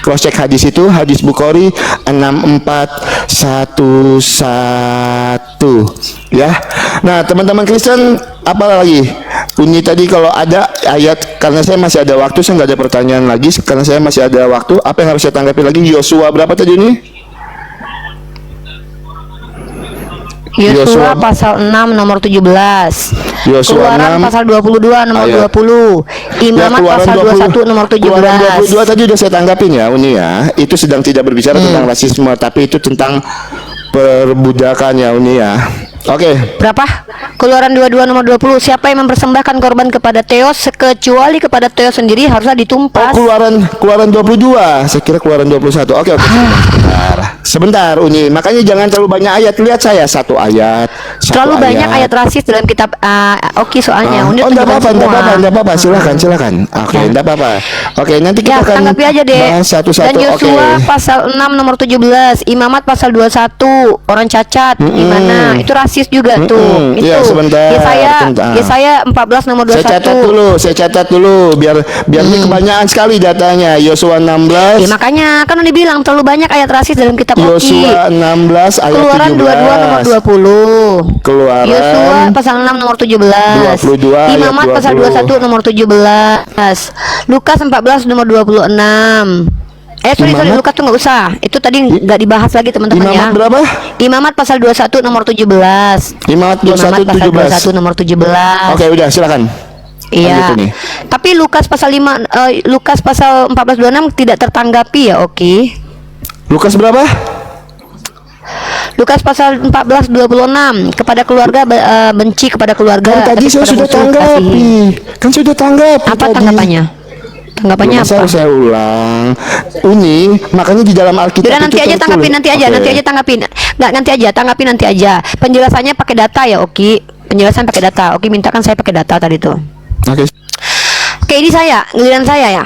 cross check hadis itu, hadis Bukhari 6411 ya. Nah, teman-teman Kristen, apa lagi? Uni tadi kalau ada ayat, karena saya masih ada waktu, saya nggak ada pertanyaan lagi, karena saya masih ada waktu. Apa yang harus saya tanggapi lagi? Yosua berapa tadi ini? Yosua pasal 6 nomor 17. Keluaran 6, pasal 22 nomor ayat. 20. Imamat Ya, pasal 21 nomor 17. Keluaran 22 tadi udah saya tanggapin ya Uni ya. Itu sedang tidak berbicara tentang rasisme, tapi itu tentang perbudakan ya Uni ya. Oke. Berapa? Keluaran 22 nomor 20. Siapa yang mempersembahkan korban kepada Theos kecuali kepada Theos sendiri haruslah Oh, ditumpas. keluaran 22. Saya kira keluaran 21. Oke. Sebentar Uni. Makanya jangan terlalu banyak ayat. Lihat saya satu ayat. Terlalu banyak ayat rasis dalam kitab Oki soalnya. Uni enggak tunjukkan apa-apa, semua. enggak apa-apa. Silakan. Oke, enggak apa-apa. Oke, nanti kita Ya, akan tanggapi aja deh. bahas satu-satu. Dan Yosua pasal 6 nomor 17, Imamat pasal 21, orang cacat gimana? Itu rasis juga tuh. Itu. Ya, sebentar. Yesaya 14 nomor 21. Saya catat dulu biar ini kebanyakan sekali datanya. Yosua 16. Ya, makanya kan udah bilang terlalu banyak ayat rasis dalam kitab Oki. Yosua 16 ayat Keluaran 17. 22 nomor 20. Keluaran Yosua pasal 6 nomor 17. 22 ayat Imamat pasal 20. 21 nomor 17. Lukas 14 nomor 26. Sorry, Imamat? Lukas tuh nggak usah. Itu tadi nggak dibahas lagi teman-teman ya. Imamat berapa? Imamat pasal 21 nomor 17. Imamat Imamat 21 pasal 21 17. nomor 17. Oke, udah silakan. Iya. Lanjut ini. Tapi Lukas pasal 5 Lukas pasal 14:26 tidak tertanggapi ya, oke. Lukas berapa? Lukas pasal 14:26 kepada keluarga benci kepada keluarga. Kan tadi tapi saya kepada sudah musuh kasihi. tanggapi. Kan sudah tanggapi Apa tadi. tanggapannya? Tanggapannya Masa apa? saya ulang. Ini makanya di dalam Alkitab Udah nanti itu aja tanggapin, tertulis. nanti aja, Oke. nanti aja tanggapin. Nggak, nanti aja, tanggapin nanti aja. Penjelasannya pakai data ya, Oki. Penjelasan pakai data. Oki mintakan saya pakai data tadi tuh. Oke. Oke, ini saya, giliran saya ya.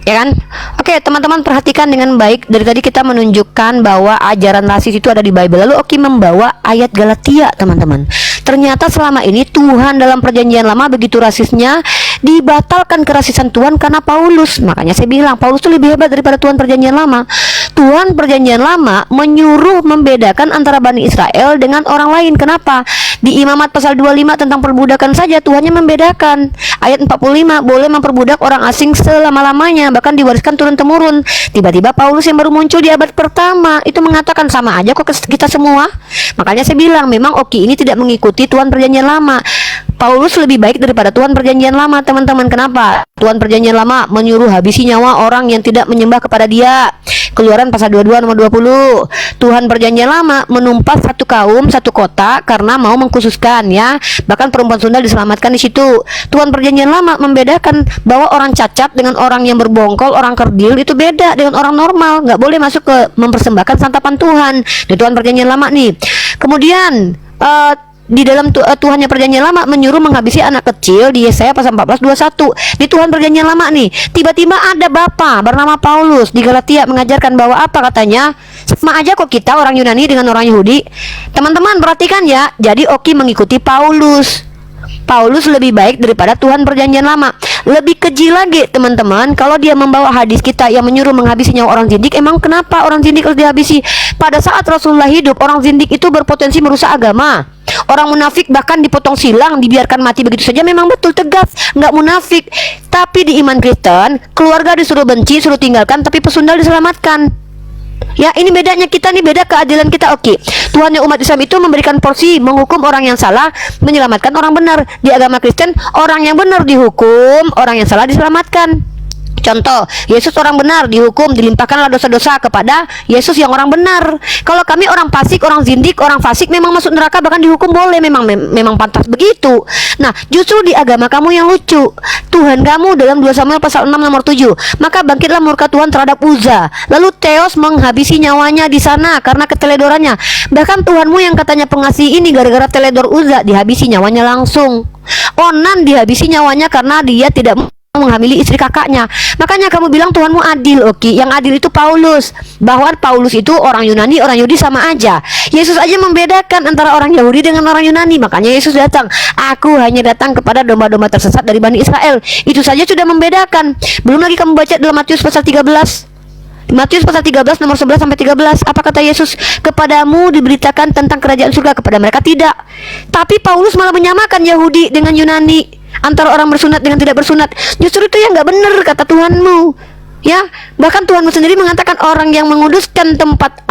Ya kan? Oke, teman-teman perhatikan dengan baik. Dari tadi kita menunjukkan bahwa ajaran rasis itu ada di Bible. Lalu Oki membawa ayat Galatia, teman-teman. Ternyata selama ini Tuhan dalam perjanjian lama begitu rasisnya, dibatalkan kerasisan Tuhan karena Paulus. Makanya saya bilang Paulus itu lebih hebat daripada Tuhan perjanjian lama. Tuhan perjanjian lama menyuruh membedakan antara Bani Israel dengan orang lain. Kenapa? Di Imamat pasal 25 tentang perbudakan saja Tuhannya membedakan. Ayat 45 boleh memperbudak orang asing selama-lamanya, bahkan diwariskan turun-temurun. Tiba-tiba Paulus yang baru muncul di abad pertama itu mengatakan sama aja kok kita semua. Makanya saya bilang memang Oki ini tidak mengikuti Tuhan perjanjian lama. Paulus lebih baik daripada Tuhan perjanjian lama, teman-teman. Kenapa? Tuhan perjanjian lama menyuruh habisi nyawa orang yang tidak menyembah kepada dia. Keluaran pasal 22 nomor 20. Tuhan perjanjian lama menumpas satu kaum, satu kota karena mau mengkhususkan ya. Bahkan perempuan sundal diselamatkan di situ. Tuhan perjanjian lama membedakan bahwa orang cacat dengan orang yang berbongkol, orang kerdil itu beda dengan orang normal. Nggak boleh masuk ke mempersembahkan santapan Tuhan. Di Tuhan perjanjian lama nih. Kemudian di dalam Tuhannya perjanjian lama menyuruh menghabisi anak kecil di Yesaya pasal 14:21. Di Tuhan perjanjian lama nih, tiba-tiba ada bapak bernama Paulus di Galatia mengajarkan bahwa apa katanya? Sama aja kok kita orang Yunani dengan orang Yahudi. Teman-teman perhatikan ya. Jadi Oki mengikuti Paulus. Paulus lebih baik daripada Tuhan perjanjian lama. Lebih keji lagi teman-teman, kalau dia membawa hadis kita yang menyuruh menghabisi nyawa orang zindik. Emang kenapa orang zindik harus dihabisi? Pada saat Rasulullah hidup, orang zindik itu berpotensi merusak agama. Orang munafik bahkan dipotong silang, dibiarkan mati begitu saja. Memang betul tegas, nggak munafik. Tapi di iman Kristen, keluarga disuruh benci, suruh tinggalkan, tapi pesundal diselamatkan. Ya, ini bedanya kita nih, beda keadilan kita. Oke, Tuhannya umat Islam itu memberikan porsi, menghukum orang yang salah, menyelamatkan orang benar. Di agama Kristen, orang yang benar dihukum, orang yang salah diselamatkan. Contoh, Yesus orang benar dihukum, dilimpahkanlah dosa-dosa kepada Yesus yang orang benar. Kalau kami orang fasik, orang zindik, orang fasik memang masuk neraka bahkan dihukum boleh, memang pantas begitu. Nah, justru di agama kamu yang lucu. Tuhan kamu dalam 2 Samuel pasal 6 nomor 7, maka bangkitlah murka Tuhan terhadap Uza. Lalu Theos menghabisi nyawanya di sana karena keteledorannya. Bahkan Tuhanmu yang katanya pengasih ini gara-gara teledor Uza dihabisi nyawanya langsung. Onan dihabisi nyawanya karena dia tidak menghamili istri kakaknya. Makanya kamu bilang Tuhanmu adil. Oke, yang adil itu Paulus. Bahwa Paulus itu orang Yunani, orang Yahudi sama aja. Yesus aja membedakan antara orang Yahudi dengan orang Yunani. Makanya Yesus datang, aku hanya datang kepada domba-domba tersesat dari Bani Israel. Itu saja sudah membedakan. Belum lagi kamu baca dalam Matius pasal 13. Matius pasal 13 nomor 11 sampai 13. Apa kata Yesus? Kepadamu diberitakan tentang kerajaan surga, kepada mereka tidak. Tapi Paulus malah menyamakan Yahudi dengan Yunani, antara orang bersunat dengan tidak bersunat. Justru itu yang nggak benar kata Tuhanmu. Ya, bahkan Tuhanmu sendiri mengatakan orang yang menguduskan tempat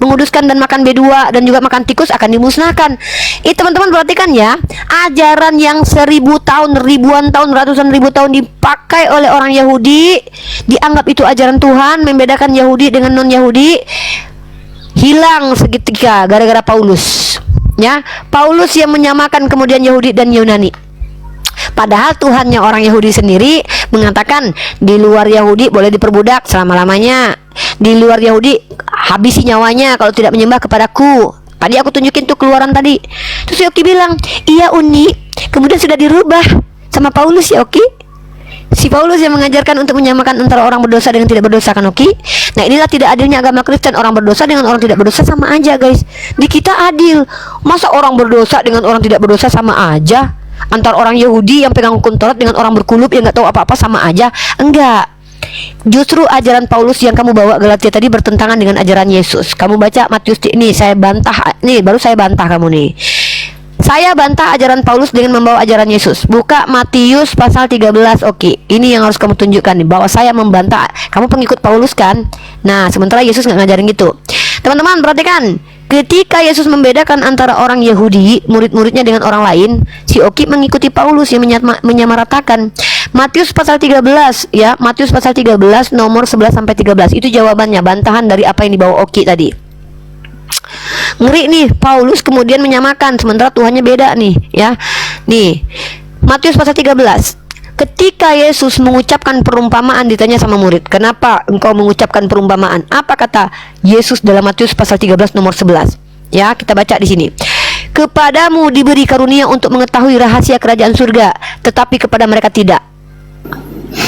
menguduskan dan makan B2 dan juga makan tikus akan dimusnahkan. Teman-teman perhatikan ya, ajaran yang 1000 tahun, ribuan tahun, ratusan ribu tahun dipakai oleh orang Yahudi, dianggap itu ajaran Tuhan, membedakan Yahudi dengan non-Yahudi, hilang seketika gara-gara Paulus. Ya, Paulus yang menyamakan kemudian Yahudi dan Yunani. Padahal Tuhannya orang Yahudi sendiri mengatakan di luar Yahudi boleh diperbudak selama-lamanya. Di luar Yahudi habisi nyawanya kalau tidak menyembah kepadaku. Tadi aku tunjukin tuh keluaran tadi. Terus Yoki bilang, iya unik. Kemudian sudah dirubah sama Paulus ya Oki. Si Paulus yang mengajarkan untuk menyamakan antara orang berdosa dengan tidak berdosa kan Oki. Nah inilah tidak adilnya agama Kristen. Orang berdosa dengan orang tidak berdosa sama aja guys. Di kita adil. Masa orang berdosa dengan orang tidak berdosa sama aja? Antar orang Yahudi yang pegang hukum Taurat dengan orang berkulub yang nggak tahu apa-apa sama aja? Enggak. Justru ajaran Paulus yang kamu bawa Galatia tadi bertentangan dengan ajaran Yesus. Kamu baca Matius ini, saya bantah nih, baru saya bantah kamu nih. Saya bantah ajaran Paulus dengan membawa ajaran Yesus. Buka Matius pasal 13. Oke, ini yang harus kamu tunjukkan nih, bahwa saya membantah. Kamu pengikut Paulus kan? Nah, sementara Yesus nggak ngajarin gitu. Teman-teman perhatikan, ketika Yesus membedakan antara orang Yahudi, murid-muridnya dengan orang lain, si Oki mengikuti Paulus yang menyamaratakan. Matius pasal 13 ya, Matius pasal 13 nomor 11 sampai 13. Itu jawabannya, bantahan dari apa yang dibawa Oki tadi. Ngeri nih, Paulus kemudian menyamakan sementara Tuhannya beda nih ya. Nih, Matius pasal 13. Ketika Yesus mengucapkan perumpamaan, ditanya sama murid, "Kenapa engkau mengucapkan perumpamaan?" Apa kata Yesus dalam Matius pasal 13 nomor 11? Ya, kita baca di sini. "Kepadamu diberi karunia untuk mengetahui rahasia kerajaan surga, tetapi kepada mereka tidak."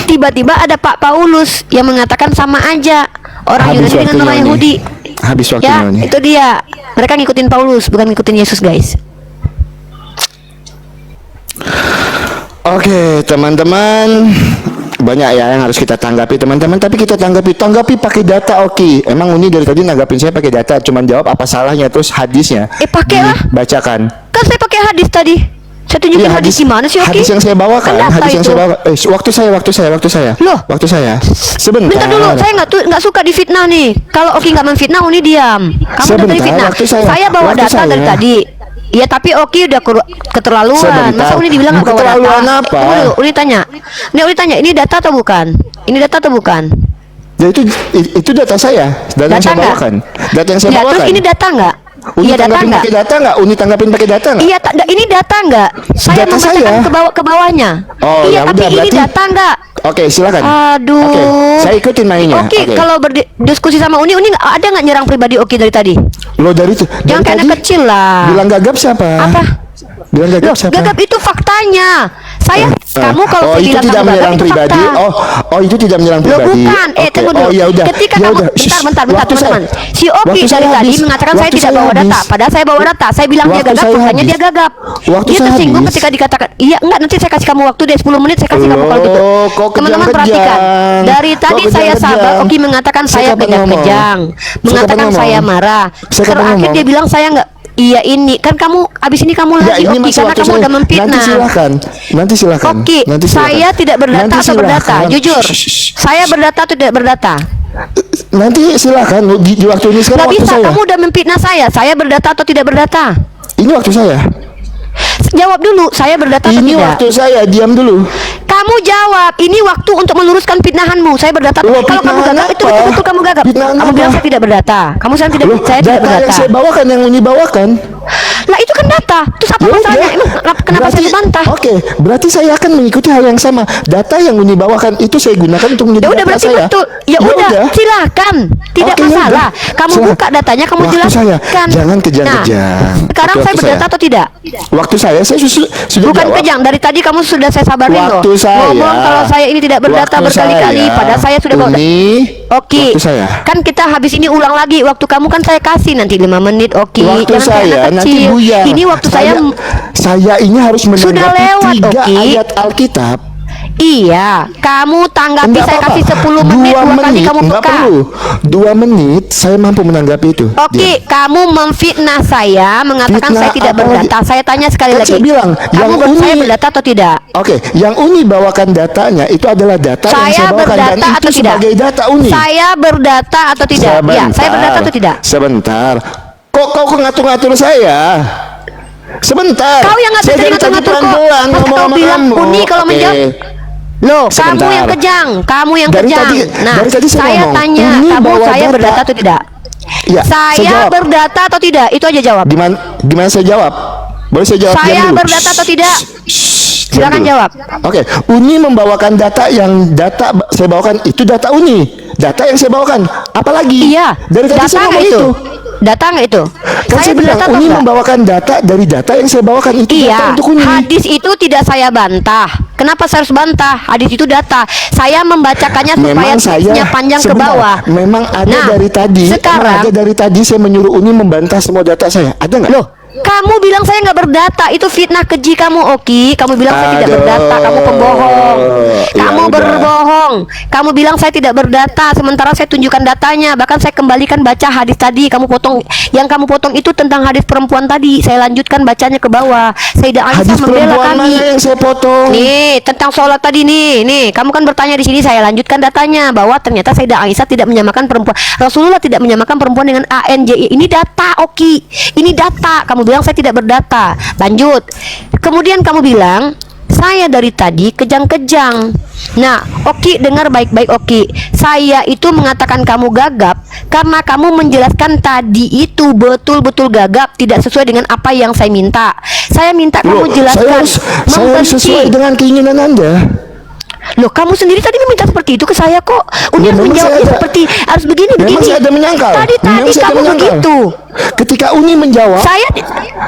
Tiba-tiba ada Pak Paulus yang mengatakan sama aja orang Habis Yunani dengan waktunya orang nih. Yahudi. Habis Ya, waktunya nih. itu dia. Mereka ngikutin Paulus, bukan ngikutin Yesus, guys. Oke, teman-teman, banyak ya yang harus kita tanggapi, teman-teman. Tapi kita tanggapi pakai data. Oke, emang Uni dari tadi nanggapin saya pakai data, cuman jawab apa salahnya, terus hadisnya Pakailah. bacakan. Kan saya pakai hadis tadi. Saya tunjukin Iya, hadis gimana sih, Oki? hadis yang saya bawakan, Kan data hadis yang itu. saya bawa. Waktu saya. Loh. Waktu saya. Sebentar. Bentar dulu, saya nggak suka difitnah nih. Kalau Oki nggak memfitnah, Uni diam. Kamu udah tadi Sebentar, fitnah. waktu saya. bawa Waktu data saya. dari tadi. Iya, tapi Oki udah keterlaluan. Sebentar. Masa Uni dibilang nggak bawa data? Keterlaluan apa? Tunggu dulu, Uni tanya. Uni tanya, ini data atau bukan? Ini data atau bukan? Ya itu data saya, data yang saya nggak? bawakan. Data yang saya Nggak, bawakan. terus ini data nggak? Uni Iya, data tanggapin nggak? pakai data nggak? Uni tanggapin pakai data nggak? Iya, ini data nggak? Saya Data membacakan saya. ke bawahnya. Oh, Iya, ya tapi udah, ini berarti- data nggak? Oke, silakan. Aduh. Oke, saya ikutin mainnya. Oki, Oke. kalau berdiskusi sama Uni ada nggak nyerang pribadi Oki dari tadi? Lo dari itu, Yang dari kayak tadi anak kecil lah. bilang gagap siapa? Apa? Bilang gagap Loh, siapa? gagap itu faktanya. Kamu kalau saya itu bilang tidak kamu gagap menyerang itu pribadi. fakta. Oh itu tidak menyerang Loh, pribadi. bukan. Oke. Tunggu dulu. Oh ya udah. Ketika Ya kamu udah. bentar, Waktu teman-teman. saya- Si Oki waktu dari saya tadi habis. mengatakan saya Waktu tidak bawa habis. data, padahal saya bawa data. Saya bilang dia Waktu gagap, saya bukannya habis. dia gagap. Waktu Dia saya tersinggung habis. ketika dikatakan, "Iya, enggak, nanti saya kasih kamu waktu deh 10 menit saya kasih kamu kalau gitu." Loh, kok Teman-teman kejang-kejang? perhatikan. Dari Kok tadi saya kejang-kejang? sabar, Oki mengatakan Saya saya kapan ngomong? kejang-kejang, Saya mengatakan kapan saya ngomong? marah. Saya kapan Terakhir ngomong? dia bilang saya enggak. Iya, ini kan kamu abis ini kamu Ya lagi ini Oki masih karena waktu kamu saya. udah memfitnah. Nanti silakan. Oki, Nanti silakan. saya tidak berdata Nanti atau berdata? silakan. Jujur, Shh. saya berdata atau tidak berdata? Nanti silakan di waktu ini sekarang Gak waktu bisa, saya. kamu udah memfitnah saya. Saya berdata atau tidak berdata? Ini waktu saya. Jawab dulu, saya berdata atau Ini tidak? waktu saya. Diam dulu. Kamu jawab, ini waktu untuk meluruskan fitnahanmu. Saya berdata. Loh, Kalau kamu fitnahan gagap, itu apa? betul-betul kamu gagap. Fitnahan Kamu apa? bilang saya tidak berdata. Kamu saya tidak, Loh, saya tidak data berdata. yang saya bawakan, yang Uni bawakan. Lah itu kan data. Terus apa Ya masalahnya? udah. Emang kenapa saya dibantah? Oke, berarti saya akan mengikuti hal yang sama. Data yang Uni bawakan itu saya gunakan untuk menjadi Ya udah data berarti saya. betul. Ya udah, silakan. Tidak Oke, ya masalah. udah. Kamu Silakan. buka datanya, kamu Waktu jelaskan. saya. Jangan kejang-kejang. Nah, sekarang Oke, saya waktu berdata saya. atau tidak? Waktu saya sudah Bukan jawab. kejang. Dari tadi kamu sudah saya sabarin loh. Waktu saya. Ngomong kalau saya ini tidak berdata Waktu berkali-kali. saya. Padahal saya sudah bawa. Uni, Oke. waktu saya. Kan kita habis ini ulang lagi. Waktu kamu kan saya kasih nanti 5 menit. Oke. Waktu Jangan kayak saya anak nanti kecil. buyar. Ini waktu saya ini harus menanggapi lewat, 3 Oki. ayat Alkitab. Iya, kamu tanggapi Enggak saya apa-apa. kasih 10 menit 2 dua kali menit, kamu enggak peka. perlu. 2 menit saya mampu menanggapi itu. Oke, kamu memfitnah saya, mengatakan Fitnah saya tidak apa berdata. lagi? Saya tanya sekali Kan lagi. saya bilang, kamu yang saya Uni- berdata atau tidak? Oke, yang Uni bawakan datanya itu adalah data yang Saya saya bawakan dan berdata itu atau tidak? sebagai data Uni. Saya berdata atau tidak? Ya, saya berdata atau tidak? Sebentar. Kok kau ngatur-ngatur saya? Sebentar. Kau yang ngatur, Saya jadi dari tadi ngatur-ngatur kok. pelan-pelan Masa ngomong kau sama bilang kamu. Uni kalau Oke. menjawab? Loh, Sebentar. kamu yang kejang, kamu yang Dari kejang. tadi- Nah, dari tadi saya ngomong, tanya, Uni kamu bawa saya data. berdata atau tidak? Iya, saya Saya jawab. berdata atau tidak? Itu aja jawab. Gimana saya jawab? Boleh saya jawab? Saya Diam dulu. berdata atau tidak? Shh, Silakan diam dulu. jawab. Oke, Uni membawakan data yang saya bawakan itu data Uni. Data yang saya bawakan. Apalagi? Iya. Dari tadi Data saya nggak ngomong itu? itu. Data nggak itu? Kan saya bilang berdata atau Uni enggak? membawakan data dari data yang saya bawakan itu data Iya, untuk Uni. hadis itu tidak saya bantah. Kenapa saya harus bantah? Hadis itu data. Saya membacakannya supaya Memang saya teksnya panjang ke sebentar, bawah. Memang ada Nah, dari tadi. sekarang- memang ada dari tadi saya menyuruh Uni membantah semua data saya. Ada nggak? Loh, Kamu bilang saya nggak berdata, itu fitnah keji kamu, Oki. Kamu bilang saya tidak Aduh. berdata, kamu pembohong. Ya Kamu udah. berbohong. Kamu bilang saya tidak berdata, sementara saya tunjukkan datanya. Bahkan saya kembalikan baca hadis tadi. Kamu potong, yang kamu potong itu tentang hadis perempuan tadi. Saya lanjutkan bacanya ke bawah. Sayyidah Aisyah Hadis membela perempuan kami. mana yang saya potong? Nih, tentang sholat tadi nih, kamu kan bertanya di sini, saya lanjutkan datanya bahwa ternyata Sayyidah Aisyah tidak menyamakan perempuan, Rasulullah tidak menyamakan perempuan dengan ANJI. Ini data, Oki. Ini data. Kamu bilang saya tidak berdata. Lanjut. Kemudian kamu bilang saya dari tadi kejang-kejang. Nah, Oki dengar baik-baik, Oki. Saya itu mengatakan kamu gagap karena kamu menjelaskan tadi itu betul-betul gagap, tidak sesuai dengan apa yang saya minta. Saya minta Loh, kamu jelaskan. saya harus sesuai dengan keinginan Anda. Loh, kamu sendiri tadi meminta seperti itu ke saya kok. Uni Ya, harus memang menjawabnya saya ada- seperti harus begini Memang begini. saya ada menyangkal. Tadi Memang saya ada kamu menyangkal. begitu. Ketika Uni menjawab, Saya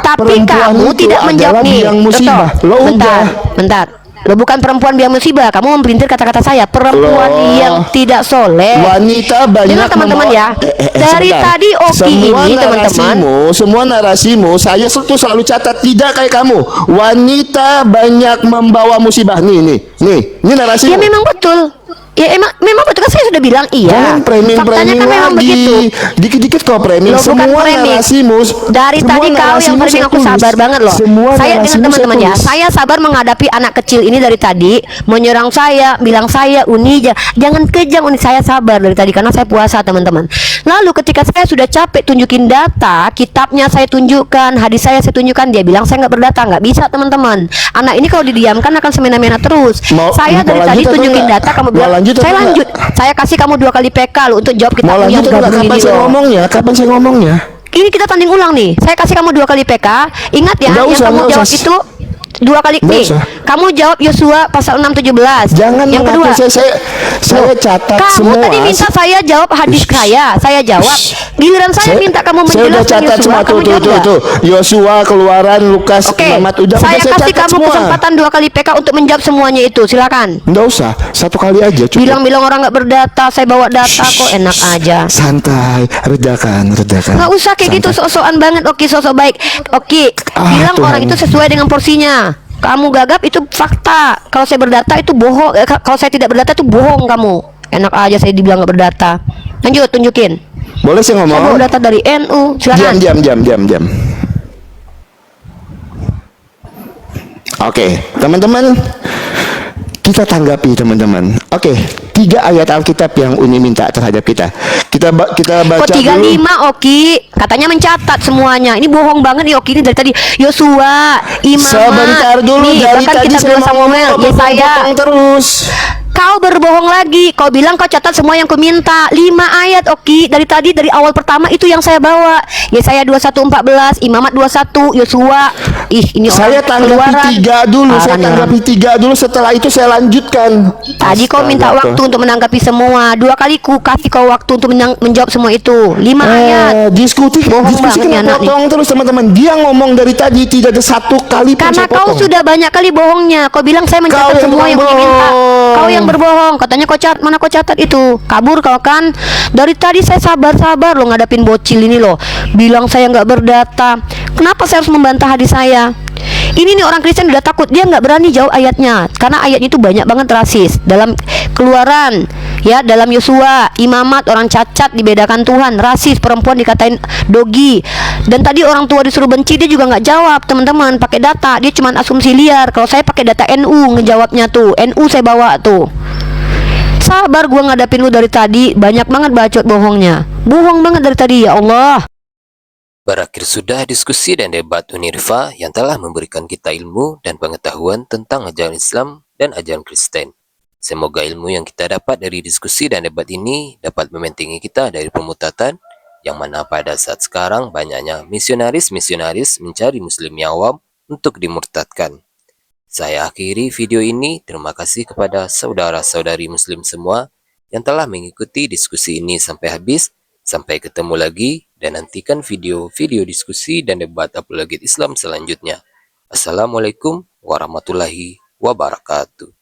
tapi perempuan kamu itu tidak menjawab adalah nih. biang musibah. Toto, Lo bentar, udah. bentar. Lo bukan perempuan biang musibah. Kamu memperintir kata-kata saya. Perempuan Loh. yang tidak soleh. wanita banyak Dengar teman-teman membawa- ya. Dari sebentar. tadi Oki Semua ini teman-teman. semua narasimu saya tuh selalu catat, tidak kayak kamu. Wanita banyak membawa musibah. Nih narasimu. Ya memang betul. Ya memang betul kan, saya sudah bilang iya. Jangan Faktanya framing kan memang lagi. begitu. Dikit-dikit kau framing. Lo bukan Semua framing. narasimu. Dari semua tadi kau yang narasimu framing saya aku tulis. sabar banget loh. Semua Saya dengan narasimu teman-teman ya, tulis. saya sabar menghadapi anak kecil ini dari tadi, menyerang saya, bilang saya Uni jangan kejang Uni. Saya sabar dari tadi karena saya puasa, teman-teman. Lalu ketika saya sudah capek tunjukin data, kitabnya saya tunjukkan, hadis saya tunjukkan, dia bilang saya nggak berdata. Nggak bisa, teman-teman. Anak ini kalau didiamkan akan semena-mena terus. Saya dari tadi lanjut atau tunjukin enggak? data, kamu Mau bilang lanjut atau saya enggak? lanjut. Saya kasih kamu 2 kali PK lo untuk jawab Mau kitabmu yang lanjut atau enggak? gabung Kapan ini saya loh. ngomongnya? Kapan saya ngomongnya? Ini kita tanding ulang nih. Saya kasih kamu 2 kali PK. Ingat ya, Nggak yang usah, kamu nggak jawab usah. itu 2 kali Nggak nih. usah. Kamu jawab Yosua pasal 6:17. Jangan yang kedua. mengatur saya catat Kamu semua. tadi minta saya jawab hadis saya jawab. Giliran saya minta kamu Saya udah menjelaskan catat Yosua, semua kamu jawab nggak? tuh. Yosua, Keluaran, Lukas, Oke, Muhammad, udah saya kasih catat kamu semua. kesempatan 2 kali PK untuk menjawab semuanya itu. Silakan. Nggak usah, 1 kali aja cukup. Bilang-bilang orang nggak berdata, saya bawa data kok, enak aja. Santai, redakan. Nggak usah kayak gitu, sok-sokan banget. Oke, sosok baik. Oke, bilang Tuhan. orang itu sesuai dengan porsinya. Kamu gagap itu fakta. Kalau saya berdata itu bohong. Kalau saya tidak berdata itu bohong kamu. Enak aja saya dibilang nggak berdata. Lanjut, tunjukin. Boleh saya Saya bawa ngomong? data dari NU. Silakan. Diam. Oke, teman-teman, kita tanggapi teman-teman. Oke, 3 ayat Alkitab yang Uni minta terhadap kita. Kita baca Oh, dulu. 35 Oki. Katanya mencatat semuanya. Ini bohong banget nih Oki ini dari tadi. Yosua, Imam. Sebentar dulu, nih, dari bahkan tadi kitab saya 2 Samuel. Ya saya. potong terus. Kau berbohong lagi. Kau bilang kau catat semua yang ku minta. 5 ayat Oki. Dari tadi, dari awal pertama itu yang saya bawa. Yesaya 21:14, Imamat 21, Yosua. Ini Saya orang tanggapi Keluaran. 3 dulu. Saya Parah nih tanggapi 3 dulu. Setelah itu saya lanjutkan. Tadi kau minta Astaga, waktu untuk menanggapi semua. 2 kali ku kasih kau waktu untuk menjawab semua itu. 5 ayat. Diskusi Bohong kan banget nih anak nih. potong terus teman-teman. Dia ngomong dari tadi tidak ada 1 kali pun Karena saya kau potong. sudah banyak kali bohongnya. Kau bilang saya Kau mencatat yang semua yang kau minta. berbohong. Kau yang berbohong. Katanya kau mana kau catat itu? Kabur kau kan? Dari tadi saya sabar-sabar lo ngadapin bocil ini loh. Bilang saya nggak berdata. Kenapa saya harus membantah hadis saya? Ini nih orang Kristen udah takut, dia nggak berani jawab ayatnya karena ayatnya itu banyak banget rasis. Dalam Keluaran, ya, dalam Yosua, Imamat, orang cacat dibedakan Tuhan, rasis, perempuan dikatain dogi. Dan tadi orang tua disuruh benci, dia juga nggak jawab, teman-teman, pakai data, dia cuma asumsi liar. Kalau saya pakai data NU ngejawabnya tuh, NU saya bawa tuh. Sabar gua ngadapin lu dari tadi, banyak banget bacot bohongnya. Bohong banget dari tadi, ya Allah. Berakhir sudah diskusi dan debat Unirfa yang telah memberikan kita ilmu dan pengetahuan tentang ajaran Islam dan ajaran Kristen. Semoga ilmu yang kita dapat dari diskusi dan debat ini dapat membentengi kita dari pemutatan yang mana pada saat sekarang banyaknya misionaris-misionaris mencari muslim yang awam untuk dimurtadkan. Saya akhiri video ini. Terima kasih kepada saudara-saudari muslim semua yang telah mengikuti diskusi ini sampai habis. Sampai ketemu lagi dan nantikan video-video diskusi dan debat apologet Islam selanjutnya. Assalamualaikum warahmatullahi wabarakatuh.